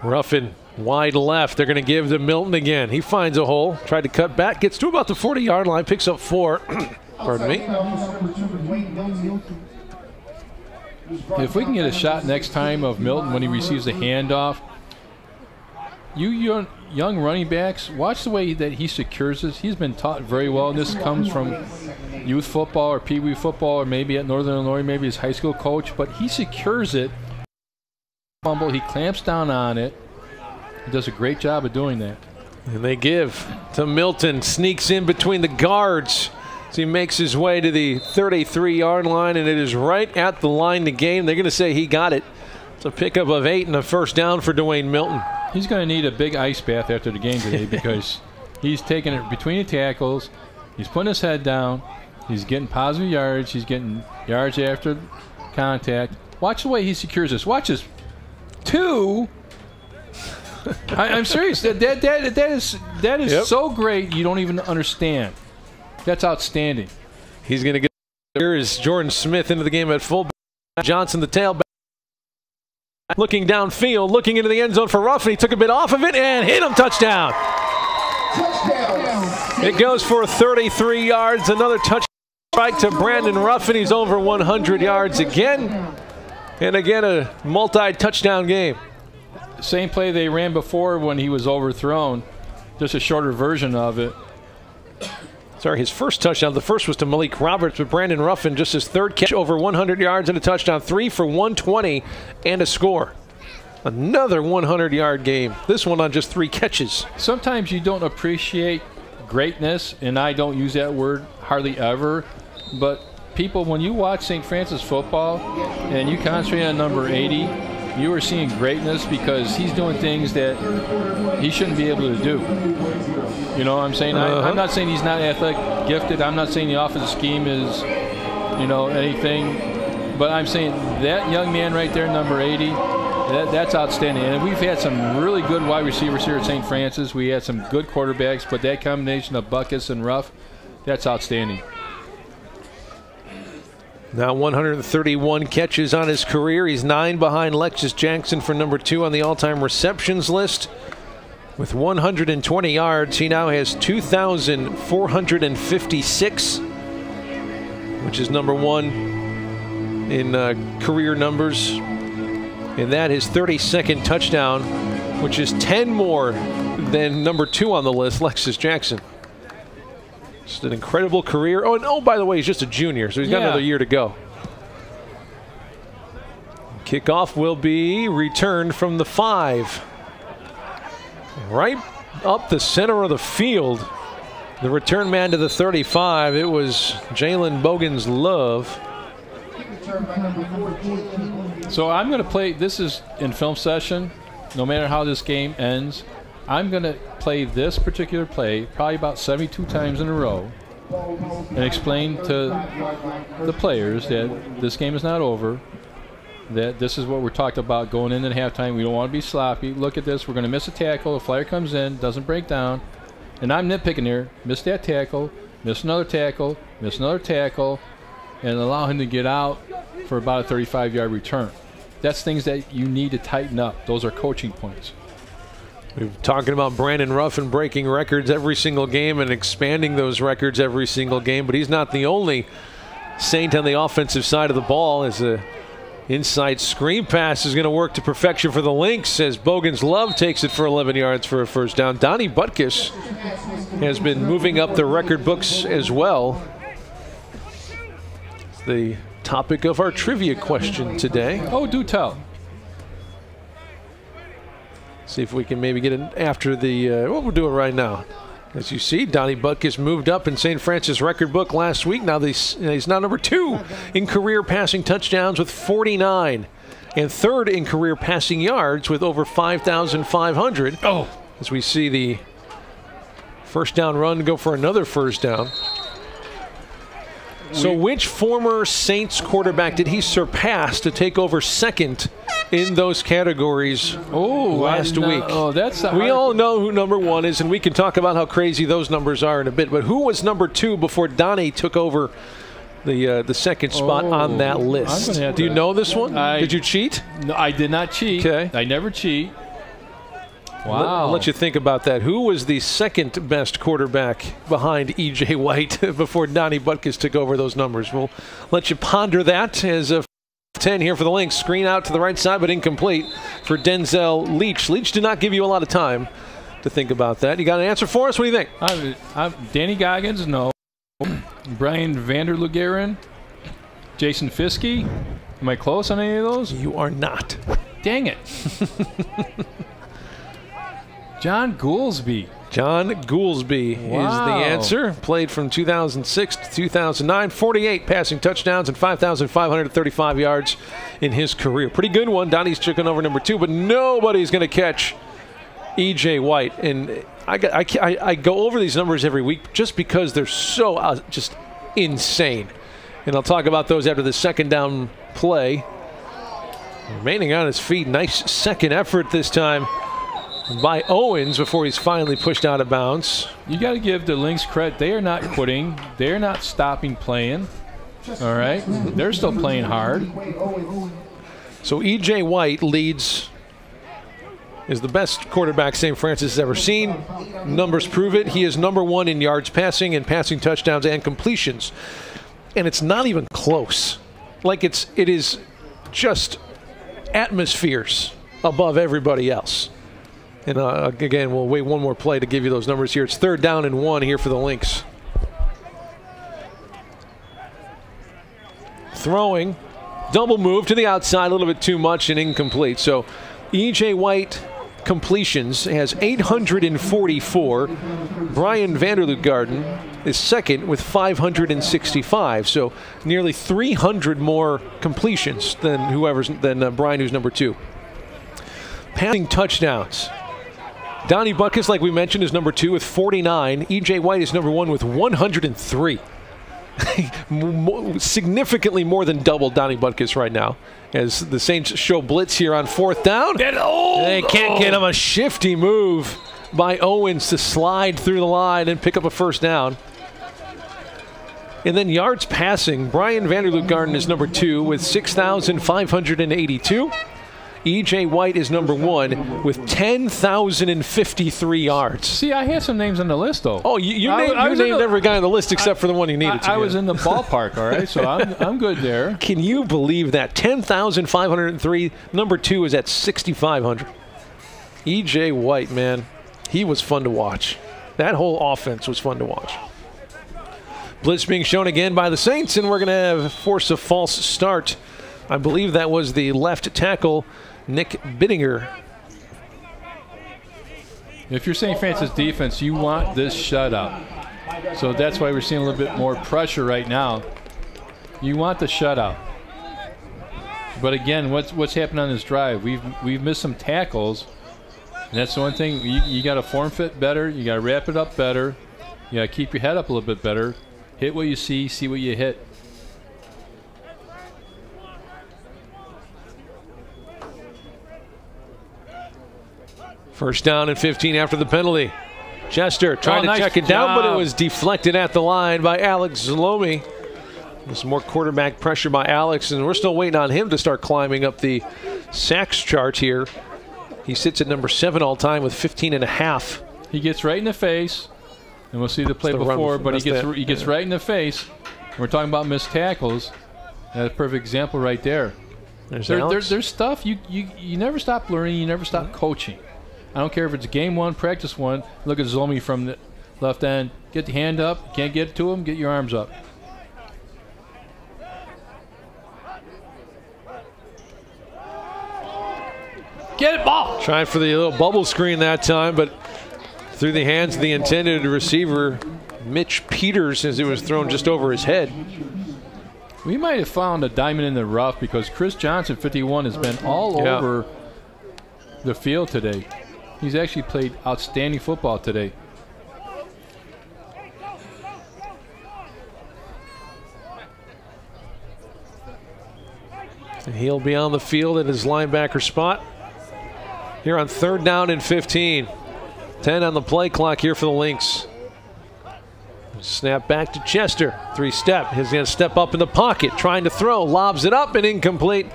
Ruffin wide left. They're going to give to Milton again. He finds a hole. Tried to cut back. Gets to about the 40-yard line. Picks up 4. Pardon me. If we can get a shot next time of Milton when he receives the handoff, you young running backs, watch the way that he secures this. He's been taught very well, and this comes from youth football or Pee Wee football or maybe at Northern Illinois, maybe his high school coach, but he secures it. Fumble, he clamps down on it. He does a great job of doing that. And they give to Milton. Sneaks in between the guards as he makes his way to the 33-yard line, and it is right at the line to gain. They're going to say he got it. It's a pickup of 8 and a first down for Dwayne Milton. He's going to need a big ice bath after the game today because he's taking it between the tackles. He's putting his head down. He's getting positive yards. He's getting yards after contact. Watch the way he secures this. Watch this. 2. I'm serious. That is so great you don't even understand. That's outstanding. He's going to get here is Jordan Smith into the game at fullback. Johnson the tailback. Looking downfield, looking into the end zone for Ruffin. He took a bit off of it and hit him. Touchdown. It goes for 33 yards. Another touchdown strike to Brandon Ruffin. He's over 100 yards again. And again, a multi-touchdown game. Same play they ran before when he was overthrown. Just a shorter version of it. Sorry, his first touchdown. The first was to Malik Roberts, but Brandon Ruffin, just his third catch, over 100 yards and a touchdown. 3 for 120 and a score. Another 100-yard game. This one on just 3 catches. Sometimes you don't appreciate greatness, and I don't use that word hardly ever, but people, when you watch St. Francis football and you concentrate on number 80, you are seeing greatness because he's doing things that he shouldn't be able to do. You know what I'm saying? I'm not saying he's not athletic gifted. I'm not saying the offensive scheme is, you know, anything. But I'm saying that young man right there, number 80, that's outstanding. And we've had some really good wide receivers here at St. Francis. We had some good quarterbacks, but that combination of Buckus and Ruff, that's outstanding. Now 131 catches on his career. He's 9 behind Lexus Jackson for number 2 on the all-time receptions list. With 120 yards, he now has 2,456, which is number 1 in career numbers. And that is 32nd touchdown, which is 10 more than number 2 on the list, Lexus Jackson. Just an incredible career. Oh, and by the way, he's just a junior, so he's got another year to go. Kickoff will be returned from the 5. Right up the center of the field. The return man to the 35. It was Jalen Bogan's Love. So I'm going to play, this is in film session, no matter how this game ends. I'm going to play this particular play probably about 72 times in a row and explain to the players that this game is not over, that this is what we're talking about going into halftime. We don't want to be sloppy. Look at this. We're going to miss a tackle. A flyer comes in, doesn't break down. And I'm nitpicking here. Miss that tackle, miss another tackle, and allow him to get out for about a 35-yard return. That's things that you need to tighten up. Those are coaching points. We're talking about Brandon Ruffin breaking records every single game and expanding those records every single game, but he's not the only Saint on the offensive side of the ball. As a inside screen pass is going to work to perfection for the Lynx as Bogan's Love takes it for 11 yards for a first down. Donnie Butkus has been moving up the record books as well. It's the topic of our trivia question today. Oh, do tell. See if we can maybe get it after the, we'll do it right now. As you see, Donnie Butkus moved up in St. Francis record book last week. Now he's now number 2 in career passing touchdowns with 49, and 3rd in career passing yards with over 5,500. Oh, as we see the first down run go for another first down. So which former Saints quarterback did he surpass to take over 2nd in those categories last week? Oh, that's we all know who number 1 is, and we can talk about how crazy those numbers are in a bit. But who was number 2 before Donnie took over the 2nd spot on that list? Do you know this one? Did you cheat? No, I did not cheat. Okay. I never cheat. Wow. I'll let you think about that. Who was the 2nd best quarterback behind E.J. White before Donnie Butkus took over those numbers? We'll let you ponder that as a 10 here for the Lynx. Screen out to the right side, but incomplete for Denzel Leach. Leach did not give you a lot of time to think about that. You got an answer for us? What do you think? Danny Goggins, no. Brian Vanderlugeren, Jason Fiske. Am I close on any of those? You are not. Dang it. John Goolsby. John Goolsby is the answer. Played from 2006 to 2009. 48 passing touchdowns and 5,535 yards in his career. Pretty good one. Donnie's chicken over number 2, but nobody's going to catch E.J. White. And I go over these numbers every week just because they're so just insane. And I'll talk about those after the 2nd down play. Remaining on his feet. Nice second effort this time by Owens before he's finally pushed out of bounds. You got to give the Lynx credit. They are not quitting. They're not stopping playing. All right? They're still playing hard. So E.J. White is the best quarterback St. Francis has ever seen. Numbers prove it. He is number 1 in yards passing and passing touchdowns and completions. And it's not even close. Like it is just atmospheres above everybody else. And again, we'll wait one more play to give you those numbers here. It's 3rd down and 1 here for the Lynx. Throwing, double move to the outside, a little bit too much and incomplete. So E.J. White completions, has 844. Brian Vanderloo-Garden is second with 565. So nearly 300 more completions than Brian, who's number 2. Passing touchdowns. Donnie Buckus, like we mentioned, is number 2 with 49. E.J. White is number 1 with 103. Significantly more than double Donnie Butkus right now, as the Saints show blitz here on 4th down. They can't get him. A shifty move by Owens to slide through the line and pick up a 1st down. And then yards passing, Brian Vanderloo-Garden is number 2 with 6,582. E.J. White is number 1 with 10,053 yards. See, I had some names on the list, though. Oh, you named every guy on the list except for the one you needed to. I was in the ballpark, all right, so I'm good there. Can you believe that? 10,503. Number 2 is at 6,500. E.J. White, man, he was fun to watch. That whole offense was fun to watch. Blitz being shown again by the Saints, and we're going to force a false start. I believe that was the left tackle, Nick Bittinger. If you're St. Francis defense, you want this shutout. So that's why we're seeing a little bit more pressure right now. You want the shutout. But again, what's happened on this drive? We've missed some tackles, and that's the one thing. You got to form fit better. You got to wrap it up better. You got to keep your head up a little bit better. Hit what you see what you hit. First down and 15 after the penalty. Chester trying to check it down, but it was deflected at the line by Alex Zalomi. There's more quarterback pressure by Alex, and we're still waiting on him to start climbing up the sacks chart here. He sits at number 7 all time with 15.5. He gets right in the face, and we'll see the play before, but he gets right in the face. We're talking about missed tackles. That's a perfect example right there. There's stuff you never stop learning, you never stop coaching. I don't care if it's game 1, practice 1. Look at Zolomi from the left end. Get the hand up. Can't get it to him, get your arms up. Get it, ball! Trying for the little bubble screen that time, but through the hands of the intended receiver, Mitch Peters, as it was thrown just over his head. We might have found a diamond in the rough because Chris Johnson, 51, has been all over the field today. He's actually played outstanding football today. And he'll be on the field at his linebacker spot here on 3rd down and 15. 10 on the play clock here for the Lynx. Snap back to Chester. 3-step. He's going to step up in the pocket, trying to throw. Lobs it up and incomplete.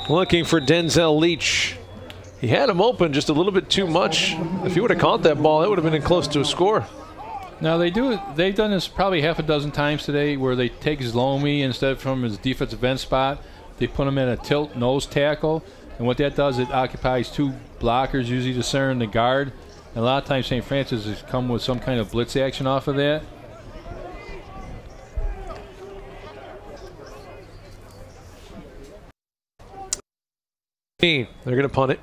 Looking for Denzel Leach. He had him open just a little bit too much. If he would have caught that ball, it would have been close to a score. Now they've done this probably half a dozen times today, where they take Zlomi instead from his defensive end spot. They put him in a tilt nose tackle, and what that does, it occupies 2 blockers, usually the center and the guard. And a lot of times St. Francis has come with some kind of blitz action off of that. They're going to punt it.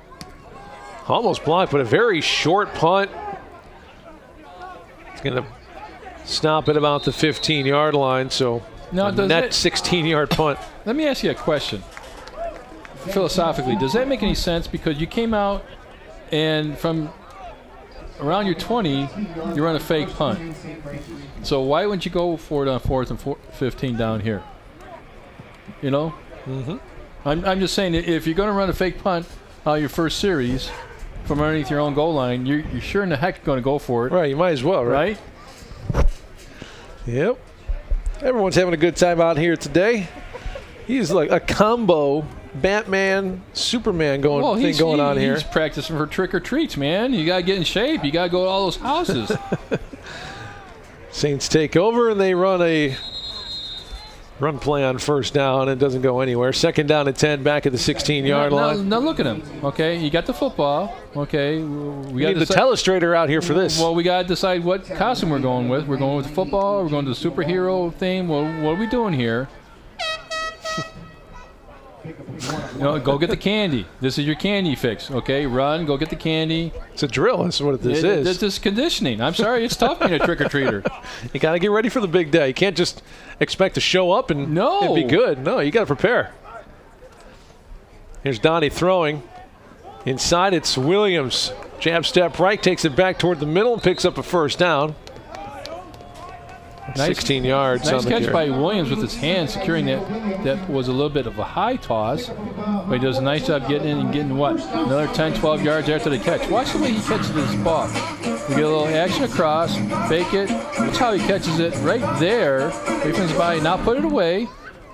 Almost blocked, but a very short punt. It's going to stop at about the 15-yard line, so now, net 16-yard punt. Let me ask you a question. Philosophically, does that make any sense? Because you came out and from around your 20, you run a fake punt. So why wouldn't you go for it on 4th and 15 down here? You know? Mm-hmm. I'm just saying, if you're going to run a fake punt your first series from underneath your own goal line, you're sure in the heck going to go for it. Right, you might as well, right? Yep. Everyone's having a good time out here today. He's like a combo Batman, Superman going on here. He's practicing for trick or treats, man. You got to get in shape. You got to go to all those houses. Saints take over, and they run a run play on 1st down. It doesn't go anywhere. 2nd down and 10 back at the 16-yard line. Now look at him. Okay, you got the football. Okay, we need the telestrator out here for this. Well, we got to decide what costume we're going with. We're going with the football. We're going to the superhero theme. Well, what are we doing here? You know, go get the candy. This is your candy fix. Okay, run, go get the candy. It's a drill. That's what this is. This is conditioning. I'm sorry, it's tough being a trick-or-treater. You got to get ready for the big day. You can't just expect to show up and be good. No, you got to prepare. Here's Donnie throwing. Inside, it's Williams. Jab step right, takes it back toward the middle and picks up a first down. Nice, 16 yards. Nice on the catch carry. by Williams with his hand securing that. That was a little bit of a high toss, but he does a nice job getting in and getting what? Another 10, 12 yards after the catch. Watch the way he catches this ball. We get a little action across, fake it. Watch how he catches it right there. Wait for his body. Now put it away.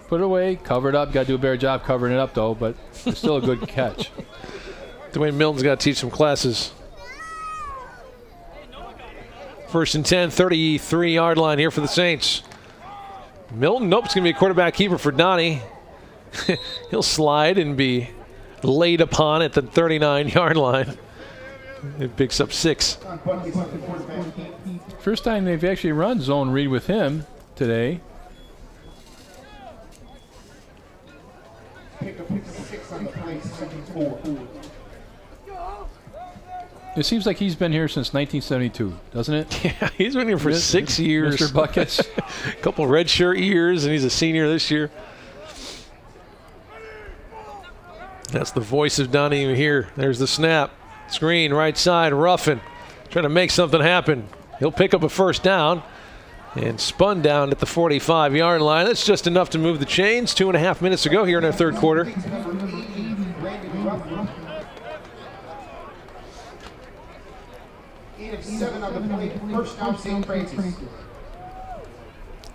Put it away. Cover it up. Got to do a better job covering it up though, but it's still a good catch. Dwayne Milton's got to teach some classes. First and 10, 33-yard line here for the Saints. Milton, nope, it's going to be a quarterback keeper for Donnie. He'll slide and be laid upon at the 39-yard line. It picks up 6. First time they've actually run zone read with him today. It seems like he's been here since 1972, doesn't it? Yeah, he's been here for 6 years. Mr. Buckets. A couple redshirt years, and he's a senior this year. That's the voice of Donnie here. There's the snap. Screen, right side, Ruffin. Trying to make something happen. He'll pick up a first down and spun down at the 45-yard line. That's just enough to move the chains. 2.5 minutes to go here in our third quarter.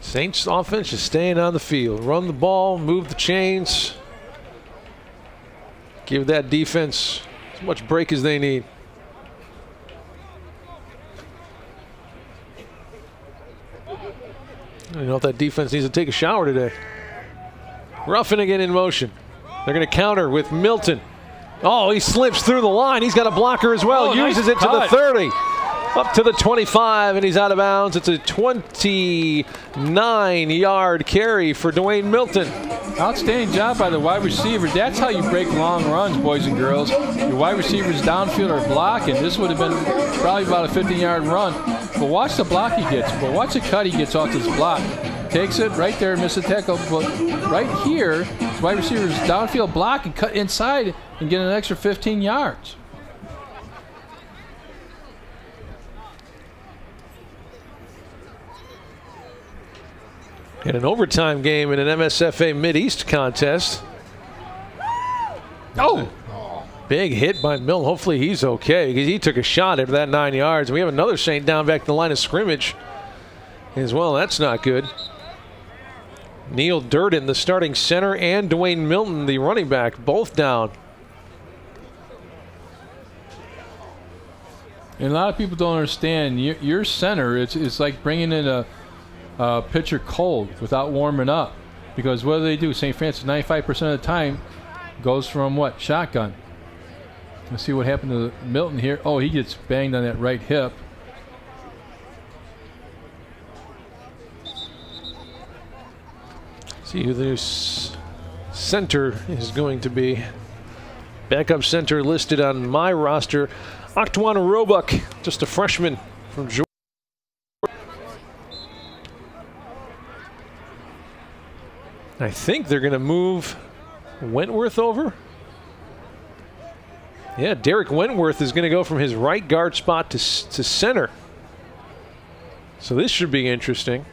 Saints offense is staying on the field. Run the ball, move the chains. Give that defense as much break as they need. I don't know if that defense needs to take a shower today. Ruffin again in motion. They're going to counter with Milton. Oh, he slips through the line. He's got a blocker as well. Uses it to the 30. Up to the 25, and he's out of bounds. It's a 29-yard carry for Dwayne Milton. Outstanding job by the wide receiver. That's how you break long runs, boys and girls. Your wide receivers downfield are blocking. This would have been probably about a 15-yard run. But watch the block he gets. But watch the cut he gets off this block. Takes it right there, misses the tackle. But right here, wide receivers downfield block and cut inside and get an extra 15 yards. In an overtime game in an MSFA Mid-East contest. Oh! Big hit by Milton. Hopefully he's okay because he took a shot after that 9 yards. We have another Saint down back to the line of scrimmage as well. That's not good. Neil Durden, the starting center, and Dwayne Milton, the running back, both down. And a lot of people don't understand. Your center, it's like bringing in a pitcher cold without warming up, because what do? St. Francis 95% of the time goes from what? Shotgun. Let's see what happened to Milton here. Oh, he gets banged on that right hip. See who the new center is going to be. Backup center listed on my roster, Octawan Roebuck, just a freshman from Georgia. I think they're going to move Wentworth over. Yeah, Derek Wentworth is going to go from his right guard spot to center. So this should be interesting.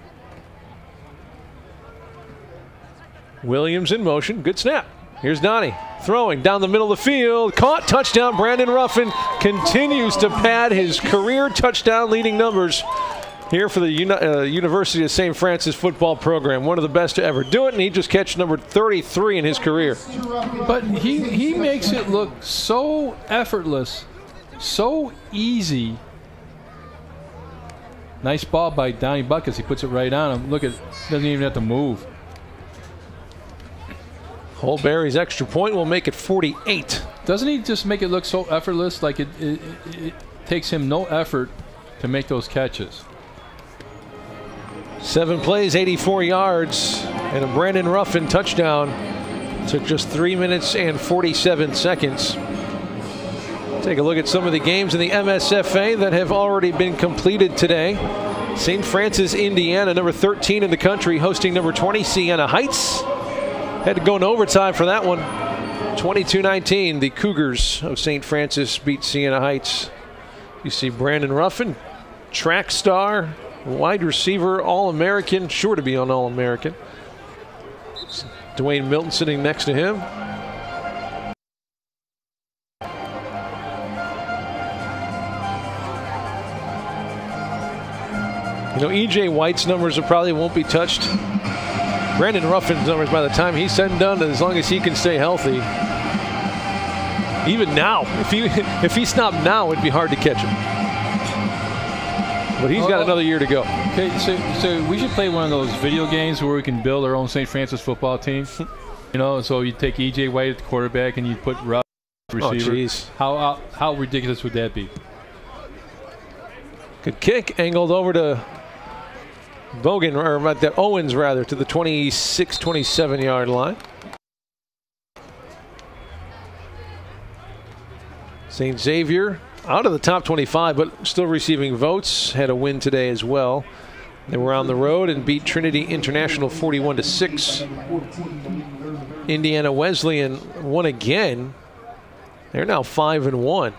Williams in motion. Good snap. Here's Donnie throwing down the middle of the field. Caught. Touchdown. Brandon Ruffin continues to pad his career touchdown leading numbers here for the University of St. Francis football program. One of the best to ever do it, and he just catch number 33 in his career. But he makes it look so effortless, so easy. Nice ball by Donnie Buckets. He puts it right on him. Look at, doesn't even have to move. Holberry's extra point will make it 48. Doesn't he just make it look so effortless? Like it takes him no effort to make those catches. 7 plays, 84 yards, and a Brandon Ruffin touchdown. Took just 3 minutes and 47 seconds. Take a look at some of the games in the MSFA that have already been completed today. St. Francis, Indiana, number 13 in the country, hosting number 20, Siena Heights. Had to go in overtime for that one. 22-19, the Cougars of St. Francis beat Siena Heights. You see Brandon Ruffin, track star, wide receiver, All-American, sure to be on All-American. Dwayne Milton sitting next to him. You know, E.J. White's numbers probably won't be touched. Brandon Ruffin's numbers, by the time he's said and done, as long as he can stay healthy. Even now, if he stopped now, it'd be hard to catch him. But he's got another year to go. Okay, so we should play one of those video games where we can build our own St. Francis football team. You know, so you take E.J. White at the quarterback and you put Ruff receiver. Oh, jeez. How ridiculous would that be? Good kick, angled over to Bogan, or that Owens rather, to the 26, 27-yard line. St. Xavier out of the top 25, but still receiving votes. Had a win today as well. They were on the road and beat Trinity International 41-6. Indiana Wesleyan won again. They're now 5-1.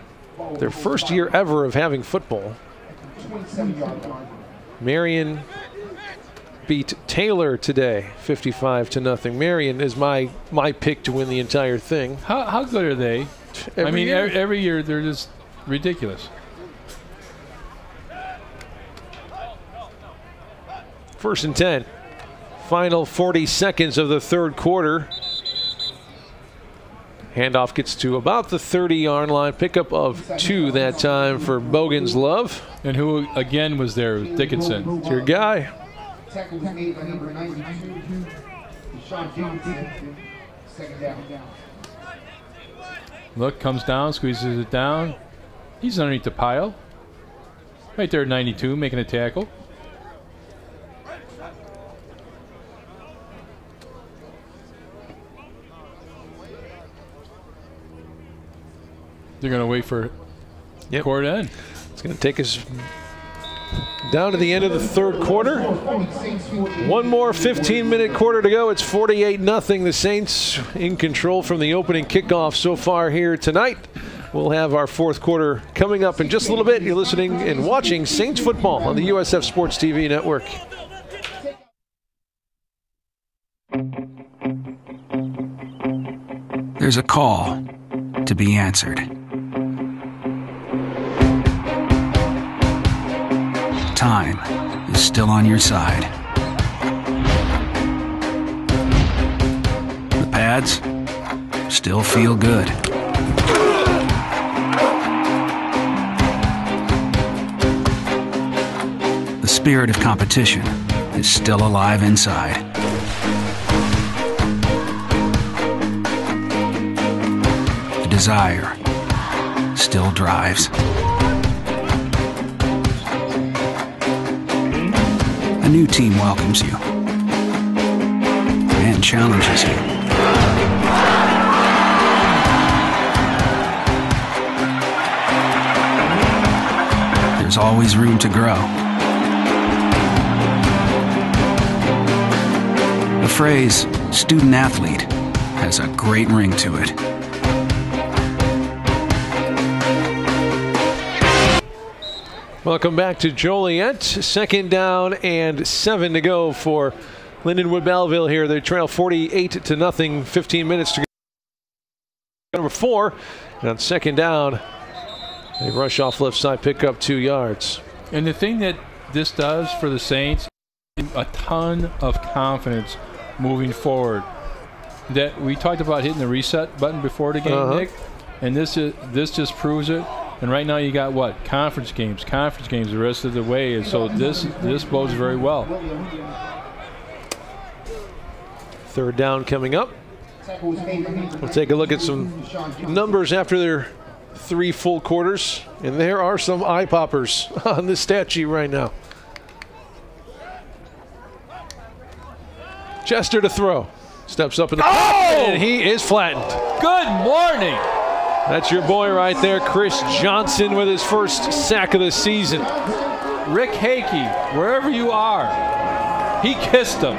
Their first year ever of having football. Marion beat Taylor today, 55-0. Marion is my pick to win the entire thing. How good are they? Every year they're just ridiculous. First and 10. Final 40 seconds of the third quarter. Handoff gets to about the 30-yard line. Pickup of 2 that time for Bogan's Love. And who again was there? Dickinson. It's your guy. Tackle was made by number 92, Sean Johnson. Second down. Look, comes down, squeezes it down. He's underneath the pile. Right there at 92, making a tackle. They're going to wait for quarter end. It's going to take us down to the end of the third quarter. One more 15-minute quarter to go. It's 48-0. The Saints in control from the opening kickoff so far here tonight. We'll have our fourth quarter coming up in just a little bit. You're listening and watching Saints football on the USF Sports TV network. There's a call to be answered. Time is still on your side. The pads still feel good. The spirit of competition is still alive inside. The desire still drives. A new team welcomes you and challenges you. There's always room to grow. The phrase student athlete has a great ring to it. Welcome back to Joliet. Second down and 7 to go for Lindenwood-Belleville here. They trail 48-0, 15 minutes to go. Number 4, and on second down, they rush off left side, pick up 2 yards. And the thing that this does for the Saints, a ton of confidence moving forward. That we talked about hitting the reset button before the game, Nick, and this just proves it. And right now you got what? Conference games the rest of the way. And so this bodes very well. Third down coming up. We'll take a look at some numbers after their 3 full quarters. And there are some eye poppers on this stat sheet right now. Chester to throw. Steps up in the and he is flattened. Good morning. That's your boy right there, Chris Johnson, with his first sack of the season. Rick Hakey, wherever you are, he kissed him.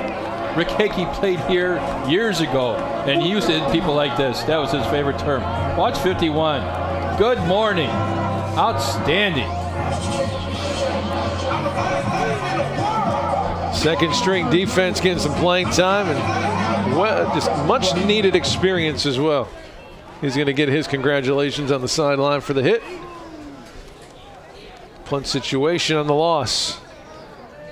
Rick Hakey played here years ago, and he used to hit people like this. That was his favorite term. Watch 51. Good morning. Outstanding. Second string defense getting some playing time and just much needed experience as well. He's going to get his congratulations on the sideline for the hit. Punt situation on the loss.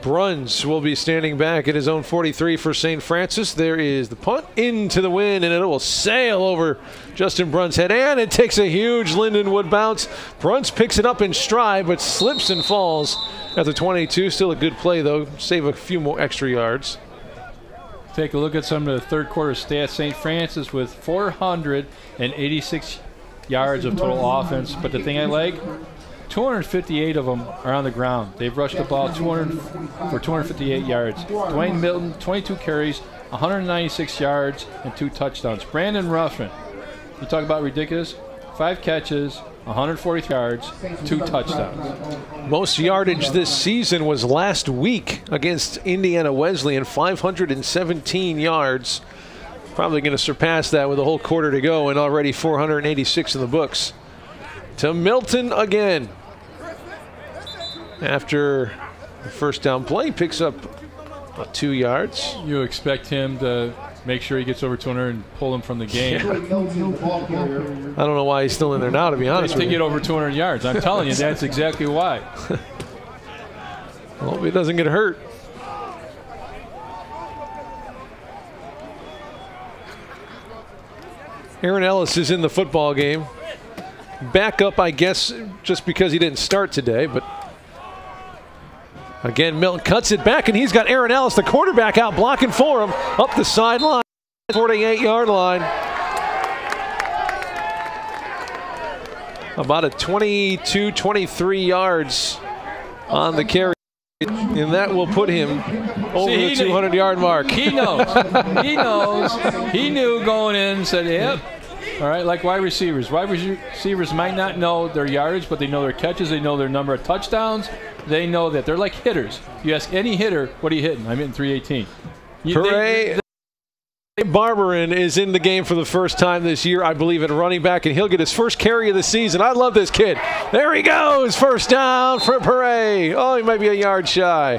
Bruns will be standing back at his own 43 for St. Francis. There is the punt into the wind, and it will sail over Justin Bruns' head, and it takes a huge Lindenwood bounce. Bruns picks it up in stride, but slips and falls at the 22. Still a good play, though. Save a few more extra yards. Take a look at some of the third quarter stats. St. Francis with 486 yards of total offense, but the thing I like, 258 of them are on the ground. They've rushed the ball for 258 yards. Dwayne Milton, 22 carries, 196 yards, and 2 touchdowns. Brandon Ruffin, you talk about ridiculous, 5 catches, 143 yards, 2 touchdowns. Most yardage this season was last week against Indiana Wesleyan, 517 yards. Probably going to surpass that with a whole quarter to go, and already 486 in the books. To Milton again. After the first down play, picks up 2 yards. You expect him to make sure he gets over 200 and pull him from the game. Yeah. I don't know why he's still in there now, to be honest with you. To get over 200 yards. I'm telling you, that's exactly why. I hope he doesn't get hurt. Aaron Ellis is in the football game. Back up, I guess, just because he didn't start today, but again, Milton cuts it back, and he's got Aaron Ellis, the quarterback, out blocking for him up the sideline, 48-yard line. About a 22, 23 yards on the carry, and that will put him over the 200-yard mark. He knows. He knows. He knew going in and said, yep. All right, like wide receivers. Wide receivers might not know their yardage, but they know their catches. They know their number of touchdowns. They know that. They're like hitters. You ask any hitter, what are you hitting? I'm hitting 318. Hooray. Barberin is in the game for the first time this year, I believe, at running back, and he'll get his first carry of the season. I love this kid. There he goes. First down for Pere. Oh, he might be a yard shy.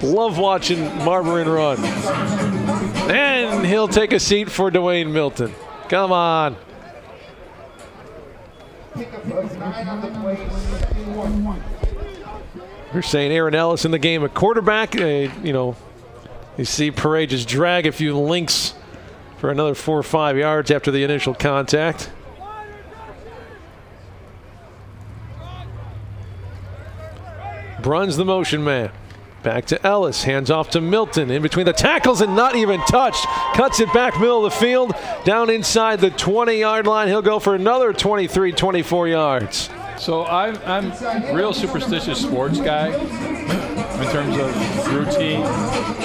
Love watching Barberin run. And he'll take a seat for Dwayne Milton. Come on. We're saying Aaron Ellis in the game at quarterback. You see Pere just drag a few links for another 4 or 5 yards after the initial contact. Bruns the motion man. Back to Ellis, hands off to Milton, in between the tackles and not even touched. Cuts it back middle of the field, down inside the 20-yard line. He'll go for another 23, 24 yards. So I'm a real superstitious sports guy in terms of routine.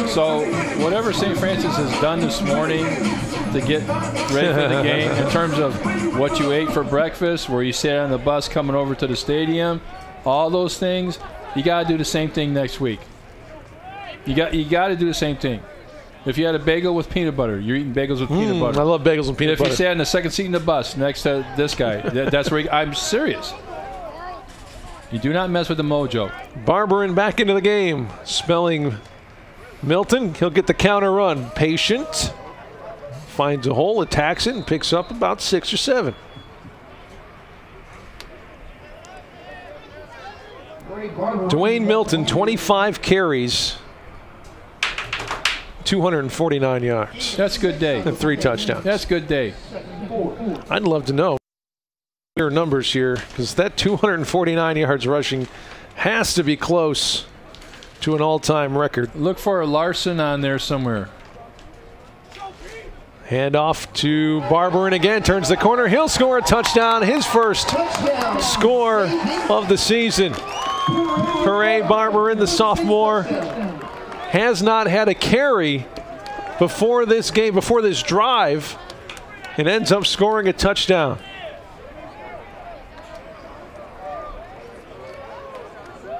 So whatever St. Francis has done this morning to get ready for the game, in terms of what you ate for breakfast, where you sat on the bus coming over to the stadium, all those things, you got to do the same thing next week. You got to do the same thing. If you had a bagel with peanut butter, you're eating bagels with peanut butter. I love bagels with peanut butter. If you sat in the second seat in the bus next to this guy, that's where I'm serious. You do not mess with the mojo. Barberin back into the game. Spelling Milton. He'll get the counter run. Patient. Finds a hole, attacks it, and picks up about 6 or 7. Dwayne Milton, 25 carries. 249 yards. That's a good day. And 3 touchdowns. That's a good day. I'd love to know your numbers here, because that 249 yards rushing has to be close to an all-time record. Look for a Larson on there somewhere. Hand off to Barberin again. Turns the corner. He'll score a touchdown. His first score of the season. Pere Barberin, the sophomore, has not had a carry before this game, before this drive, and ends up scoring a touchdown.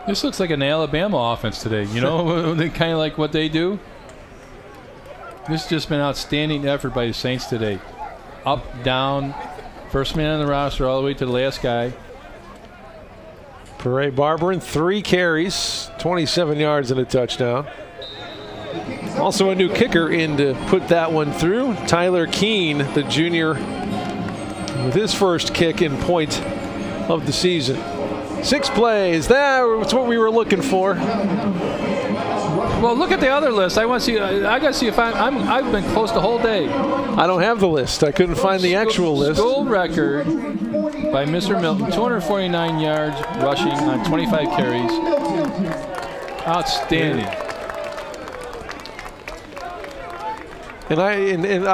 This looks like an Alabama offense today. You know, kind of like what they do. This has just been an outstanding effort by the Saints today. Up, down, first man on the roster all the way to the last guy. Pere Barberin, 3 carries, 27 yards and a touchdown. Also a new kicker in to put that one through. Tyler Keene, the junior, with his first kick and point of the season. 6 plays. That's what we were looking for. Well, look at the other list. I want to see. I got to see if I've been close the whole day. I don't have the list. I couldn't find the actual list. School record by Mr. Milton, 249 yards rushing on 25 carries. Outstanding. And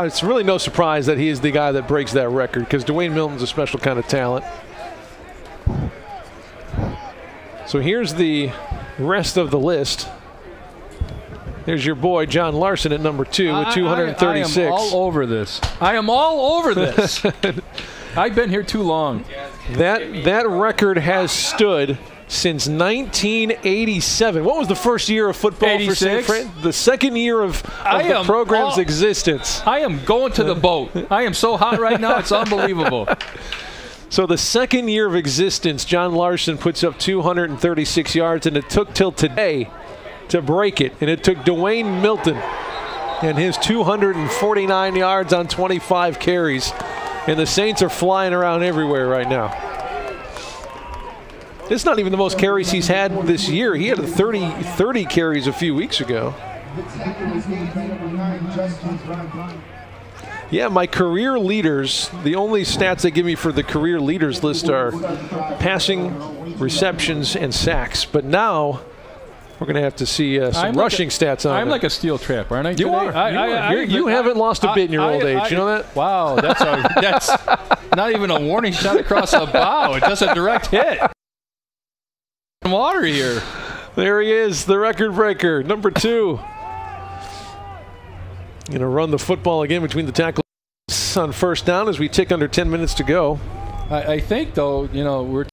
it's really no surprise that he is the guy that breaks that record, because Dwayne Milton's a special kind of talent. So here's the rest of the list. There's your boy John Larson at number 2 with 236. I am all over this. I am all over this. I've been here too long. That record has stood since 1987. What was the first year of football 86? for San Fran? The second year of the program's existence. I am going to the boat. I am so hot right now, it's unbelievable. So the second year of existence, John Larson puts up 236 yards, and it took till today to break it. And it took Dwayne Milton and his 249 yards on 25 carries. And the Saints are flying around everywhere right now. It's not even the most carries he's had this year. He had 30 carries a few weeks ago. Yeah, my career leaders, the only stats they give me for the career leaders list are passing, receptions, and sacks. But now we're going to have to see some rushing stats on it. I'm like a steel trap, aren't I? You are. You haven't lost a bit in your old age. You know that? Wow, that's not even a warning shot across the bow. It's just a direct hit. Water here. There he is, the record breaker, number 2. Going to run the football again between the tackles on first down as we tick under 10 minutes to go. I think, though, you know,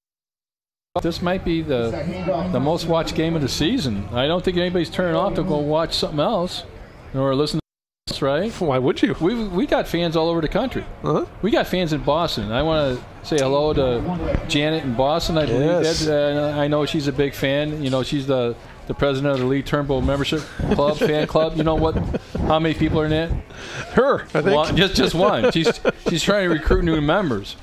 this might be the most watched game of the season. I don't think anybody's turning off to go watch something else or listen to this, right? Why would you? We got fans all over the country. We got fans in Boston. I want to say hello to Janet in Boston. I believe I know she's a big fan. You know, she's the president of the Lee Turnbull membership club, fan club. You know what? How many people are in it? Her, I think. One, just one. She's trying to recruit new members,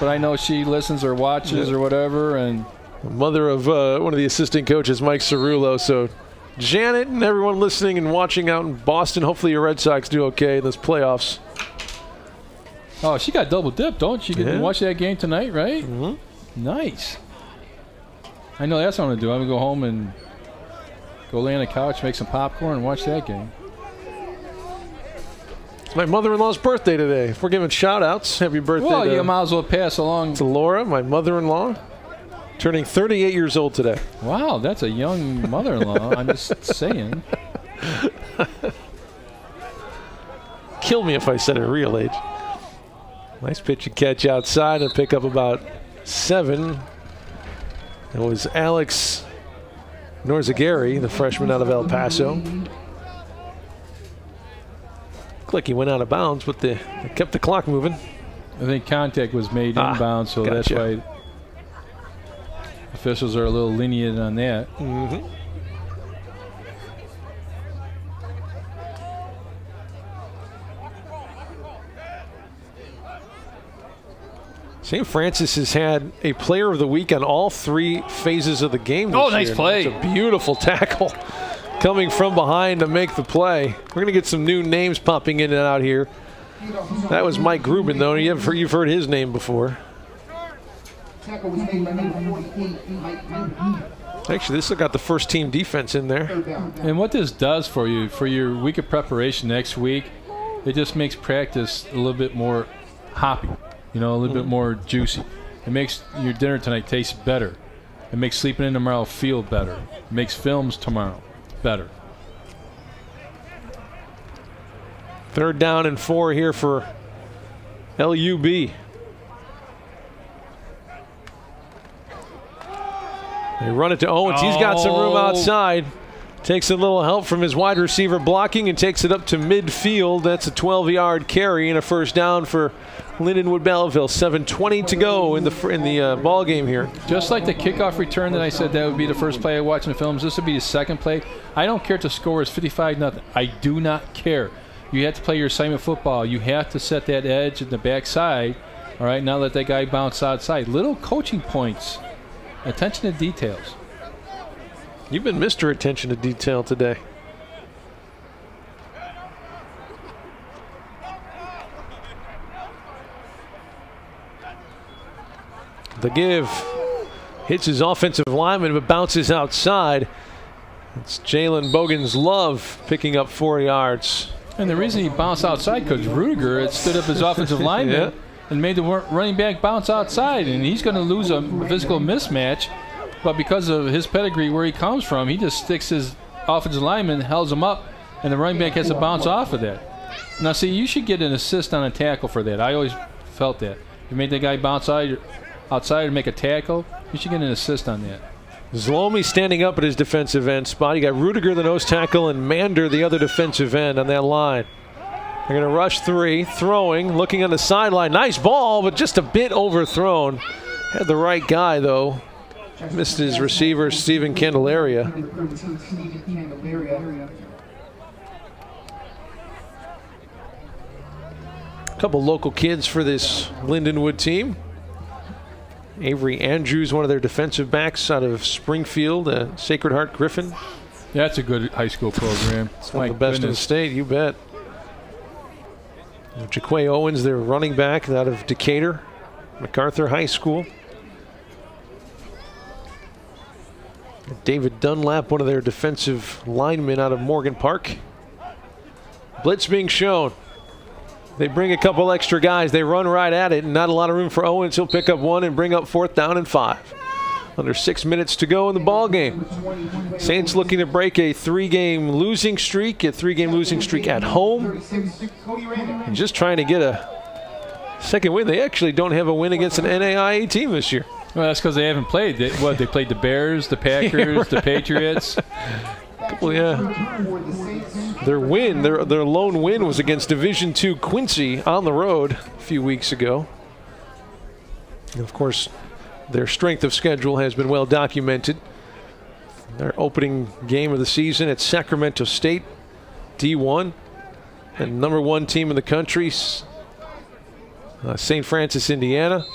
but I know she listens or watches or whatever. And mother of one of the assistant coaches, Mike Cerullo. So Janet and everyone listening and watching out in Boston. Hopefully your Red Sox do okay in this playoffs. Oh, she got double dipped, don't she? You can watch that game tonight, right? Mm-hmm. Nice. I know that's what I'm going to do. I'm going to go home and go lay on the couch, make some popcorn, and watch that game. It's my mother-in-law's birthday today. If we're giving shout-outs, happy birthday well, you might as well pass along to Laura, my mother-in-law, turning 38 years old today. Wow, that's a young mother-in-law. I'm just saying. Kill me if I said her real age. Nice pitch and catch outside and pick up about 7. It was Alex Norzagari, the freshman out of El Paso. Looked like he went out of bounds, but they kept the clock moving. I think contact was made inbounds, so that's why officials are a little lenient on that. Mm-hmm. St. Francis has had a player of the week on all 3 phases of the game this year. Nice play. It's a beautiful tackle coming from behind to make the play. We're going to get some new names popping in and out here. That was Mike Grubin, though. You've heard his name before. Actually, this has got the first team defense in there. And what this does for you, for your week of preparation next week, it just makes practice a little bit more hoppy. You know, a little bit more juicy. It makes your dinner tonight taste better. It makes sleeping in tomorrow feel better. It makes films tomorrow better. 3rd down and 4 here for LUB. They run it to Owens. He's got some room outside. Takes a little help from his wide receiver blocking and takes it up to midfield. That's a 12-yard carry and a 1st down for Lindenwood-Belleville. 7:20 to go in the ball game here. Just like the kickoff return that I said that would be the first play I watch in the films, this would be the second play. I don't care if the score is 55-0. I do not care. You have to play your assignment football. You have to set that edge in the backside. All right, not let that guy bounce outside. Little coaching points. Attention to details. You've been Mr. Attention to Detail today. The give hits his offensive lineman but bounces outside. It's Jalen Bogan's Love picking up 4 yards. And the reason he bounced outside because Rudiger had stood up his offensive lineman and made the running back bounce outside, and he's going to lose a physical mismatch. But because of his pedigree, where he comes from, he just sticks his offensive lineman, holds him up, and the running back has to bounce off of that. Now, see, you should get an assist on a tackle for that. I always felt that. You made that guy bounce outside and make a tackle, you should get an assist on that. Zlomi standing up at his defensive end spot. You got Rudiger, the nose tackle, and Mander, the other defensive end on that line. They're going to rush 3, throwing, looking on the sideline. Nice ball, but just a bit overthrown. Had the right guy, though. Missed his receiver, Stephen Candelaria. A couple local kids for this Lindenwood team. Avery Andrews, one of their defensive backs out of Springfield, Sacred Heart Griffin. Yeah, that's a good high school program. It's one of the best in the state, you bet. Jaquay Owens, their running back out of Decatur, MacArthur High School. David Dunlap, one of their defensive linemen out of Morgan Park. Blitz being shown. They bring a couple extra guys. They run right at it, and not a lot of room for Owens. He'll pick up 1 and bring up 4th down and 5. Under 6 minutes to go in the ball game. Saints looking to break a 3-game losing streak, at home. And just trying to get a second win. They actually don't have a win against an NAIA team this year. Well, that's because they haven't played. They played the Bears, the Packers, the Patriots. Well, yeah. Their lone win was against Division II Quincy on the road a few weeks ago. And of course, their strength of schedule has been well documented. Their opening game of the season at Sacramento State, D1, and #1 team in the country, St. Francis, Indiana.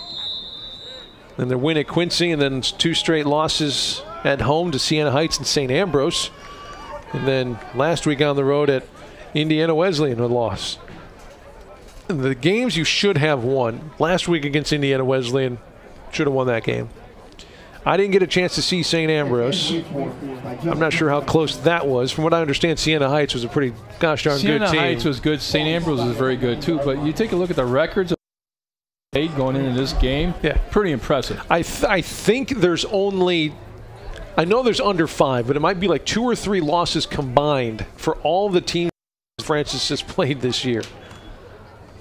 And their win at Quincy, and then 2 straight losses at home to Siena Heights and St. Ambrose. And then last week on the road at Indiana Wesleyan, a loss. And the games you should have won. Last week against Indiana Wesleyan, should have won that game. I didn't get a chance to see St. Ambrose. I'm not sure how close that was. From what I understand, Siena Heights was a pretty gosh darn good team. Siena Heights was good. St. Ambrose was very good too. But you take a look at the records going into this game, pretty impressive. I think there's only, I know there's under 5, but it might be like 2 or 3 losses combined for all the teams Francis has played this year.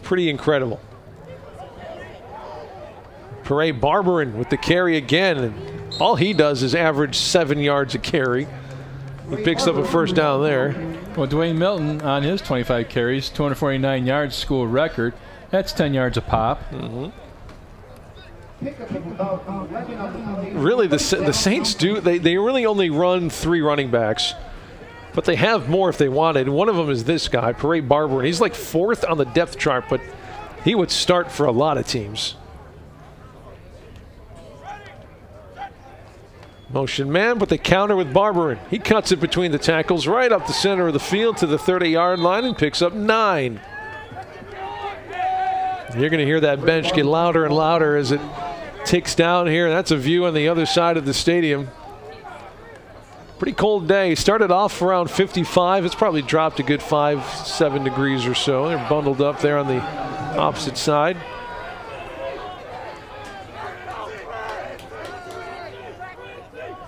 Pretty incredible. Pere Barberin with the carry again, and all he does is average 7 yards a carry. He picks up a 1st down there. Well, Dwayne Milton on his 25 carries, 249 yards, school record. That's 10 yards a pop. Really, the Saints they really only run 3 running backs, but they have more if they wanted. One of them is this guy, Pere Barberin. He's like 4th on the depth chart, but he would start for a lot of teams. Motion man, but they counter with Barberin. He cuts it between the tackles right up the center of the field to the 30-yard line and picks up 9. You're going to hear that bench get louder and louder as it ticks down here. That's a view on the other side of the stadium. Pretty cold day. Started off around 55. It's probably dropped a good 5-7 degrees or so. They're bundled up there on the opposite side.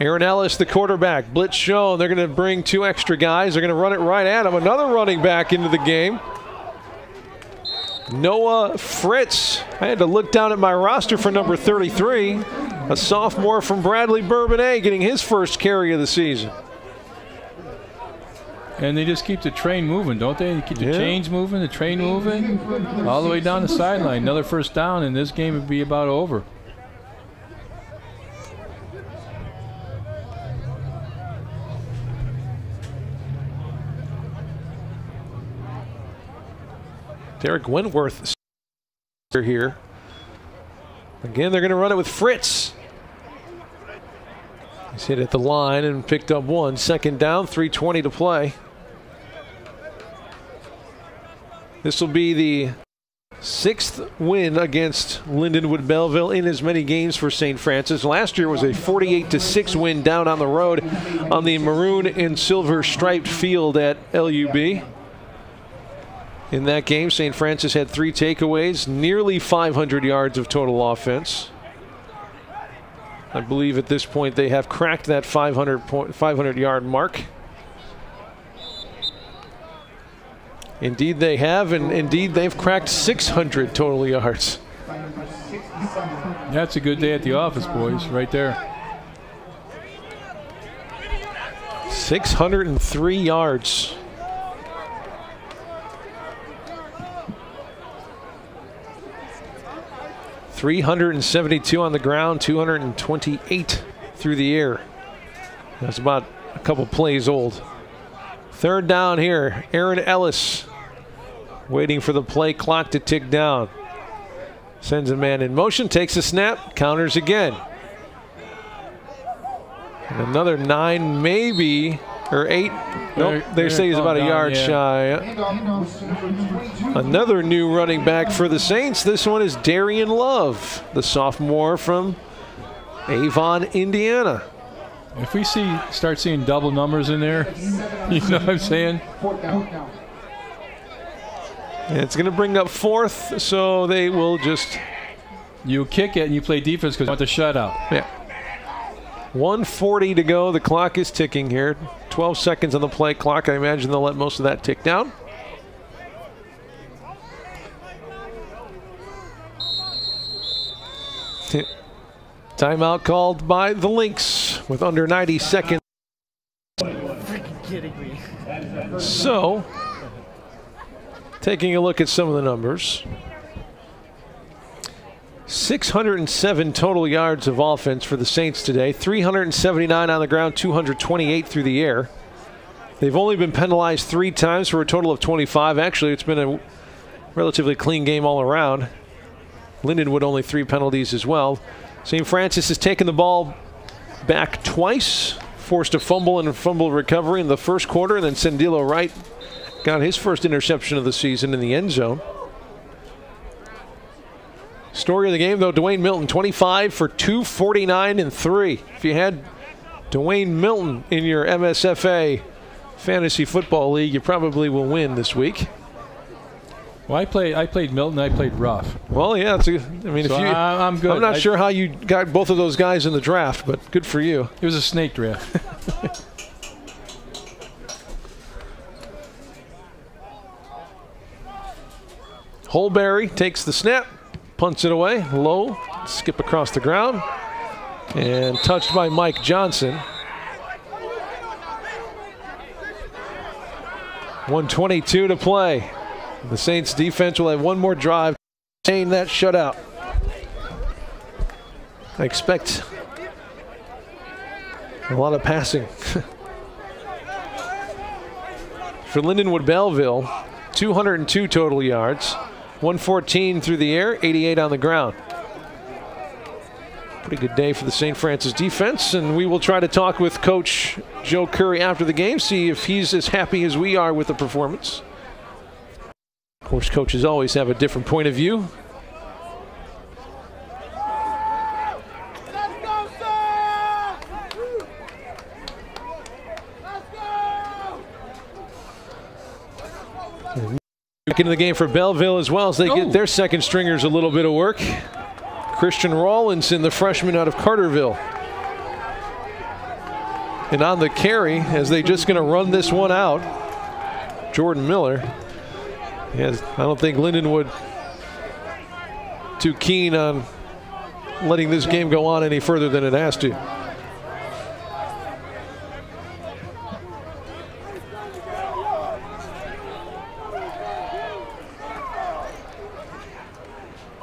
Aaron Ellis, the quarterback. Blitz shown. They're going to bring 2 extra guys. They're going to run it right at him. Another running back into the game. Noah Fritz. I had to look down at my roster for number 33. A sophomore from Bradley Bourbonnais getting his first carry of the season. And they just keep the train moving, don't they? They keep the chains moving, the train moving, all the way down the sideline. Another first down, and this game would be about over. Derek Wentworth here. Again, they're going to run it with Fritz. He's hit at the line and picked up one. Second down, 3:20 to play. This will be the 6th win against Lindenwood-Belleville in as many games for St. Francis. Last year was a 48-6 win down on the road on the maroon and silver striped field at LUB. In that game, St. Francis had 3 takeaways, nearly 500 yards of total offense. I believe at this point they have cracked that 500-yard mark. Indeed they have, and indeed they've cracked 600 total yards. That's a good day at the office, boys, right there. 603 yards. .372 on the ground, 228 through the air. That's about a couple plays old. Third down here, Aaron Ellis waiting for the play clock to tick down. Sends a man in motion, takes a snap, counters again. And another 9 maybe, or 8. Nope, they say he's about a yard shy. Another new running back for the Saints. This one is Darian Love, the sophomore from Avon, Indiana. If we start seeing double numbers in there, you know what I'm saying? And it's going to bring up 4th, so they will just... You kick it and you play defense because you want the shutout. Yeah. 1:40 to go. The clock is ticking here. 12 seconds on the play clock. I imagine they'll let most of that tick down. Timeout called by the Lynx with under 90 seconds. Freaking kidding me. So, taking a look at some of the numbers. 607 total yards of offense for the Saints today. 379 on the ground, 228 through the air. They've only been penalized 3 times for a total of 25. Actually, it's been a relatively clean game all around. Lindenwood only 3 penalties as well. St. Francis has taken the ball back twice, forced a fumble and a fumble recovery in the first quarter, and then Sendilo Wright got his first interception of the season in the end zone. Story of the game, though, Dwayne Milton, 25 for 249 and 3. If you had Dwayne Milton in your MSFA Fantasy Football League, you probably will win this week. Well, I played Milton. I played Ruff. Well, yeah. I'm good. I'm not sure how you got both of those guys in the draft, but good for you. It was a snake draft. Holberry takes the snap, punts it away, low, skip across the ground, and touched by Mike Johnson. 1:22 to play. The Saints defense will have one more drive to maintain that shutout. I expect a lot of passing. For Lindenwood-Belleville, 202 total yards, 114 through the air, 88 on the ground. Pretty good day for the St. Francis defense, and we will try to talk with Coach Joe Curry after the game, see if he's as happy as we are with the performance. Of course, coaches always have a different point of view. Back into the game for Belleville as well as they get their second stringers a little bit of work. Christian Rawlinson, the freshman out of Carterville. And on the carry, as they just going to run this one out, Jordan Miller. I don't think Lindenwood too keen on letting this game go on any further than it has to.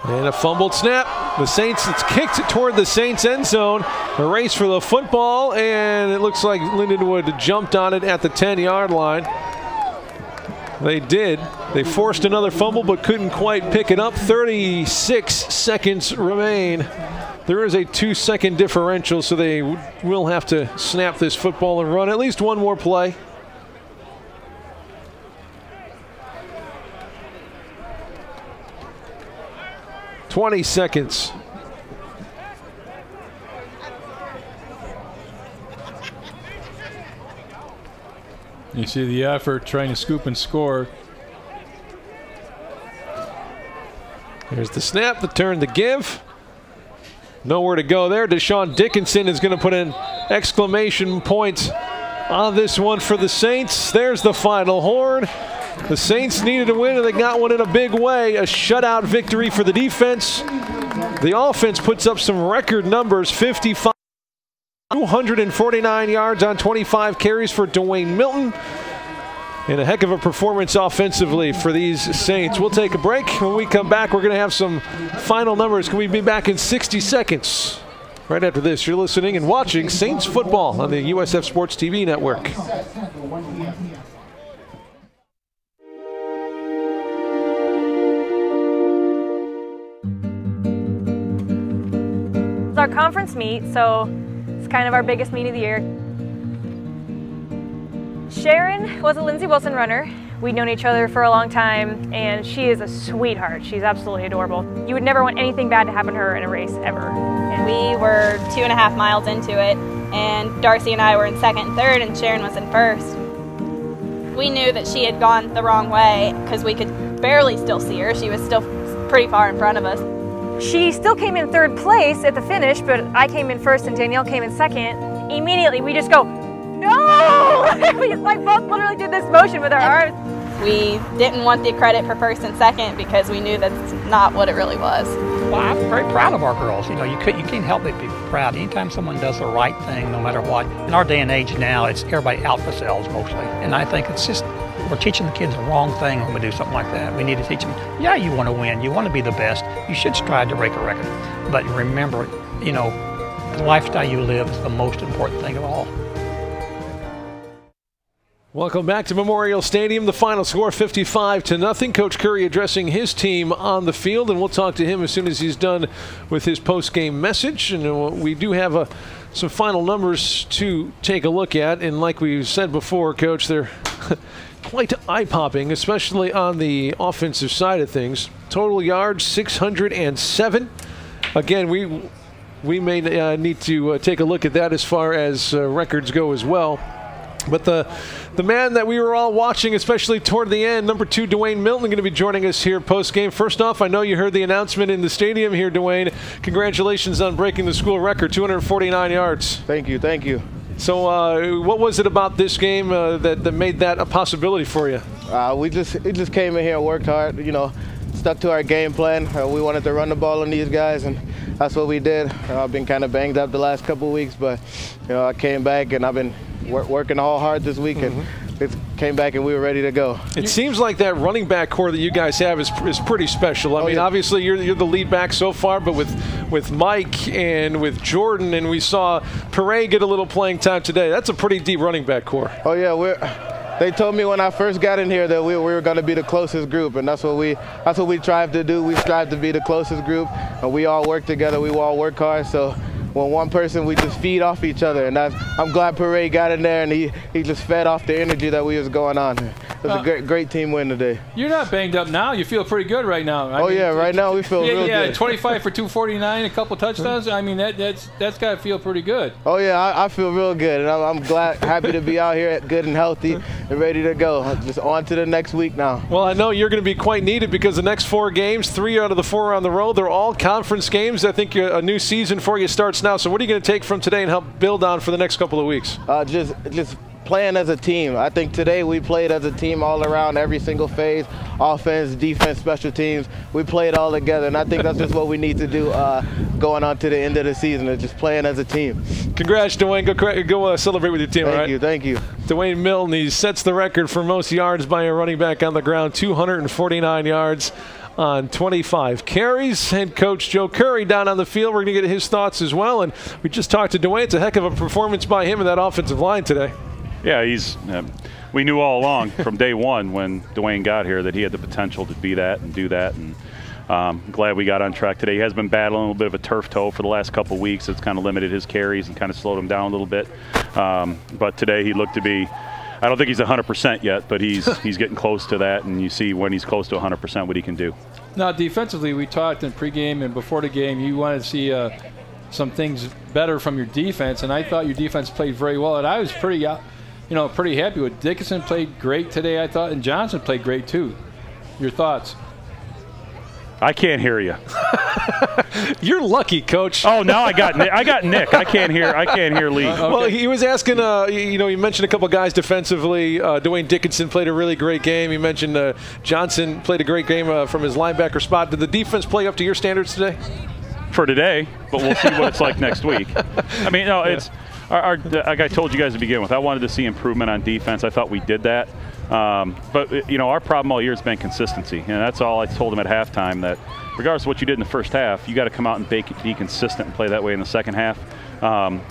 And a fumbled snap. The Saints, it's kicked toward the Saints end zone. A race for the football, and it looks like Lindenwood jumped on it at the 10-yard line. They did. They forced another fumble but couldn't quite pick it up. 36 seconds remain. There is a 2-second differential, so they will have to snap this football and run at least one more play. $20 seconds. You see the effort trying to scoop and score. Here's the snap, the turn to give. Nowhere to go there. Deshaun Dickinson is going to put an exclamation point on this one for the Saints. There's the final horn. The Saints needed a win, and they got one in a big way. A shutout victory for the defense. The offense puts up some record numbers, 55, 249 yards on 25 carries for Dwayne Milton. And a heck of a performance offensively for these Saints. We'll take a break. When we come back, we're going to have some final numbers. Can we be back in 60 seconds? Right after this, you're listening and watching Saints football on the USF Sports TV network. It's our conference meet, so it's kind of our biggest meet of the year. Sharon was a Lindsey Wilson runner. We'd known each other for a long time, and she is a sweetheart. She's absolutely adorable. You would never want anything bad to happen to her in a race, ever. And we were 2.5 miles into it, and Darcy and I were in second and third, and Sharon was in first. We knew that she had gone the wrong way because we could barely still see her. She was still pretty far in front of us. She still came in third place at the finish, but I came in first and Danielle came in second. Immediately, we just go, no! We both literally did this motion with our arms. We didn't want the credit for first and second because we knew that's not what it really was. Well, I'm very proud of our girls. You know, you can't help but be proud. Anytime someone does the right thing, no matter what. In our day and age now, it's everybody out for themselves mostly. And I think it's just, we're teaching the kids the wrong thing when we do something like that. We need to teach them, yeah, you want to win. You want to be the best. You should strive to break a record. But remember, you know, the lifestyle you live is the most important thing of all. Welcome back to Memorial Stadium. The final score, 55-0. Coach Curry addressing his team on the field, and we'll talk to him as soon as he's done with his post-game message. And we do have some final numbers to take a look at. And like we said before, Coach, they're quite eye-popping, especially on the offensive side of things. Total yards, 607. Again, we may need to take a look at that as far as records go as well. But the man that we were all watching, especially toward the end, number 2, Dwayne Milton, going to be joining us here post-game. First off, I know you heard the announcement in the stadium here, Dwayne. Congratulations on breaking the school record, 249 yards. Thank you, thank you. So what was it about this game that made that a possibility for you? We just came in here and worked hard, you know, stuck to our game plan. We wanted to run the ball on these guys, and that's what we did. I've been kind of banged up the last couple of weeks, but you know, I came back and I've been working all hard this week, and it came back and we were ready to go. It seems like that running back core that you guys have is pretty special. I mean, obviously you're the lead back so far, but with Mike and with Jordan, and we saw Pregame get a little playing time today. That's a pretty deep running back core. Oh yeah, they told me when I first got in here that we were going to be the closest group, and that's what we tried to do. We strive to be the closest group, and we all work together. We all work hard. So when one person, we just feed off each other, and I'm glad Pregame got in there and he just fed off the energy that we was going on. It was a great team win today. You're not banged up now. You feel pretty good right now. I mean, yeah, right now we feel real good. Yeah, 25 for 249, a couple touchdowns. I mean, that's got to feel pretty good. Oh yeah, I feel real good, and I'm glad, happy to be out here, good and healthy, and ready to go. Just on to the next week now. Well, I know you're going to be quite needed because the next 4 games, 3 out of the 4 on the road, they're all conference games. I think a new season for you starts now. So what are you going to take from today and help build on for the next couple of weeks? Just playing as a team. I think today we played as a team all around, every single phase, offense, defense, special teams. We played all together, and I think that's just what we need to do going on to the end of the season, is just playing as a team. Congrats, Dwayne. Go celebrate with your team, all right? Thank you. Dwayne Milton, he sets the record for most yards by a running back on the ground, 249 yards on 25 carries. Head coach Joe Curry down on the field. We're going to get his thoughts as well. And we just talked to Dwayne. It's a heck of a performance by him in that offensive line today. Yeah, we knew all along from day one when Dwayne got here that he had the potential to be that and do that. And glad we got on track today. He has been battling a little bit of a turf toe for the last couple of weeks. It's kind of limited his carries and kind of slowed him down a little bit. But today he looked to be, I don't think he's 100% yet, but he's getting close to that, and you see when he's close to 100% what he can do. Now, defensively, we talked in pregame and before the game, you wanted to see some things better from your defense, and I thought your defense played very well, and I was pretty happy with Dickinson. Played great today, I thought, and Johnson played great too. Your thoughts? I can't hear you. You're lucky, Coach. Oh, now I got Nick. I can't hear Lee. Okay. Well, he was asking. You mentioned a couple guys defensively. Dwayne Dickinson played a really great game. You mentioned Johnson played a great game from his linebacker spot. Did the defense play up to your standards today? For today, but we'll see what it's like next week. I mean, no, it's like I told you guys to begin with. I wanted to see improvement on defense. I thought we did that. But our problem all year has been consistency, and that's all I told him at halftime, that regardless of what you did in the first half, you got to come out and be consistent and play that way in the second half.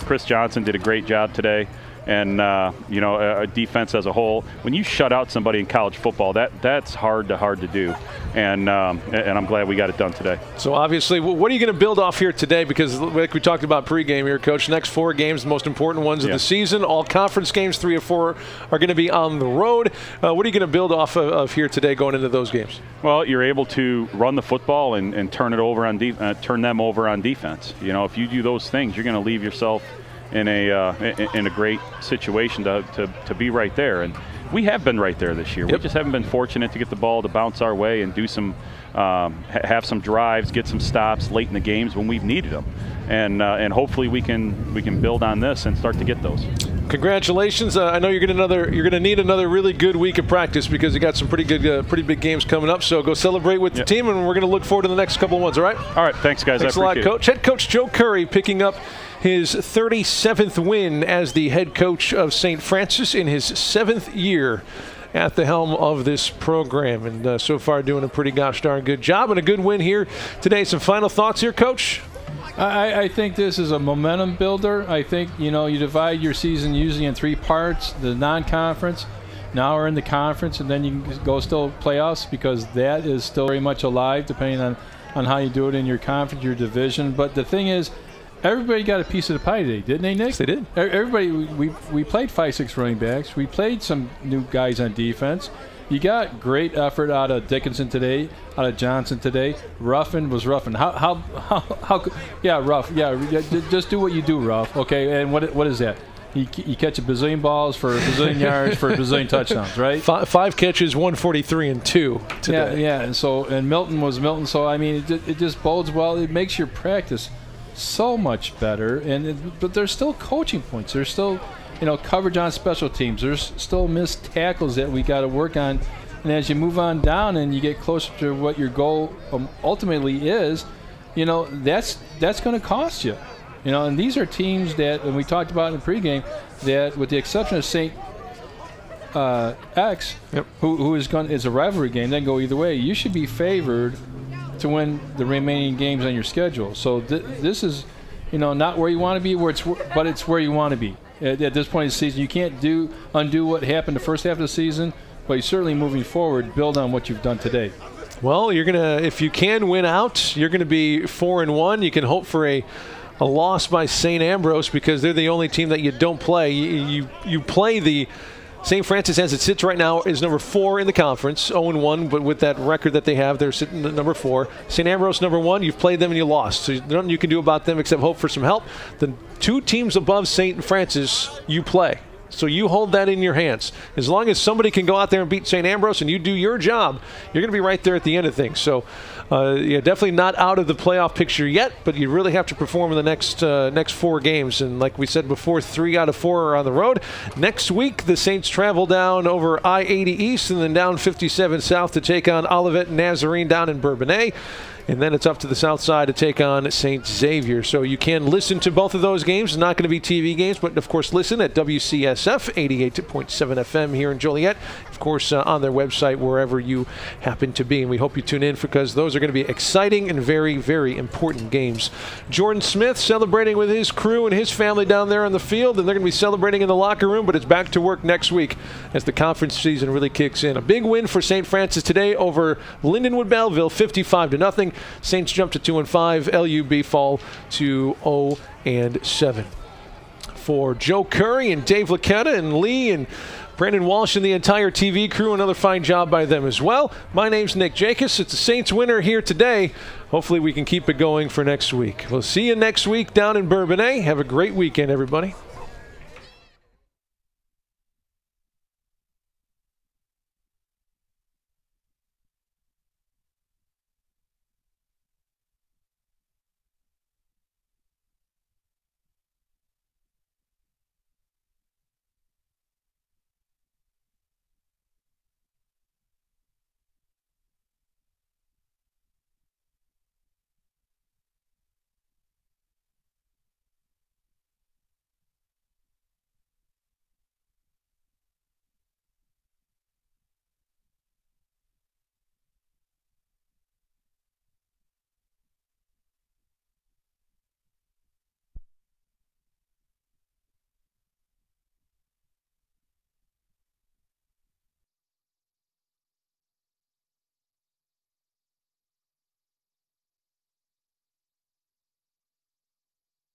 Chris Johnson did a great job today, and a defense as a whole. When you shut out somebody in college football, that's hard to do, and I'm glad we got it done today. So obviously, what are you going to build off here today? Because like we talked about pregame here, Coach, next 4 games, the most important ones of the season. All conference games, 3 or 4 are going to be on the road. What are you going to build off of here today going into those games? Well, you're able to run the football and turn them over on defense. If you do those things, you're going to leave yourself in a great situation to be right there, and we have been right there this year. We just haven't been fortunate to get the ball to bounce our way and do some have some drives, get some stops late in the games when we've needed them, and hopefully we can build on this and start to get those. Congratulations! I know you're going to need another really good week of practice because you got some pretty big games coming up. So go celebrate with the team, and we're going to look forward to the next couple of ones. All right? All right. Thanks, guys. Thanks a lot, Coach. Head Coach Joe Curry picking up his 37th win as the head coach of St. Francis in his 7th year at the helm of this program, and so far doing a pretty gosh darn good job and a good win here today. Some final thoughts here, Coach? I think this is a momentum builder. I think you divide your season usually in 3 parts: the non-conference, now we're in the conference, and then you can go still playoffs, because that is still very much alive depending on how you do it in your conference, your division. But the thing is, everybody got a piece of the pie today, didn't they, Nick? Yes, they did. Everybody, we played 5-6 running backs. We played some new guys on defense. You got great effort out of Dickinson today, out of Johnson today. Ruffin was roughing. How yeah, Ruff. Yeah, just do what you do, Ruff. Okay, and what is that? You catch a bazillion balls for a bazillion yards for a bazillion touchdowns, right? 5 catches, 143 and 2 today. Yeah, and Milton was Milton. So I mean, it just bodes well. It makes your practice so much better, but there's still coaching points. There's still, coverage on special teams. There's still missed tackles that we got to work on. And as you move on down and you get closer to what your goal ultimately is, that's going to cost you. And these are teams that, and we talked about in the pregame, that with the exception of St. X, who is a rivalry game, then go either way. You should be favored to win the remaining games on your schedule. So this is, not where you want to be, but it's where you want to be at this point in the season. You can't undo what happened the first half of the season, but you certainly moving forward, build on what you've done today. Well, if you can win out, you're gonna be 4-1. You can hope for a loss by St. Ambrose, because they're the only team that you don't play. You play the St. Francis, as it sits right now, is number 4 in the conference, 0-1, but with that record that they have, they're sitting at number 4. St. Ambrose, number 1, you've played them and you lost. So there's nothing you can do about them except hope for some help. The 2 teams above St. Francis, you play. So you hold that in your hands. As long as somebody can go out there and beat St. Ambrose and you do your job, you're going to be right there at the end of things. So yeah, definitely not out of the playoff picture yet, but you really have to perform in the next 4 games. And like we said before, 3 out of 4 are on the road. Next week, the Saints travel down over I-80 East and then down 57 South to take on Olivet and Nazarene down in Bourbonnais. And then it's up to the south side to take on St. Xavier. So you can listen to both of those games. It's not going to be TV games, but of course listen at WCSF 88.7 FM here in Joliet. Of course on their website wherever you happen to be. And we hope you tune in because those are going to be exciting and very, very important games. Jordan Smith celebrating with his crew and his family down there on the field. And they're going to be celebrating in the locker room, but it's back to work next week as the conference season really kicks in. A big win for St. Francis today over Lindenwood-Belleville, 55-0. Saints jump to 2-5. LUB fall to 0-7. For Joe Curry and Dave Laquetta and Lee and Brandon Walsh and the entire TV crew, another fine job by them as well. My name's Nick Jacobs. It's a Saints winner here today. Hopefully we can keep it going for next week. We'll see you next week down in Bourbonnais. Have a great weekend, everybody.